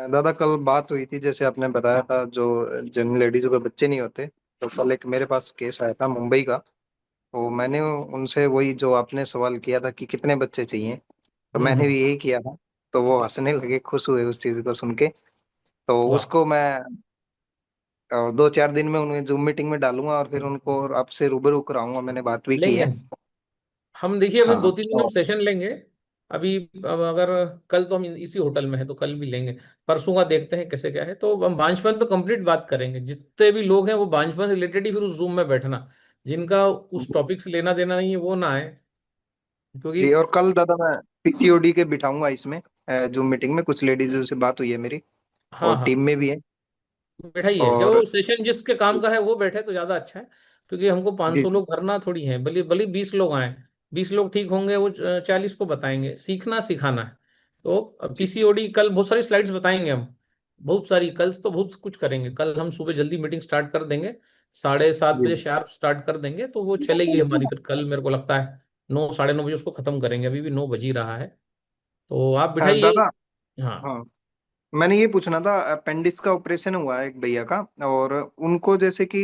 [SPEAKER 16] दादा कल बात हुई थी, जैसे आपने बताया था, जो जिन लेडीजों के बच्चे नहीं होते, तो कल एक मेरे पास केस आया था मुंबई का। तो मैंने उनसे वही जो आपने सवाल किया था कि कितने बच्चे चाहिए, तो मैंने भी यही किया था। तो वो हंसने लगे, खुश हुए उस चीज को सुन के। तो
[SPEAKER 1] वाह।
[SPEAKER 16] उसको मैं और 2-4 दिन में उन्हें जूम मीटिंग में डालूंगा और फिर उनको और आपसे रूबरू कराऊंगा। मैंने बात भी की
[SPEAKER 1] लेंगे
[SPEAKER 16] है।
[SPEAKER 1] हम, देखिए अभी
[SPEAKER 16] हाँ
[SPEAKER 1] 2-3 दिन हम
[SPEAKER 16] तो
[SPEAKER 1] सेशन लेंगे। अभी अब अगर कल तो हम इसी होटल में है, तो कल भी लेंगे, परसों का देखते हैं कैसे क्या है। तो हम बांझपन पे कंप्लीट बात करेंगे, जितने भी लोग हैं वो बांझपन से रिलेटेड ही फिर उस जूम में बैठना, जिनका उस टॉपिक से लेना देना नहीं है वो ना आए, क्योंकि
[SPEAKER 16] जी, और कल दादा मैं पीसीओडी के बिठाऊंगा इसमें जूम मीटिंग में। कुछ लेडीजों से बात हुई है मेरी,
[SPEAKER 1] हाँ
[SPEAKER 16] और
[SPEAKER 1] हाँ,
[SPEAKER 16] टीम में भी है।
[SPEAKER 1] बैठाइए, जो
[SPEAKER 16] और
[SPEAKER 1] सेशन जिसके काम का है वो बैठे तो ज्यादा अच्छा है, क्योंकि हमको
[SPEAKER 16] जी
[SPEAKER 1] 500
[SPEAKER 16] जी
[SPEAKER 1] लोग भरना थोड़ी है, भले भले 20 लोग आए, 20 लोग ठीक होंगे, वो 40 को बताएंगे, सीखना सिखाना है। तो
[SPEAKER 16] जी
[SPEAKER 1] पीसीओडी कल बहुत सारी स्लाइड्स बताएंगे हम, बहुत सारी, कल तो बहुत कुछ करेंगे। कल हम सुबह जल्दी मीटिंग स्टार्ट कर देंगे, 7:30 बजे
[SPEAKER 16] जी।
[SPEAKER 1] शार्प स्टार्ट कर देंगे, तो वो चलेगी हमारी। फिर कल मेरे को लगता है 9, 9:30 बजे उसको खत्म करेंगे, अभी भी 9 बज ही रहा है। तो आप बिठाइए।
[SPEAKER 16] दादा,
[SPEAKER 1] हाँ।
[SPEAKER 16] हाँ मैंने ये पूछना था, अपेंडिक्स का ऑपरेशन हुआ है एक भैया का, और उनको जैसे कि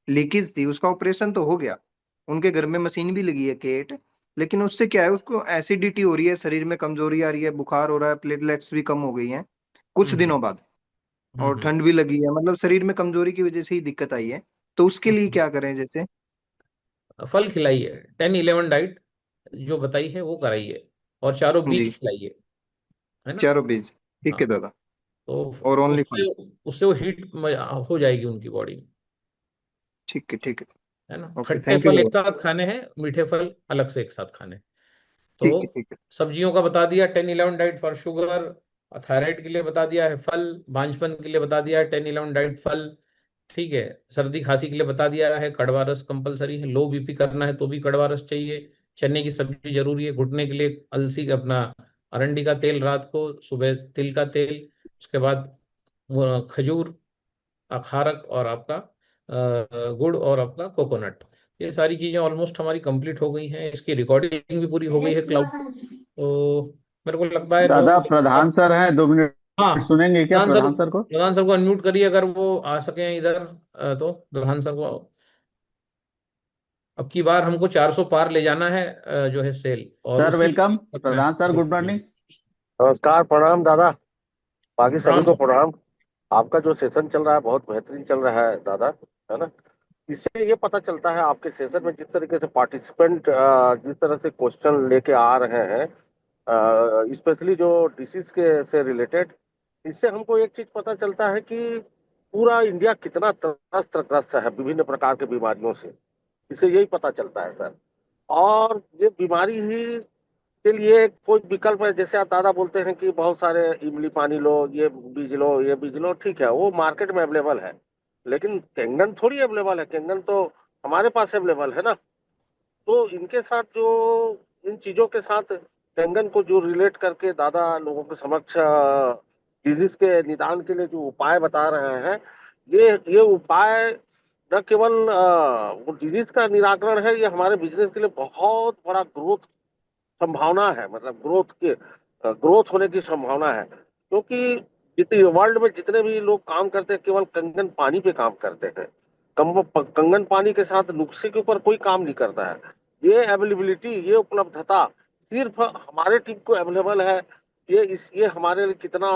[SPEAKER 16] लीकेज थी, उसका ऑपरेशन तो हो गया, उनके घर में मशीन भी लगी है केट, लेकिन उससे क्या है, उसको एसिडिटी हो रही है, शरीर में कमजोरी आ रही है, बुखार हो रहा है, प्लेटलेट्स भी कम हो गई हैं कुछ
[SPEAKER 1] हम्म
[SPEAKER 16] दिनों बाद, और
[SPEAKER 1] हम्म
[SPEAKER 16] ठंड भी लगी है, मतलब शरीर में कमजोरी की वजह से ही दिक्कत आई है। तो उसके लिए
[SPEAKER 1] हम्म।
[SPEAKER 16] क्या करें जैसे?
[SPEAKER 1] फल खिलाइए, 10-11 डाइट जो बताई है वो कराइए, और चारों बीज
[SPEAKER 16] जी,
[SPEAKER 1] खिलाइए, है ना?
[SPEAKER 16] चारों बीज। ठीक
[SPEAKER 1] हाँ।
[SPEAKER 16] है दादा।
[SPEAKER 1] तो
[SPEAKER 16] और ओनली फल।
[SPEAKER 1] उससे उससे वो हीट हो जाएगी उनकी बॉडी में,
[SPEAKER 16] ठीक है, ठीक है।
[SPEAKER 1] है ना।
[SPEAKER 16] ओके,
[SPEAKER 1] खट्टे
[SPEAKER 16] थैंक यू
[SPEAKER 1] फल एक
[SPEAKER 16] दादा।
[SPEAKER 1] साथ खाने हैं, मीठे फल अलग से एक साथ खाने हैं। तो
[SPEAKER 16] ठीक है, ठीक है।
[SPEAKER 1] सब्जियों का बता दिया, 10-11 डाइट फॉर शुगर। थायराइड के लिए बता दिया है फल। बांझपन के लिए बता दिया है 10-11 डाइट फल। ठीक है। सर्दी खांसी के लिए बता दिया है कड़वा रस कंपलसरी है। लो बीपी करना है तो भी कड़वा रस चाहिए। चने की सब्जी जरूरी है। घुटने के लिए अलसी का अपना अरंडी का तेल रात को, सुबह तिल का तेल। उसके बाद खजूर, अखारक और आपका गुड़ और आपका कोकोनट। ये सारी चीजें ऑलमोस्ट हमारी कंप्लीट हो गई हैं। इसकी रिकॉर्डिंग भी पूरी हो गई है क्लाउड। तो मेरे को लगता है
[SPEAKER 3] दादा
[SPEAKER 1] लोग,
[SPEAKER 3] प्रधान सर हैं, 2 मिनट
[SPEAKER 1] हाँ,
[SPEAKER 3] सुनेंगे क्या प्रधान सर को?
[SPEAKER 1] प्रधान सर को अनम्यूट करिए अगर वो आ सके इधर। तो प्रधान सर को अब की बार हमको 400 पार ले जाना है, जो है सेल, और
[SPEAKER 3] सर
[SPEAKER 1] उसी
[SPEAKER 3] वेलकम।
[SPEAKER 1] में
[SPEAKER 3] प्रधान सर गुड मॉर्निंग।
[SPEAKER 17] नमस्कार, प्रणाम दादा। बाकी सभी
[SPEAKER 1] राम
[SPEAKER 17] को
[SPEAKER 1] सर।
[SPEAKER 17] प्रणाम। आपका जो सेशन चल रहा है बहुत बेहतरीन चल रहा है दादा, है ना। इससे ये पता चलता है आपके सेशन में जिस तरीके से पार्टिसिपेंट जिस तरह से क्वेश्चन लेके आ रहे हैं, स्पेशली जो डिसीज के से रिलेटेड, इससे हमको एक चीज पता चलता है कि पूरा इंडिया कितना त्रस्त है विभिन्न प्रकार के बीमारियों से। इससे यही पता चलता है सर। और ये बीमारी ही के लिए कोई विकल्प है? जैसे आप दादा बोलते हैं कि बहुत सारे इमली पानी लो, ये बीज लो, ये बीज लो, ठीक है, वो मार्केट में अवेलेबल है। लेकिन कैंगन थोड़ी अवेलेबल है, कैंगन तो हमारे पास अवेलेबल है ना। तो इनके साथ जो, इन चीजों के साथ कैंगन को जो रिलेट करके दादा लोगों के समक्ष डिजीज के निदान के लिए जो उपाय बता रहे हैं, ये उपाय न केवल वो डिजीज का निराकरण है, ये हमारे बिजनेस के लिए बहुत बड़ा ग्रोथ संभावना है। मतलब ग्रोथ होने की संभावना है, क्योंकि जितनी वर्ल्ड में जितने भी लोग काम करते हैं केवल कंगन पानी पे काम करते हैं। कंगन पानी के साथ नुस्खे के ऊपर कोई काम नहीं करता है। ये अवेलेबिलिटी, ये उपलब्धता सिर्फ हमारे टीम को अवेलेबल है। ये हमारे लिए कितना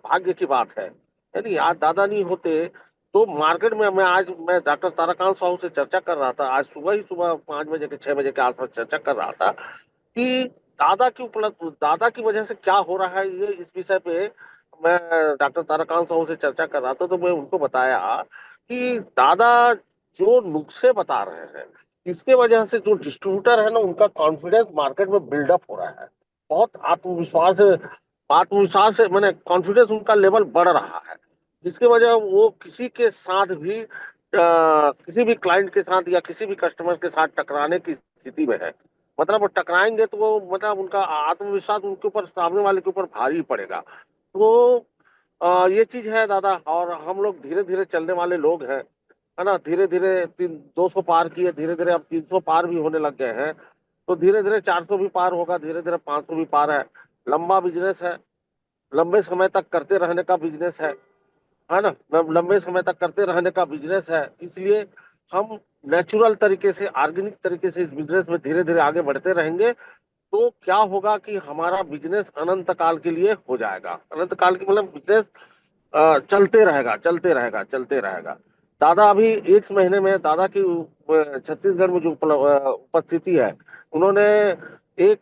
[SPEAKER 17] भाग्य की बात है। यानी आज दादा नहीं होते तो मार्केट में, मैं डॉक्टर ताराकांत साहू से चर्चा कर रहा था, आज सुबह ही सुबह 5 बजे के 6 बजे के आसपास चर्चा कर रहा था कि दादा की वजह से क्या हो रहा है। ये इस विषय पे मैं डॉक्टर ताराकांत साहू से चर्चा कर रहा था, तो मैं उनको बताया कि दादा जो नुस्खे बता रहे हैं, इसके वजह से जो डिस्ट्रीब्यूटर है ना, उनका कॉन्फिडेंस मार्केट में बिल्डअप हो रहा है। बहुत आत्मविश्वास से मैंने कॉन्फिडेंस उनका लेवल बढ़ रहा है, जिसकी वजह वो किसी के साथ भी किसी भी क्लाइंट के साथ या किसी भी कस्टमर के साथ टकराने की स्थिति में है। मतलब वो टकराएंगे तो वो, मतलब उनका आत्मविश्वास उनके ऊपर, सामने वाले के ऊपर भारी पड़ेगा। तो ये चीज है दादा। और हम लोग धीरे धीरे चलने वाले लोग हैं, है ना। धीरे धीरे 200 पार किए, धीरे धीरे अब 300 पार भी होने लग गए हैं। तो धीरे धीरे 400 भी पार होगा, धीरे धीरे 500 भी पार है। लंबा बिजनेस है, लंबे समय तक करते रहने का बिजनेस है ना। लंबे समय तक करते रहने का बिजनेस है। इसलिए हम नेचुरल तरीके से, ऑर्गेनिक तरीके से इस बिजनेस में धीरे धीरे आगे बढ़ते रहेंगे। तो क्या होगा कि हमारा बिजनेस अनंत काल के लिए हो जाएगा। अनंत काल की मतलब बिजनेस चलते रहेगा, चलते रहेगा, चलते रहेगा। दादा अभी एक महीने में दादा की छत्तीसगढ़ में जो उपस्थिति है, उन्होंने एक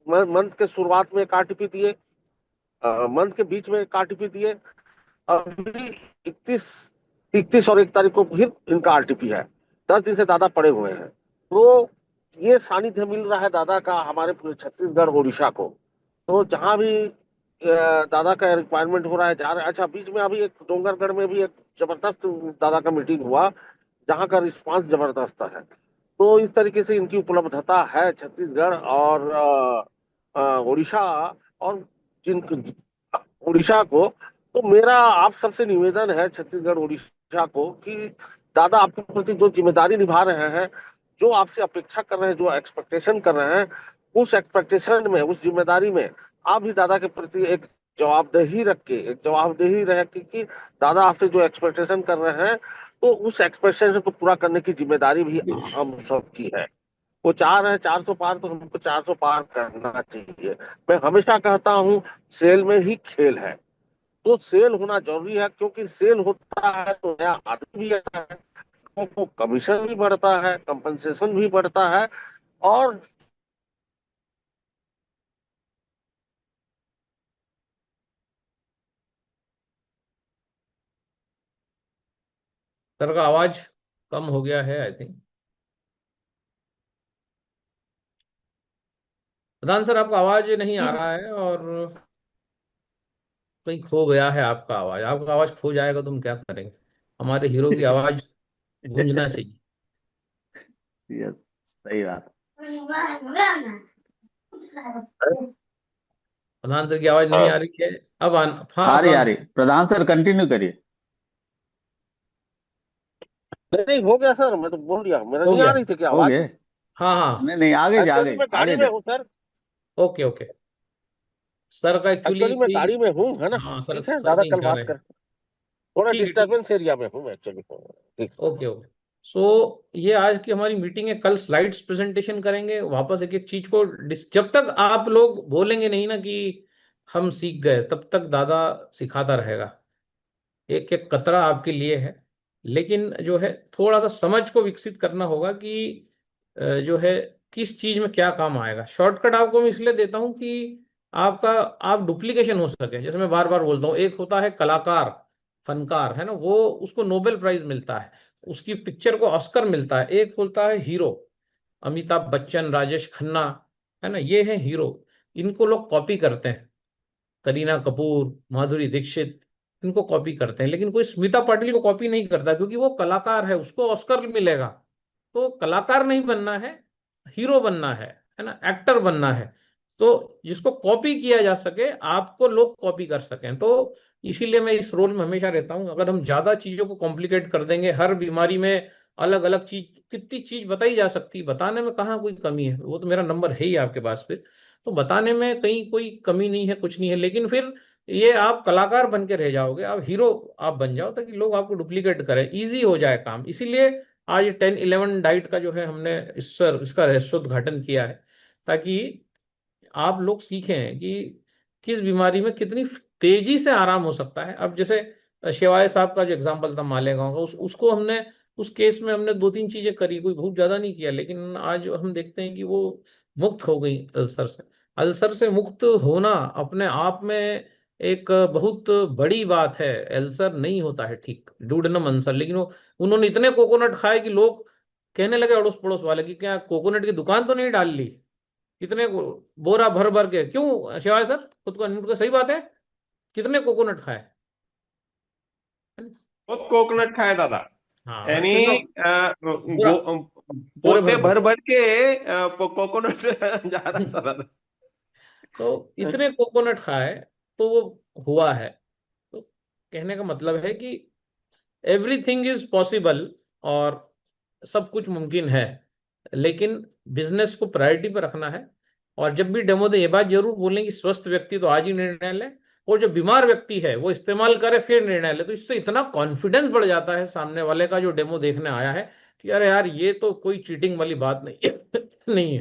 [SPEAKER 17] मंथ के शुरुआत में एक आरटीपी दिए, मंथ के बीच में एक आरटीपी दिए। अभी 31 और 1 तारीख को फिर इनका आरटीपी है। 10 दिन से दादा पड़े हुए हैं। तो ये सानिध्य मिल रहा है दादा का हमारे पूरे छत्तीसगढ़ उड़ीसा को। तो जहां भी दादा का रिक्वायरमेंट हो रहा है, जा रहा है। अच्छा, बीच में अभी एक डोंगरगढ़ में भी एक जबरदस्त दादा का मीटिंग हुआ, जहां का रिस्पांस जबरदस्त है। तो इस तरीके से इनकी उपलब्धता है छत्तीसगढ़ और उड़ीसा, और जिन उड़ीसा को। तो मेरा आप सबसे निवेदन है छत्तीसगढ़ उड़ीसा को कि दादा आपके प्रति जो जिम्मेदारी निभा रहे हैं, जो आपसे अपेक्षा कर रहे हैं, जो एक्सपेक्टेशन कर रहे हैं, उस एक्सपेक्टेशन में, उस जिम्मेदारी में आप भी दादा के प्रति एक जवाबदेही रख के, एक जवाबदेही रहे कि दादा आपसे जो एक्सपेक्टेशन कर रहे हैं, तो उस एक्सपेक्टेशन को पूरा करने की जिम्मेदारी भी हम सब की है। वो चाह रहे हैं 400 पार, तो हमको 400 पार करना चाहिए। मैं हमेशा कहता हूँ सेल में ही खेल है। तो सेल होना जरूरी है, क्योंकि सेल होता है तो नया आदमी भी आता है, तो कमीशन भी बढ़ता है, कंपनसेशन भी बढ़ता है। और
[SPEAKER 1] सर का आवाज कम हो गया है आई थिंक। प्रधान सर आपका आवाज नहीं आ रहा है, और कहीं खो गया है आपका आवाज। आपका आवाज खो जाएगा तो हम क्या करेंगे? हमारे हीरो की आवाज गूंजना चाहिए।
[SPEAKER 3] यस, सही बात।
[SPEAKER 1] प्रधान सर की आवाज नहीं आ रही है। अब हाँ
[SPEAKER 3] आ
[SPEAKER 1] प्रधान
[SPEAKER 3] रही प्रधान सर, कंटिन्यू करिए।
[SPEAKER 17] नहीं नहीं, हो गया सर, मैं तो बोल दिया, मेरा
[SPEAKER 1] हो
[SPEAKER 17] नहीं आ
[SPEAKER 1] गया।
[SPEAKER 17] रही थी क्या
[SPEAKER 3] हो
[SPEAKER 17] आवाज?
[SPEAKER 3] गए?
[SPEAKER 1] हाँ हाँ।
[SPEAKER 3] नहीं नहीं, आगे जा,
[SPEAKER 17] एक्चुअली मैं गाड़ी
[SPEAKER 3] आगे
[SPEAKER 17] में
[SPEAKER 3] जा।
[SPEAKER 17] हूँ सर।
[SPEAKER 1] Okay okay. सर का एक्चुअली
[SPEAKER 17] एक्चुअली मैं
[SPEAKER 1] कोई,
[SPEAKER 17] गाड़ी में हूँ, है ना?
[SPEAKER 1] हाँ सर
[SPEAKER 17] ठीक है,
[SPEAKER 1] सर
[SPEAKER 17] दादा
[SPEAKER 1] कहीं
[SPEAKER 17] कल
[SPEAKER 1] जा
[SPEAKER 17] बात
[SPEAKER 1] रहे हैं।
[SPEAKER 17] कर, थोड़ा
[SPEAKER 1] ठीक है ठीक है।
[SPEAKER 17] डिस्टरबेंस एरिया में हूँ मैं एक्चुअली। ठीक सर।
[SPEAKER 1] Okay okay. सो ये आज की हमारी मीटिंग है। कल स्लाइड्स प्रेजेंटेशन करेंगे वापस एक एक चीज को जब तक आप लोग बोलेंगे नहीं ना कि हम सीख गए, तब तक दादा सिखाता रहेगा। एक एक कतरा आपके लिए है, लेकिन जो है थोड़ा सा समझ को विकसित करना होगा कि जो है किस चीज में क्या काम आएगा। शॉर्टकट आपको मैं इसलिए देता हूं कि आपका आप डुप्लीकेशन हो सके। जैसे मैं बार बार बोलता हूँ, एक होता है कलाकार, फनकार, है ना, वो उसको नोबेल प्राइज मिलता है, उसकी पिक्चर को ऑस्कर मिलता है। एक होता है हीरो, अमिताभ बच्चन, राजेश खन्ना, है ना, ये है हीरो। इनको लोग कॉपी करते हैं, करीना कपूर, माधुरी दीक्षित, इनको कॉपी करते हैं, लेकिन कोई स्मिता पाटिल को कॉपी नहीं करता, क्योंकि वो कलाकार है, उसको ऑस्कर मिलेगा। तो कलाकार नहीं बनना है, हीरो बनना है ना, एक्टर बनना है। तो जिसको कॉपी किया जा सके, आपको लोग कॉपी कर सकें। तो इसीलिए मैं इस रोल में हमेशा रहता हूं। अगर हम ज्यादा चीजों को कॉम्प्लिकेट कर देंगे, हर बीमारी में अलग अलग चीज, कितनी चीज बताई जा सकती है, बताने में कहाँ कोई कमी है? वो तो मेरा नंबर है ही आपके पास पे, तो बताने में कहीं कोई कमी नहीं है, कुछ नहीं है। लेकिन फिर ये आप कलाकार बन के रह जाओगे, आप हीरो आप बन जाओ, ताकि लोग आपको डुप्लीकेट करें, इजी हो जाए काम। इसीलिए आज 10-11 डाइट का जो है हमने इसका रहस्योद्घाटन किया है, ताकि आप लोग सीखें कि किस बीमारी में कितनी तेजी से आराम हो सकता है। अब जैसे शिवाय साहब का जो एग्जाम्पल था मालेगांव का, उसको हमने, उस केस में हमने 2-3 चीजें करी, कोई बहुत ज्यादा नहीं किया, लेकिन आज हम देखते हैं कि वो मुक्त हो गई अल्सर से। अल्सर से मुक्त होना अपने आप में एक बहुत बड़ी बात है। अल्सर नहीं होता है ठीक, डूडेनम अल्सर, लेकिन वो उन्होंने इतने कोकोनट खाए कि लोग कहने लगे अड़ोस पड़ोस वाले कि क्या कोकोनट की दुकान तो नहीं डाल ली? कितने बोरा भर भर के, क्यों शिवाय सर, खुद को अनम्यूट कर, सही बात है, कितने कोकोनट खाए?
[SPEAKER 4] बहुत कोकोनट खाया दादा।
[SPEAKER 1] हाँ
[SPEAKER 4] यानी
[SPEAKER 1] कितना पूरा, पूरे
[SPEAKER 4] पोते
[SPEAKER 1] भर भर।
[SPEAKER 4] भर भर के कोकोनट जा रहा था दादा।
[SPEAKER 1] तो इतने कोकोनट खाए तो वो हुआ है। तो कहने का मतलब है कि एवरीथिंग इज पॉसिबल, और सब कुछ मुमकिन है, लेकिन बिजनेस को प्रायोरिटी पर रखना है। और जब भी डेमो दे, ये बात जरूर बोलें कि स्वस्थ व्यक्ति तो आज ही निर्णय ले, और जो बीमार व्यक्ति है वो इस्तेमाल करे फिर निर्णय ले। तो इससे इतना कॉन्फिडेंस बढ़ जाता है सामने वाले का जो डेमो देखने आया है, कि अरे यार ये तो कोई चीटिंग वाली बात नहीं नहीं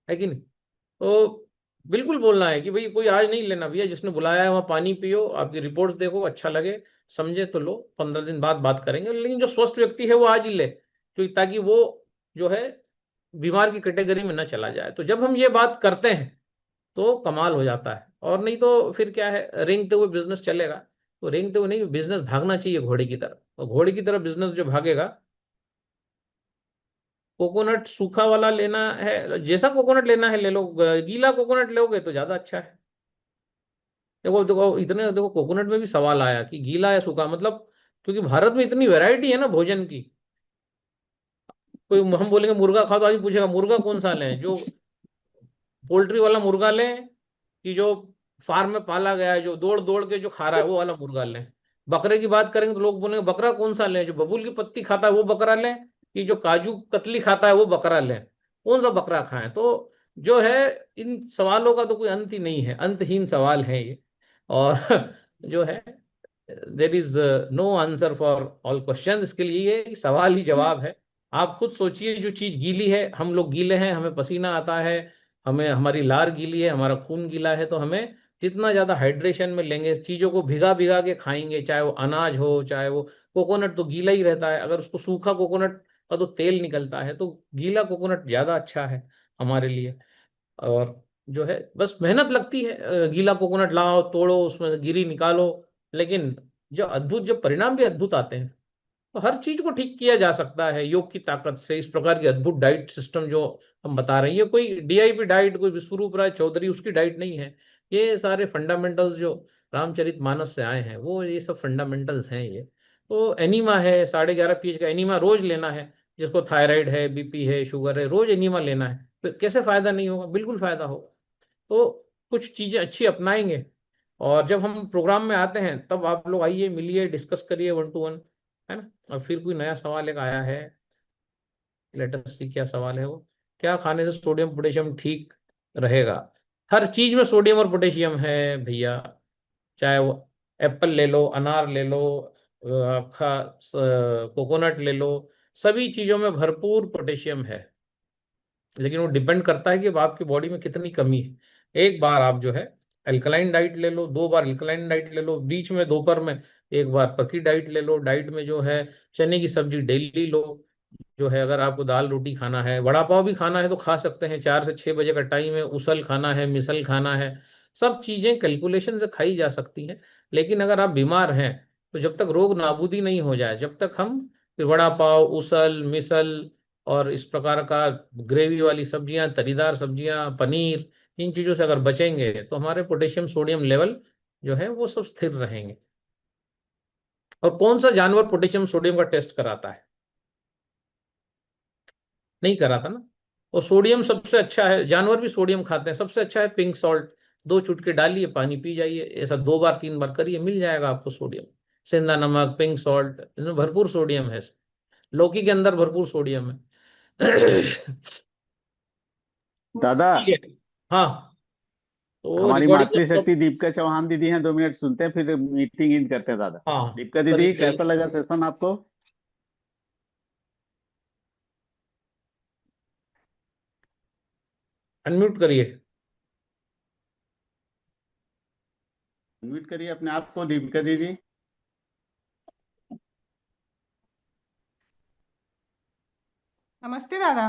[SPEAKER 1] है कि नहीं? तो बिल्कुल बोलना है कि भाई कोई आज नहीं लेना भैया, जिसने बुलाया है वहां पानी पियो, आपकी रिपोर्ट्स देखो, अच्छा लगे, समझे तो लो, 15 दिन बाद बात करेंगे। लेकिन जो स्वस्थ व्यक्ति है वो आज ही ले, क्योंकि ताकि वो जो है बीमार की कैटेगरी में ना चला जाए। तो जब हम ये बात करते हैं तो कमाल हो जाता है। और नहीं तो फिर क्या है, रेंगते हुए बिजनेस चलेगा। तो रेंगते हुए नहीं, बिजनेस भागना चाहिए घोड़े की तरह, और घोड़े की तरह बिजनेस जो भागेगा। कोकोनट सूखा वाला लेना है, जैसा कोकोनट लेना है ले लो, गीला कोकोनट लोगे तो ज्यादा अच्छा है। देखो देखो, इतने देखो कोकोनट में भी सवाल आया कि गीला या सूखा, मतलब क्योंकि भारत में इतनी वैरायटी है ना भोजन की। कोई हम बोलेंगे मुर्गा खाओ, तो आज पूछेगा मुर्गा कौन सा लें, जो पोल्ट्री वाला मुर्गा लें, कि जो फार्म में पाला गया है, जो दौड़ दौड़ के जो खा रहा है, वो वाला मुर्गा लें। बकरे की बात करेंगे तो लोग बोलेंगे बकरा कौन सा लें, जो बबूल की पत्ती खाता है वो बकरा लें, कि जो काजू कतली खाता है वो बकरा लें, कौन सा बकरा खाएं? तो जो है, इन सवालों का तो कोई अंत ही नहीं है, अंतहीन सवाल है ये। और जो है, there is no answer for all question. इसके लिए ये सवाल ही जवाब है। आप खुद सोचिए, जो चीज गीली है, हम लोग गीले हैं, हमें पसीना आता है, हमें हमारी लार गीली है, हमारा खून गीला है, तो हमें जितना ज्यादा हाइड्रेशन में लेंगे, चीजों को भिगा भिगा के खाएंगे, चाहे वो अनाज हो, चाहे वो कोकोनट तो गीला ही रहता है, अगर उसको सूखा कोकोनट का तो तेल निकलता है, तो गीला कोकोनट ज्यादा अच्छा है हमारे लिए। और जो है बस मेहनत लगती है, गीला कोकोनट लाओ, तोड़ो, उसमें गिरी निकालो, लेकिन जो परिणाम भी अद्भुत आते हैं। तो हर चीज को ठीक किया जा सकता है योग की ताकत से। इस प्रकार की अद्भुत डाइट सिस्टम जो हम बता रहे हैं, ये कोई डीआईपी डाइट, कोई विश्वरूप राय चौधरी उसकी डाइट नहीं है। ये सारे फंडामेंटल्स जो रामचरितमानस से आए हैं, वो ये सब फंडामेंटल्स हैं ये। तो एनीमा है, 11.5 pH का एनीमा रोज लेना है। जिसको थायराइड है, बीपी है, शुगर है, रोज एनीमा लेना है। तो कैसे फायदा नहीं होगा? बिल्कुल फायदा होगा। तो कुछ चीजें अच्छी अपनाएंगे, और जब हम प्रोग्राम में आते हैं तब आप लोग आइए, मिलिए, डिस्कस करिए 1 to 1, है ना। और फिर कोई नया सवाल एक आया है, लेट अस सी क्या सवाल है वो। क्या खाने से सोडियम पोटेशियम ठीक रहेगा? हर चीज में सोडियम और पोटेशियम है भैया। चाहे वो एप्पल ले लो, अनार ले लो, आपका कोकोनट ले लो, सभी चीजों में भरपूर पोटेशियम है। लेकिन वो डिपेंड करता है कि अब आपकी बॉडी में कितनी कमी है। एक बार आप जो है अल्कलाइन डाइट ले लो, 2 बार अल्कलाइन डाइट ले लो, बीच में दोपहर में एक बार पकी डाइट ले लो। डाइट में जो है चने की सब्जी डेली लो। जो है अगर आपको दाल रोटी खाना है, वड़ा पाव भी खाना है तो खा सकते हैं, 4 से 6 बजे का टाइम है। उसल खाना है, मिसल खाना है, सब चीजें कैलकुलेशन से खाई जा सकती हैं। लेकिन अगर आप बीमार हैं तो जब तक रोग नाबूदी नहीं हो जाए, जब तक हम फिर वड़ा पाव, उसल, मिसल और इस प्रकार का ग्रेवी वाली सब्जियां, तरीदार सब्जियां, पनीर, इन चीजों से अगर बचेंगे तो हमारे पोटेशियम सोडियम लेवल जो है वो सब स्थिर रहेंगे। और कौन सा जानवर पोटेशियम सोडियम का टेस्ट कराता है? नहीं कराता ना। और सोडियम सबसे अच्छा है, जानवर भी सोडियम खाते हैं, सबसे अच्छा है पिंक सॉल्ट। 2 चुटकी डालिए, पानी पी जाइए, ऐसा 2 बार 3 बार करिए, मिल जाएगा आपको सोडियम। सेंधा नमक, पिंक सॉल्ट, इसमें भरपूर सोडियम है। लौकी के अंदर भरपूर सोडियम है।
[SPEAKER 3] दादा,
[SPEAKER 1] ठीक है। हाँ, तो
[SPEAKER 3] हमारी
[SPEAKER 1] रिकॉर्डिंग।
[SPEAKER 3] मातृशक्ति दीपिका चौहान दीदी हैं, 2 मिनट सुनते हैं फिर मीटिंग इन करते हैं। दादा,
[SPEAKER 1] हाँ,
[SPEAKER 3] दीपिका दीदी,
[SPEAKER 1] करिए
[SPEAKER 3] कैसा
[SPEAKER 1] करिए।
[SPEAKER 3] लगा सेशन आपको?
[SPEAKER 1] अनम्यूट करिए।
[SPEAKER 3] म्यूट करिए अपने आप को, दीपिका दीदी।
[SPEAKER 6] नमस्ते दादा।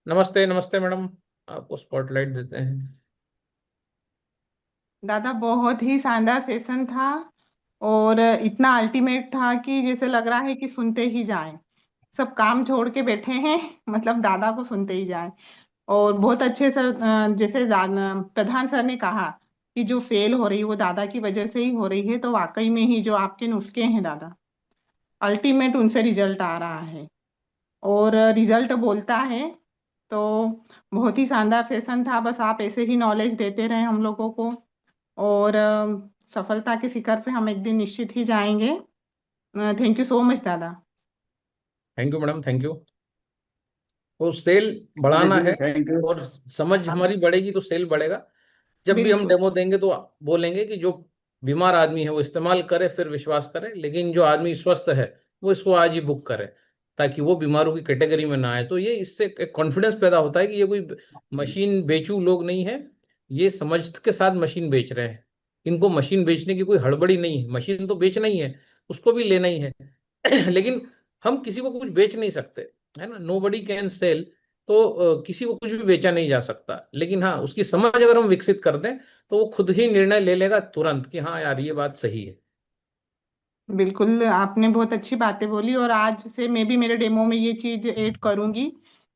[SPEAKER 1] नमस्ते नमस्ते मैडम, आपको स्पॉटलाइट देते हैं।
[SPEAKER 6] दादा बहुत ही शानदार सेशन था, और इतना अल्टीमेट था कि जैसे लग रहा है कि सुनते ही जाएं। सब काम छोड़ के बैठे हैं, मतलब दादा को सुनते ही जाएं। और बहुत अच्छे सर, जैसे प्रधान सर ने कहा कि जो सेल हो रही है वो दादा की वजह से ही हो रही है, तो वाकई में ही जो आपके नुस्खे हैं दादा, अल्टीमेट उनसे रिजल्ट आ रहा है और रिजल्ट बोलता है। तो बहुत ही शानदार सेशन था। बस आप ऐसे ही नॉलेज देते रहे हम लोगों को, और सफलता के शिखर पे हम एक दिन निश्चित ही जाएंगे। थैंक यू सो मच दादा।
[SPEAKER 1] Thank you madam, thank you. तो सेल बढ़ाना है,
[SPEAKER 3] थैंक यू।
[SPEAKER 1] और समझ हमारी बढ़ेगी तो सेल बढ़ेगा। जब भी हम
[SPEAKER 6] बिल्कुल
[SPEAKER 1] डेमो देंगे तो बोलेंगे कि जो बीमार आदमी है वो इस्तेमाल करे, फिर विश्वास करे, लेकिन जो आदमी स्वस्थ है वो इसको आज ही बुक करे, ताकि वो बीमारों की कैटेगरी में ना आए। तो ये इससे एक कॉन्फिडेंस पैदा होता है कि ये कोई मशीन बेचू लोग नहीं है, ये समझ के साथ मशीन बेच रहे हैं। इनको मशीन बेचने की कोई हड़बड़ी नहीं है, मशीन तो बेचना ही है, उसको भी लेना ही है। लेकिन हम किसी को कुछ बेच नहीं सकते, है ना। Nobody can sell. तो किसी को कुछ भी बेचा नहीं जा सकता, लेकिन हाँ उसकी समझ अगर हम विकसित कर दें तो वो खुद ही निर्णय ले लेगा तुरंत कि हाँ यार ये बात सही है।
[SPEAKER 6] बिल्कुल, आपने बहुत अच्छी बातें बोली, और आज से मैं भी मेरे डेमो में ये चीज ऐड करूंगी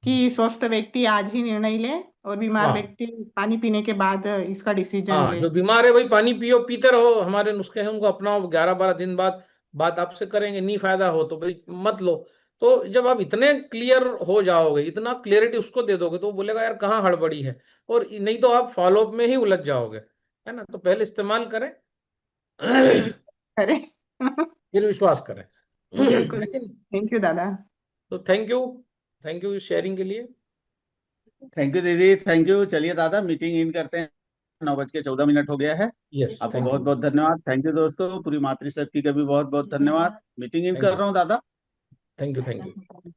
[SPEAKER 6] कि स्वस्थ व्यक्ति आज ही निर्णय ले, और बीमार
[SPEAKER 1] हाँ
[SPEAKER 6] व्यक्ति पानी पीने के बाद इसका डिसीजन
[SPEAKER 1] हाँ,
[SPEAKER 6] ले।
[SPEAKER 1] जो बीमार है भाई पानी पियो, पीते रहो, हमारे नुस्खे हैं उनको अपनाओ। 11-12 दिन बाद बात आपसे करेंगे, नहीं फायदा हो तो भाई मत लो। तो जब आप इतने क्लियर हो जाओगे, इतना क्लियरिटी उसको दे दोगे, तो वो बोलेगा यार कहाँ हड़बड़ी है। और नहीं तो आप फॉलो अप में ही उलझ जाओगे, है ना। तो पहले इस्तेमाल करें,
[SPEAKER 6] फिर भी करें।
[SPEAKER 1] फिर विश्वास करें।
[SPEAKER 6] बिल्कुल।
[SPEAKER 1] लेकिन
[SPEAKER 6] थैंक यू दादा।
[SPEAKER 1] तो थैंक यू इस शेयरिंग के लिए।
[SPEAKER 3] थैंक यू दीदी, थैंक यू। चलिए दादा, मीटिंग इन करते हैं। 9:14 हो गया है।
[SPEAKER 1] यस,
[SPEAKER 3] आपको
[SPEAKER 1] थैंक
[SPEAKER 3] बहुत
[SPEAKER 1] यू।
[SPEAKER 3] बहुत धन्यवाद। थैंक यू दोस्तों, पूरी मातृशक्ति का भी बहुत बहुत धन्यवाद। मीटिंग इन
[SPEAKER 1] थैंक
[SPEAKER 3] कर
[SPEAKER 1] यू,
[SPEAKER 3] रहा हूँ दादा।
[SPEAKER 1] Thank you, thank you.